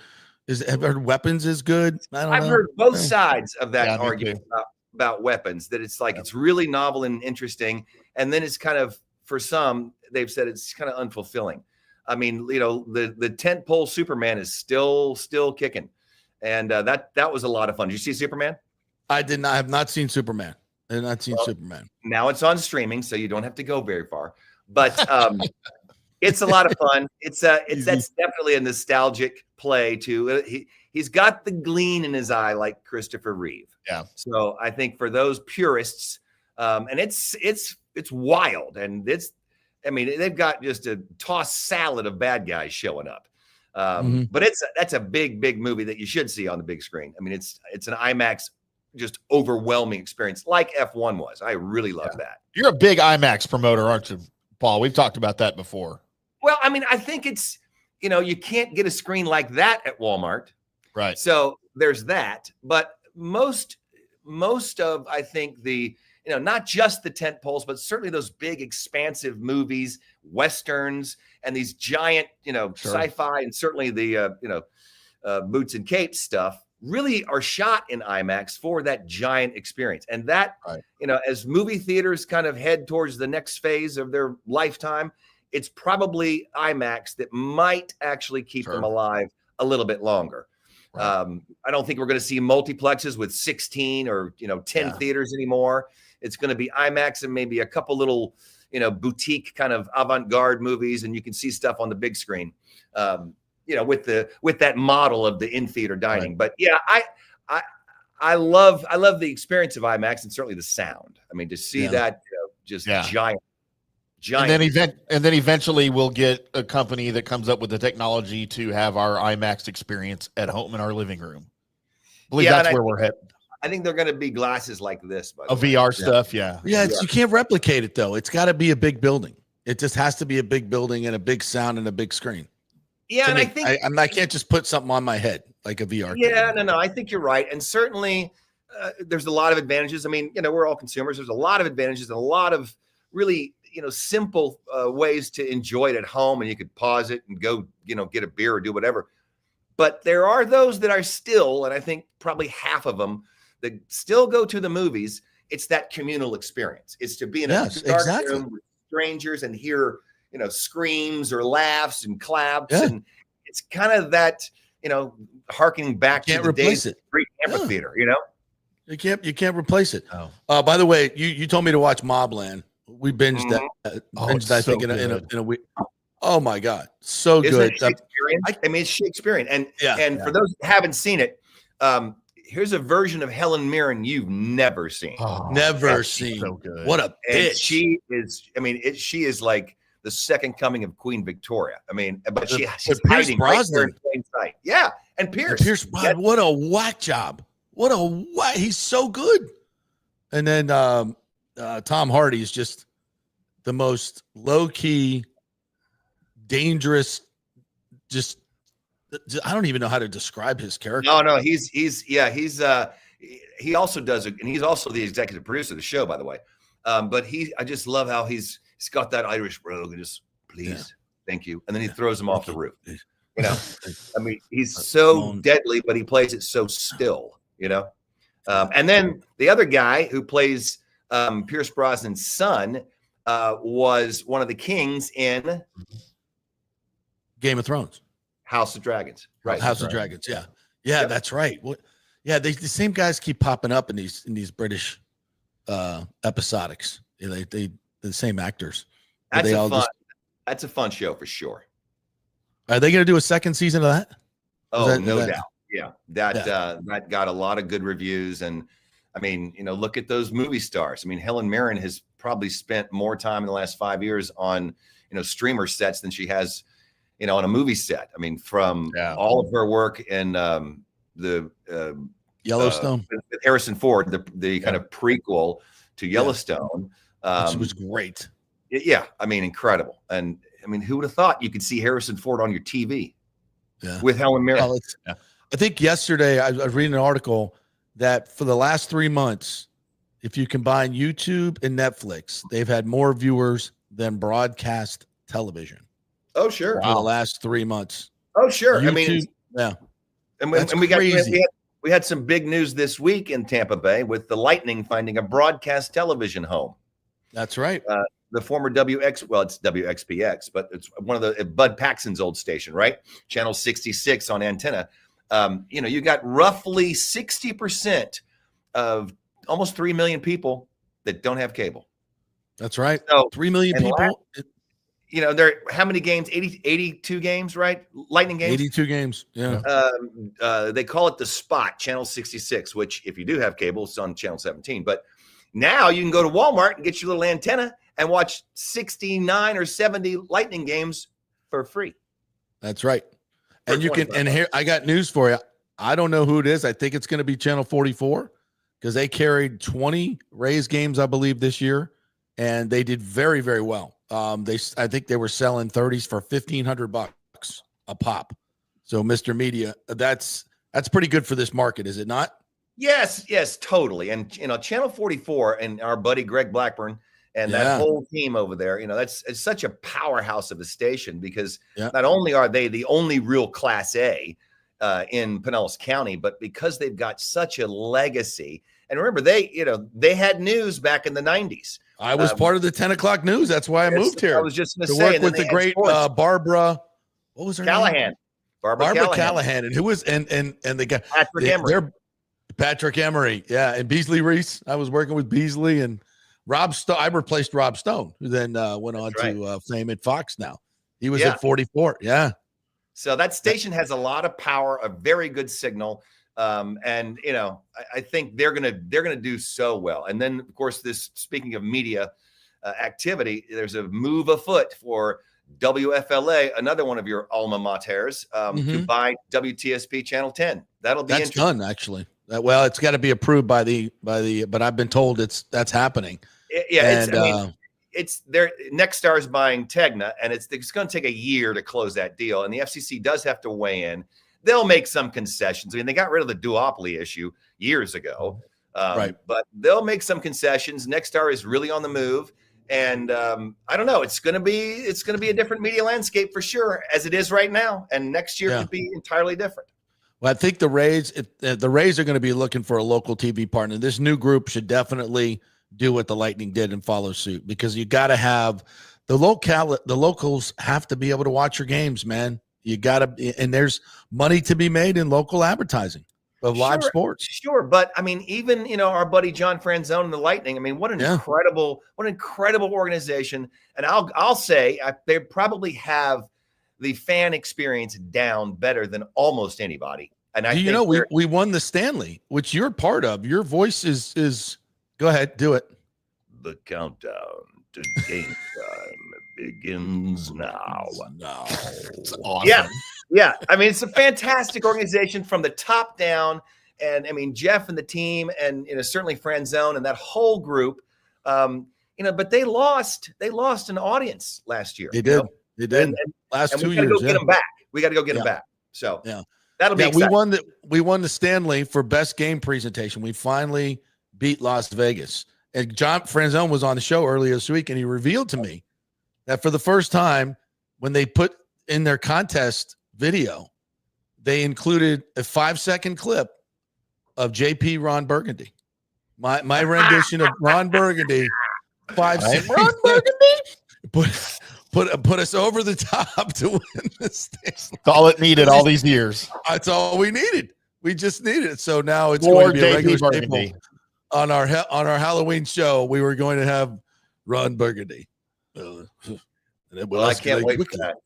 I've heard both sides of that argument about Weapons, that it's like it's really novel and interesting. And then it's kind of, for some, they've said it's kind of unfulfilling. I mean, the tentpole Superman is still kicking. And that was a lot of fun. Did you see Superman?
I did not. I have not seen Superman. I have not seen Superman.
Now it's on streaming, so you don't have to go very far. But it's a lot of fun. That's definitely a nostalgic play too. He's got the gleam in his eye like Christopher Reeve.
Yeah.
So I think for those purists, and it's wild, and they've got just a tossed salad of bad guys showing up. But that's a big movie that you should see on the big screen. I mean, it's an IMAX, just overwhelming experience like F1 was. I really love that.
You're a big IMAX promoter, aren't you, Paul? We've talked about that before.
Well, I mean, I think it's, you can't get a screen like that at Walmart.
Right.
So there's that. But most of, I think, the, not just the tent poles, but certainly those big, expansive movies, Westerns, and these giant, sci-fi, and certainly the, boots and capes stuff really are shot in IMAX for that giant experience. And that, as movie theaters kind of head towards the next phase of their lifetime, it's probably IMAX that might actually keep them alive a little bit longer. Right. I don't think we're going to see multiplexes with 16 or 10 theaters anymore. It's going to be IMAX and maybe a couple little boutique kind of avant-garde movies, and you can see stuff on the big screen. With that model of the in-theater dining. Right. But yeah, I love the experience of IMAX, and certainly the sound. I mean, to see that giant.
And then eventually we'll get a company that comes up with the technology to have our IMAX experience at home in our living room. I believe that's where we're headed.
I think they're going to be glasses like this.
VR stuff,
Yeah, you can't replicate it, though. It's got to be a big building. It just has to be a big building and a big sound and a big screen.
Yeah, and I think
I can't just put something on my head like a VR.
Yeah, no, I think you're right. And certainly there's a lot of advantages. I mean, we're all consumers. There's a lot of advantages and a lot of really, simple ways to enjoy it at home. And you could pause it and go, get a beer or do whatever. But there are those that are still, and I think probably half of them, that still go to the movies. It's that communal experience. It's to be in a dark room with strangers and hear screams or laughs and claps. Yeah. And it's kind of that, harkening back to the days of the amphitheater,
You can't replace it. Oh. By the way, you told me to watch Mobland. We binged that. I think in a week. Oh my God. So good.
It's Shakespearean. And for those who haven't seen it, here's a version of Helen Mirren you've never seen.
Never seen. So good. What a bitch.
She is like the second coming of Queen Victoria. I mean, but she's hiding right there in plain sight. Yeah, and Pierce Brosnan.
What a whack job! He's so good. And then Tom Hardy is just the most low key, dangerous. Just I don't even know how to describe his character.
No, he also does it, and he's also the executive producer of the show, by the way. But I just love how he's got that Irish brogue and just thank you, and then he throws him off the roof. I mean, he's so deadly, but he plays it so still. And then the other guy who plays Pierce Brosnan's son was one of the kings in
Game of Thrones,
House of Dragons. Right,
House of Dragons. Yeah, that's right. Yeah, the same guys keep popping up in these British episodics. They the same actors.
That's a fun show for sure.
Are they going to do a second season of that?
Oh, no doubt. Yeah, that got a lot of good reviews, and I mean, look at those movie stars. I mean, Helen Mirren has probably spent more time in the last 5 years on streamer sets than she has, on a movie set. I mean, from all of her work in the
Yellowstone
with Harrison Ford, the kind of prequel to Yellowstone,
which was great.
Yeah, I mean, incredible. And I mean, who would have thought you could see Harrison Ford on your TV with Helen Mirren?
Well, I think yesterday I was reading an article that for the last 3 months, if you combine YouTube and Netflix, they've had more viewers than broadcast television.
Oh, sure.
For the last 3 months.
Oh, sure.
YouTube,
I mean, and we had some big news this week in Tampa Bay with the Lightning finding a broadcast television home.
That's right.
The former it's WXPX, but it's one of the Bud Paxton's old station, right? Channel 66 on antenna. You got roughly 60% of almost 3 million people that don't have cable.
That's right.
So
3 million people.
There how many games? 82 games, right? Lightning games.
82 games. Yeah.
They call it the Spot, Channel 66, which if you do have cable, it's on Channel 17. But now you can go to Walmart and get your little antenna and watch 69 or 70 Lightning games for free.
That's right. And you can, and here, I got news for you. I don't know who it is. I think it's going to be Channel 44 because they carried 20 Rays games, I believe, this year, and they did very, very well. I think they were selling 30s for $1,500 a pop. So, Mr. Media, that's pretty good for this market, is it not?
Yes, totally. And Channel 44 and our buddy Greg Blackburn and that whole team over there, it's such a powerhouse of a station because not only are they the only real Class A in Pinellas County, but because they've got such a legacy. And remember, they had news back in the 90s.
I was part of the 10 o'clock news. That's why I moved here.
I was just going
to
say,
work with the great Barbara. What was her
Callahan?
name?
Barbara
Callahan, and who was and the guy
Patrick Emery.
Patrick Emery, and Beasley Reese. I was working with Beasley and Rob Stone. I replaced Rob Stone, who then went on to fame at Fox. Now he was at 44. Yeah.
So that station has a lot of power, a very good signal. And I think they're gonna do so well. And then, of course, speaking of media activity, there's a move afoot for WFLA, another one of your alma maters, to buy WTSP Channel 10. That's
done, actually. Well, it's got to be approved by the. But I've been told that's happening.
It's their Nexstar is buying Tegna, and it's going to take a year to close that deal. And the FCC does have to weigh in. They'll make some concessions. I mean, they got rid of the duopoly issue years ago,
right?
But they'll make some concessions. Nexstar is really on the move, and I don't know. It's going to be a different media landscape for sure, as it is right now. And next year could be entirely different.
Well, I think the Rays, the Rays are going to be looking for a local TV partner. This new group should definitely do what the Lightning did and follow suit because you got to have the locals have to be able to watch your games, man. You got to, and there's money to be made in local advertising of live sports.
Sure. But I mean, even, our buddy John Franzone and the Lightning, I mean, what an incredible organization. And I'll say they probably have the fan experience down better than almost anybody. And I think
we won the Stanley, which you're part of. Your voice is go ahead, do it.
The countdown to game time begins now.
It's awesome.
Yeah. I mean, it's a fantastic organization from the top down. And I mean, Jeff and the team and certainly Franzone and that whole group, but they lost an audience last year.
They did. They did. Last 2 years.
Get them back. We got to go get them back. So that'll be
exciting. We won the Stanley for best game presentation. We finally beat Las Vegas. And John Franzone was on the show earlier this week, and he revealed to me that for the first time, when they put in their contest video, they included a 5-second clip of JP Ron Burgundy. My rendition of Ron Burgundy. 5 seconds.
Ron Burgundy?
Put us over the top to win this thing.
That's all it needed all these years.
That's all we needed. We just needed it. So now it's going to be a regular staple. On our Halloween show, we were going to have Ron Burgundy.
Well, I can't wait for that.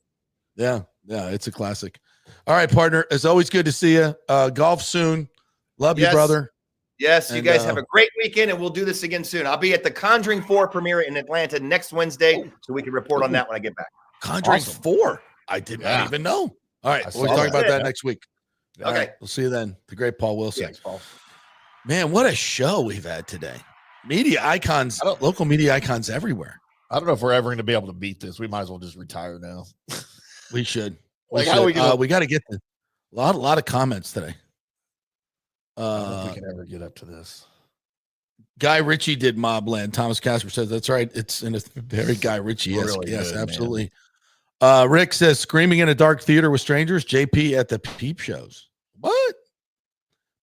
Yeah, it's a classic. All right, partner. It's always good to see you. Golf soon. Love you, brother.
Yes, you guys have a great weekend, and we'll do this again soon. I'll be at the Conjuring 4 premiere in Atlanta next Wednesday, so we can report on that when I get back.
Conjuring 4? I didn't even know. All right, we'll
saw
talk about that
Yeah.
next week. All
Okay.
right, we'll see you then. The great Paul Wilson.
Thanks, Paul.
Man, what a show we've had today. Media icons, local media icons everywhere.
I don't know if we're ever going to be able to beat this. We might as well just retire now.
We should.
Like, how are we gonna-
we got to get a lot of comments today.
I don't know if we can ever get up to this.
Guy Ritchie did Mobland. Thomas Casper says that's right. It's in a very Guy Ritchie. Yes,
Really
yes,
good,
absolutely. Rick says screaming in a dark theater with strangers. JP at the peep shows. What?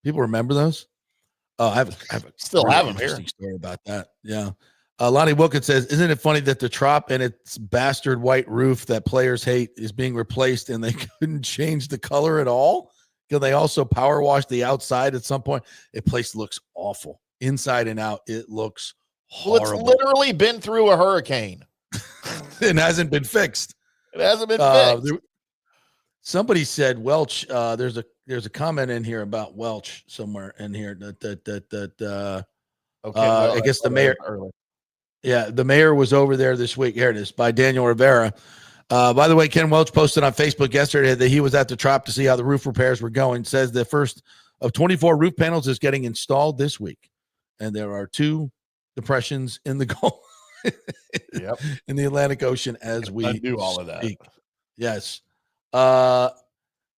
People remember those? Oh, I have
Still
very
have them here.
interesting story about that. Yeah. Lonnie Wilkins says, isn't it funny that the Trop and its bastard white roof that players hate is being replaced and they couldn't change the color at all? Can they also power wash the outside at some point? The place looks awful. Inside and out, it looks horrible.
Well, it's literally been through a hurricane.
It hasn't been fixed.
It hasn't been fixed.
Somebody said Welch. There's a comment in here about Welch somewhere in here. I guess the mayor. Yeah, the mayor was over there this week. Here it is by Daniel Rivera. By the way, Ken Welch posted on Facebook yesterday that he was at the Trop to see how the roof repairs were going. Says the first of 24 roof panels is getting installed this week, and there are 2 depressions in the Gulf, in the Atlantic Ocean as we
do all of that.
Yes.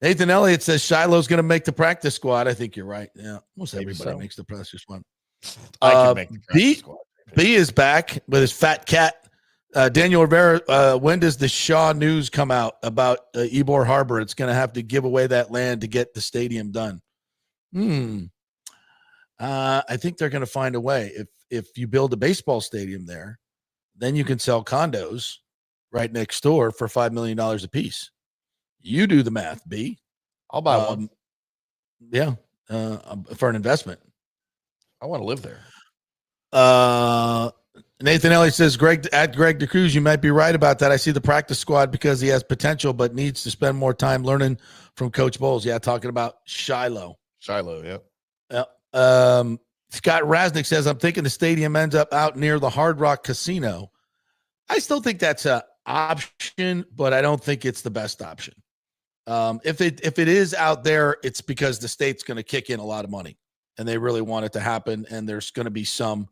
Nathan Elliott says Shiloh's going to make the practice squad. I think you're right. Yeah, almost
Maybe
everybody
so.
makes the practice squad.
I can make the practice squad.
B is back with his fat cat. Daniel Rivera, when does the Shaw news come out about Ybor Harbor? It's going to have to give away that land to get the stadium done. I think they're going to find a way. If you build a baseball stadium there, then you can sell condos right next door for $5 million a piece. You do the math, B.
I'll buy one.
Yeah, for an investment.
I want to live there.
Nathan Elliott says, Greg DeCruz, you might be right about that. I see the practice squad because he has potential, but needs to spend more time learning from Coach Bowles. Yeah, talking about Shiloh.
Yeah.
Scott Rasnick says, I'm thinking the stadium ends up out near the Hard Rock Casino. I still think that's an option, but I don't think it's the best option. If it is out there, it's because the state's going to kick in a lot of money, and they really want it to happen, and there's going to be something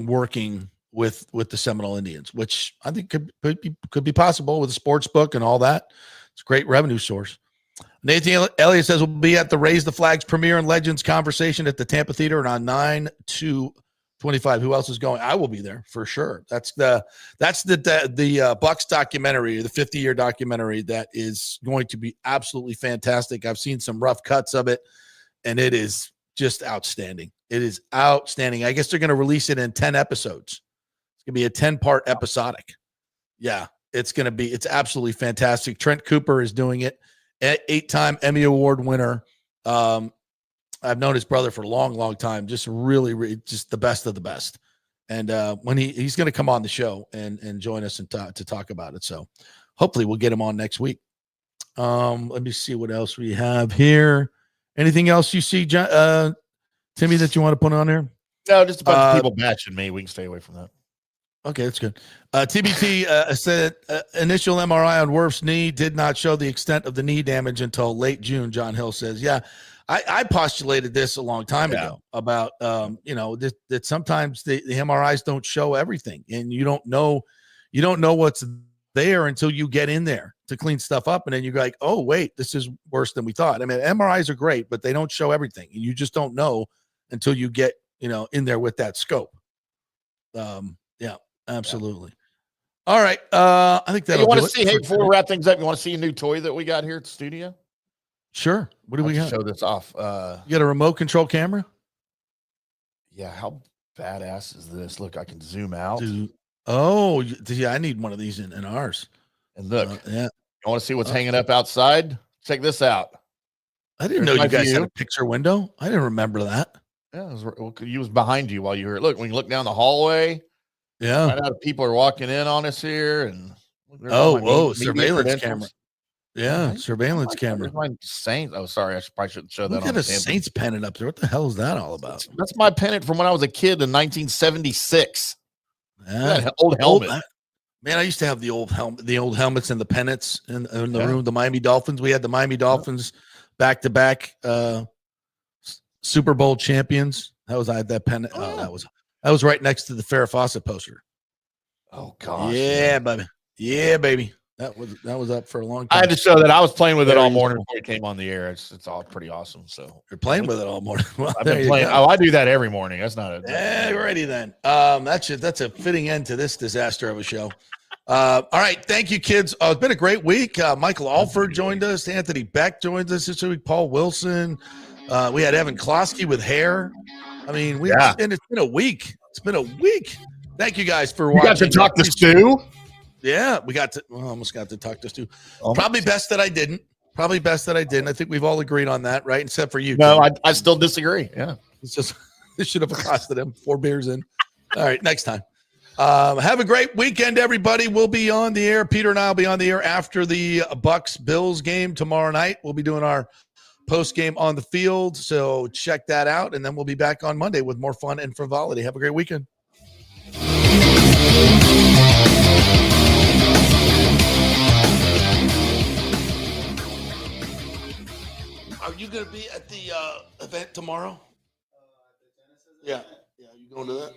working with the Seminole Indians, which I think could be possible with a sports book and all that. It's a great revenue source. Nathan Elliott says we'll be at the Raise the Flags premiere and Legends conversation at the Tampa Theater on 9/2/25. Who else is going? I will be there for sure. That's the Bucs documentary, the 50-year documentary that is going to be absolutely fantastic. I've seen some rough cuts of it, and it is just outstanding. It is outstanding. I guess they're going to release it in 10 episodes. It's going to be a 10-part episodic. Yeah, it's absolutely fantastic. Trent Cooper is doing it. 8-time Emmy Award winner. I've known his brother for a long, long time. Just really, just the best of the best. And when he's going to come on the show and join us and to talk about it. So hopefully we'll get him on next week. Let me see what else we have here. Anything else you see, Timmy, that you want to put on there?
No, just a bunch of people batching me. We can stay away from that.
Okay, that's good. TBT said initial MRI on Wirf's knee did not show the extent of the knee damage until late June, John Hill says. Yeah, I postulated this a long time ago about, that sometimes the MRIs don't show everything, and you don't know what's there until you get in there to clean stuff up. And then you're like, oh, wait, this is worse than we thought. I mean, MRIs are great, but they don't show everything. And you just don't know until you get, in there with that scope. Yeah, absolutely. All right. I think that'll
you want
do
to see, hey, before we wrap things up, you want to see a new toy that we got here at the studio?
Sure. What do we got?
Show this off.
You got a remote control camera?
Yeah. How badass is this? Look, I can zoom out.
Dude. Oh, yeah. I need one of these in ours.
And look,
yeah.
You want to see what's hanging up outside? Check this out.
I didn't know you guys had a picture window. I didn't remember that.
Yeah, it was behind you while you were. Look, when you look down the hallway,
yeah,
find out if people are walking in on us here, and
surveillance camera. Yeah, surveillance camera.
My Saints. Oh, sorry, probably shouldn't show that.
Look at a Saints pennant up there. What the hell is that all about?
That's my pennant from when I was a kid in 1976.
Yeah,
old helmet.
Man, I used to have the old helmets and the pennants in the room. The Miami Dolphins. We had the Miami Dolphins back-to-back Super Bowl champions. I had that pennant. Oh, that was right next to the Farrah Fawcett poster.
Oh gosh.
Yeah, baby. Yeah, baby. That was up for a long time.
I had to show that I was playing with it all morning before it came on the air. It's all pretty awesome. So
you're playing with it all morning. Well,
I've been playing. I do that every morning. That's not it.
Alrighty then. That's a fitting end to this disaster of a show. All right, thank you, kids. It's been a great week. Michael Alford joined us. Anthony Beck joined us this week. Paul Wilson. We had Evan Klosky with hair. I mean, and it's been a week. It's been a week. Thank you guys for watching.
You got to talk to Stu.
Yeah, almost got to talk to Stu. Probably best that I didn't. I think we've all agreed on that, right? Except for you.
No, I still disagree. Yeah.
It's just, this should have costed him 4 beers in. All right, next time. Have a great weekend, everybody. We'll be on the air. Peter and I will be on the air after the Bucs-Bills game tomorrow night. We'll be doing our post game on the field. So check that out. And then we'll be back on Monday with more fun and frivolity. Have a great weekend. Are you going to be at the event tomorrow? Yeah. Yeah. You going to that?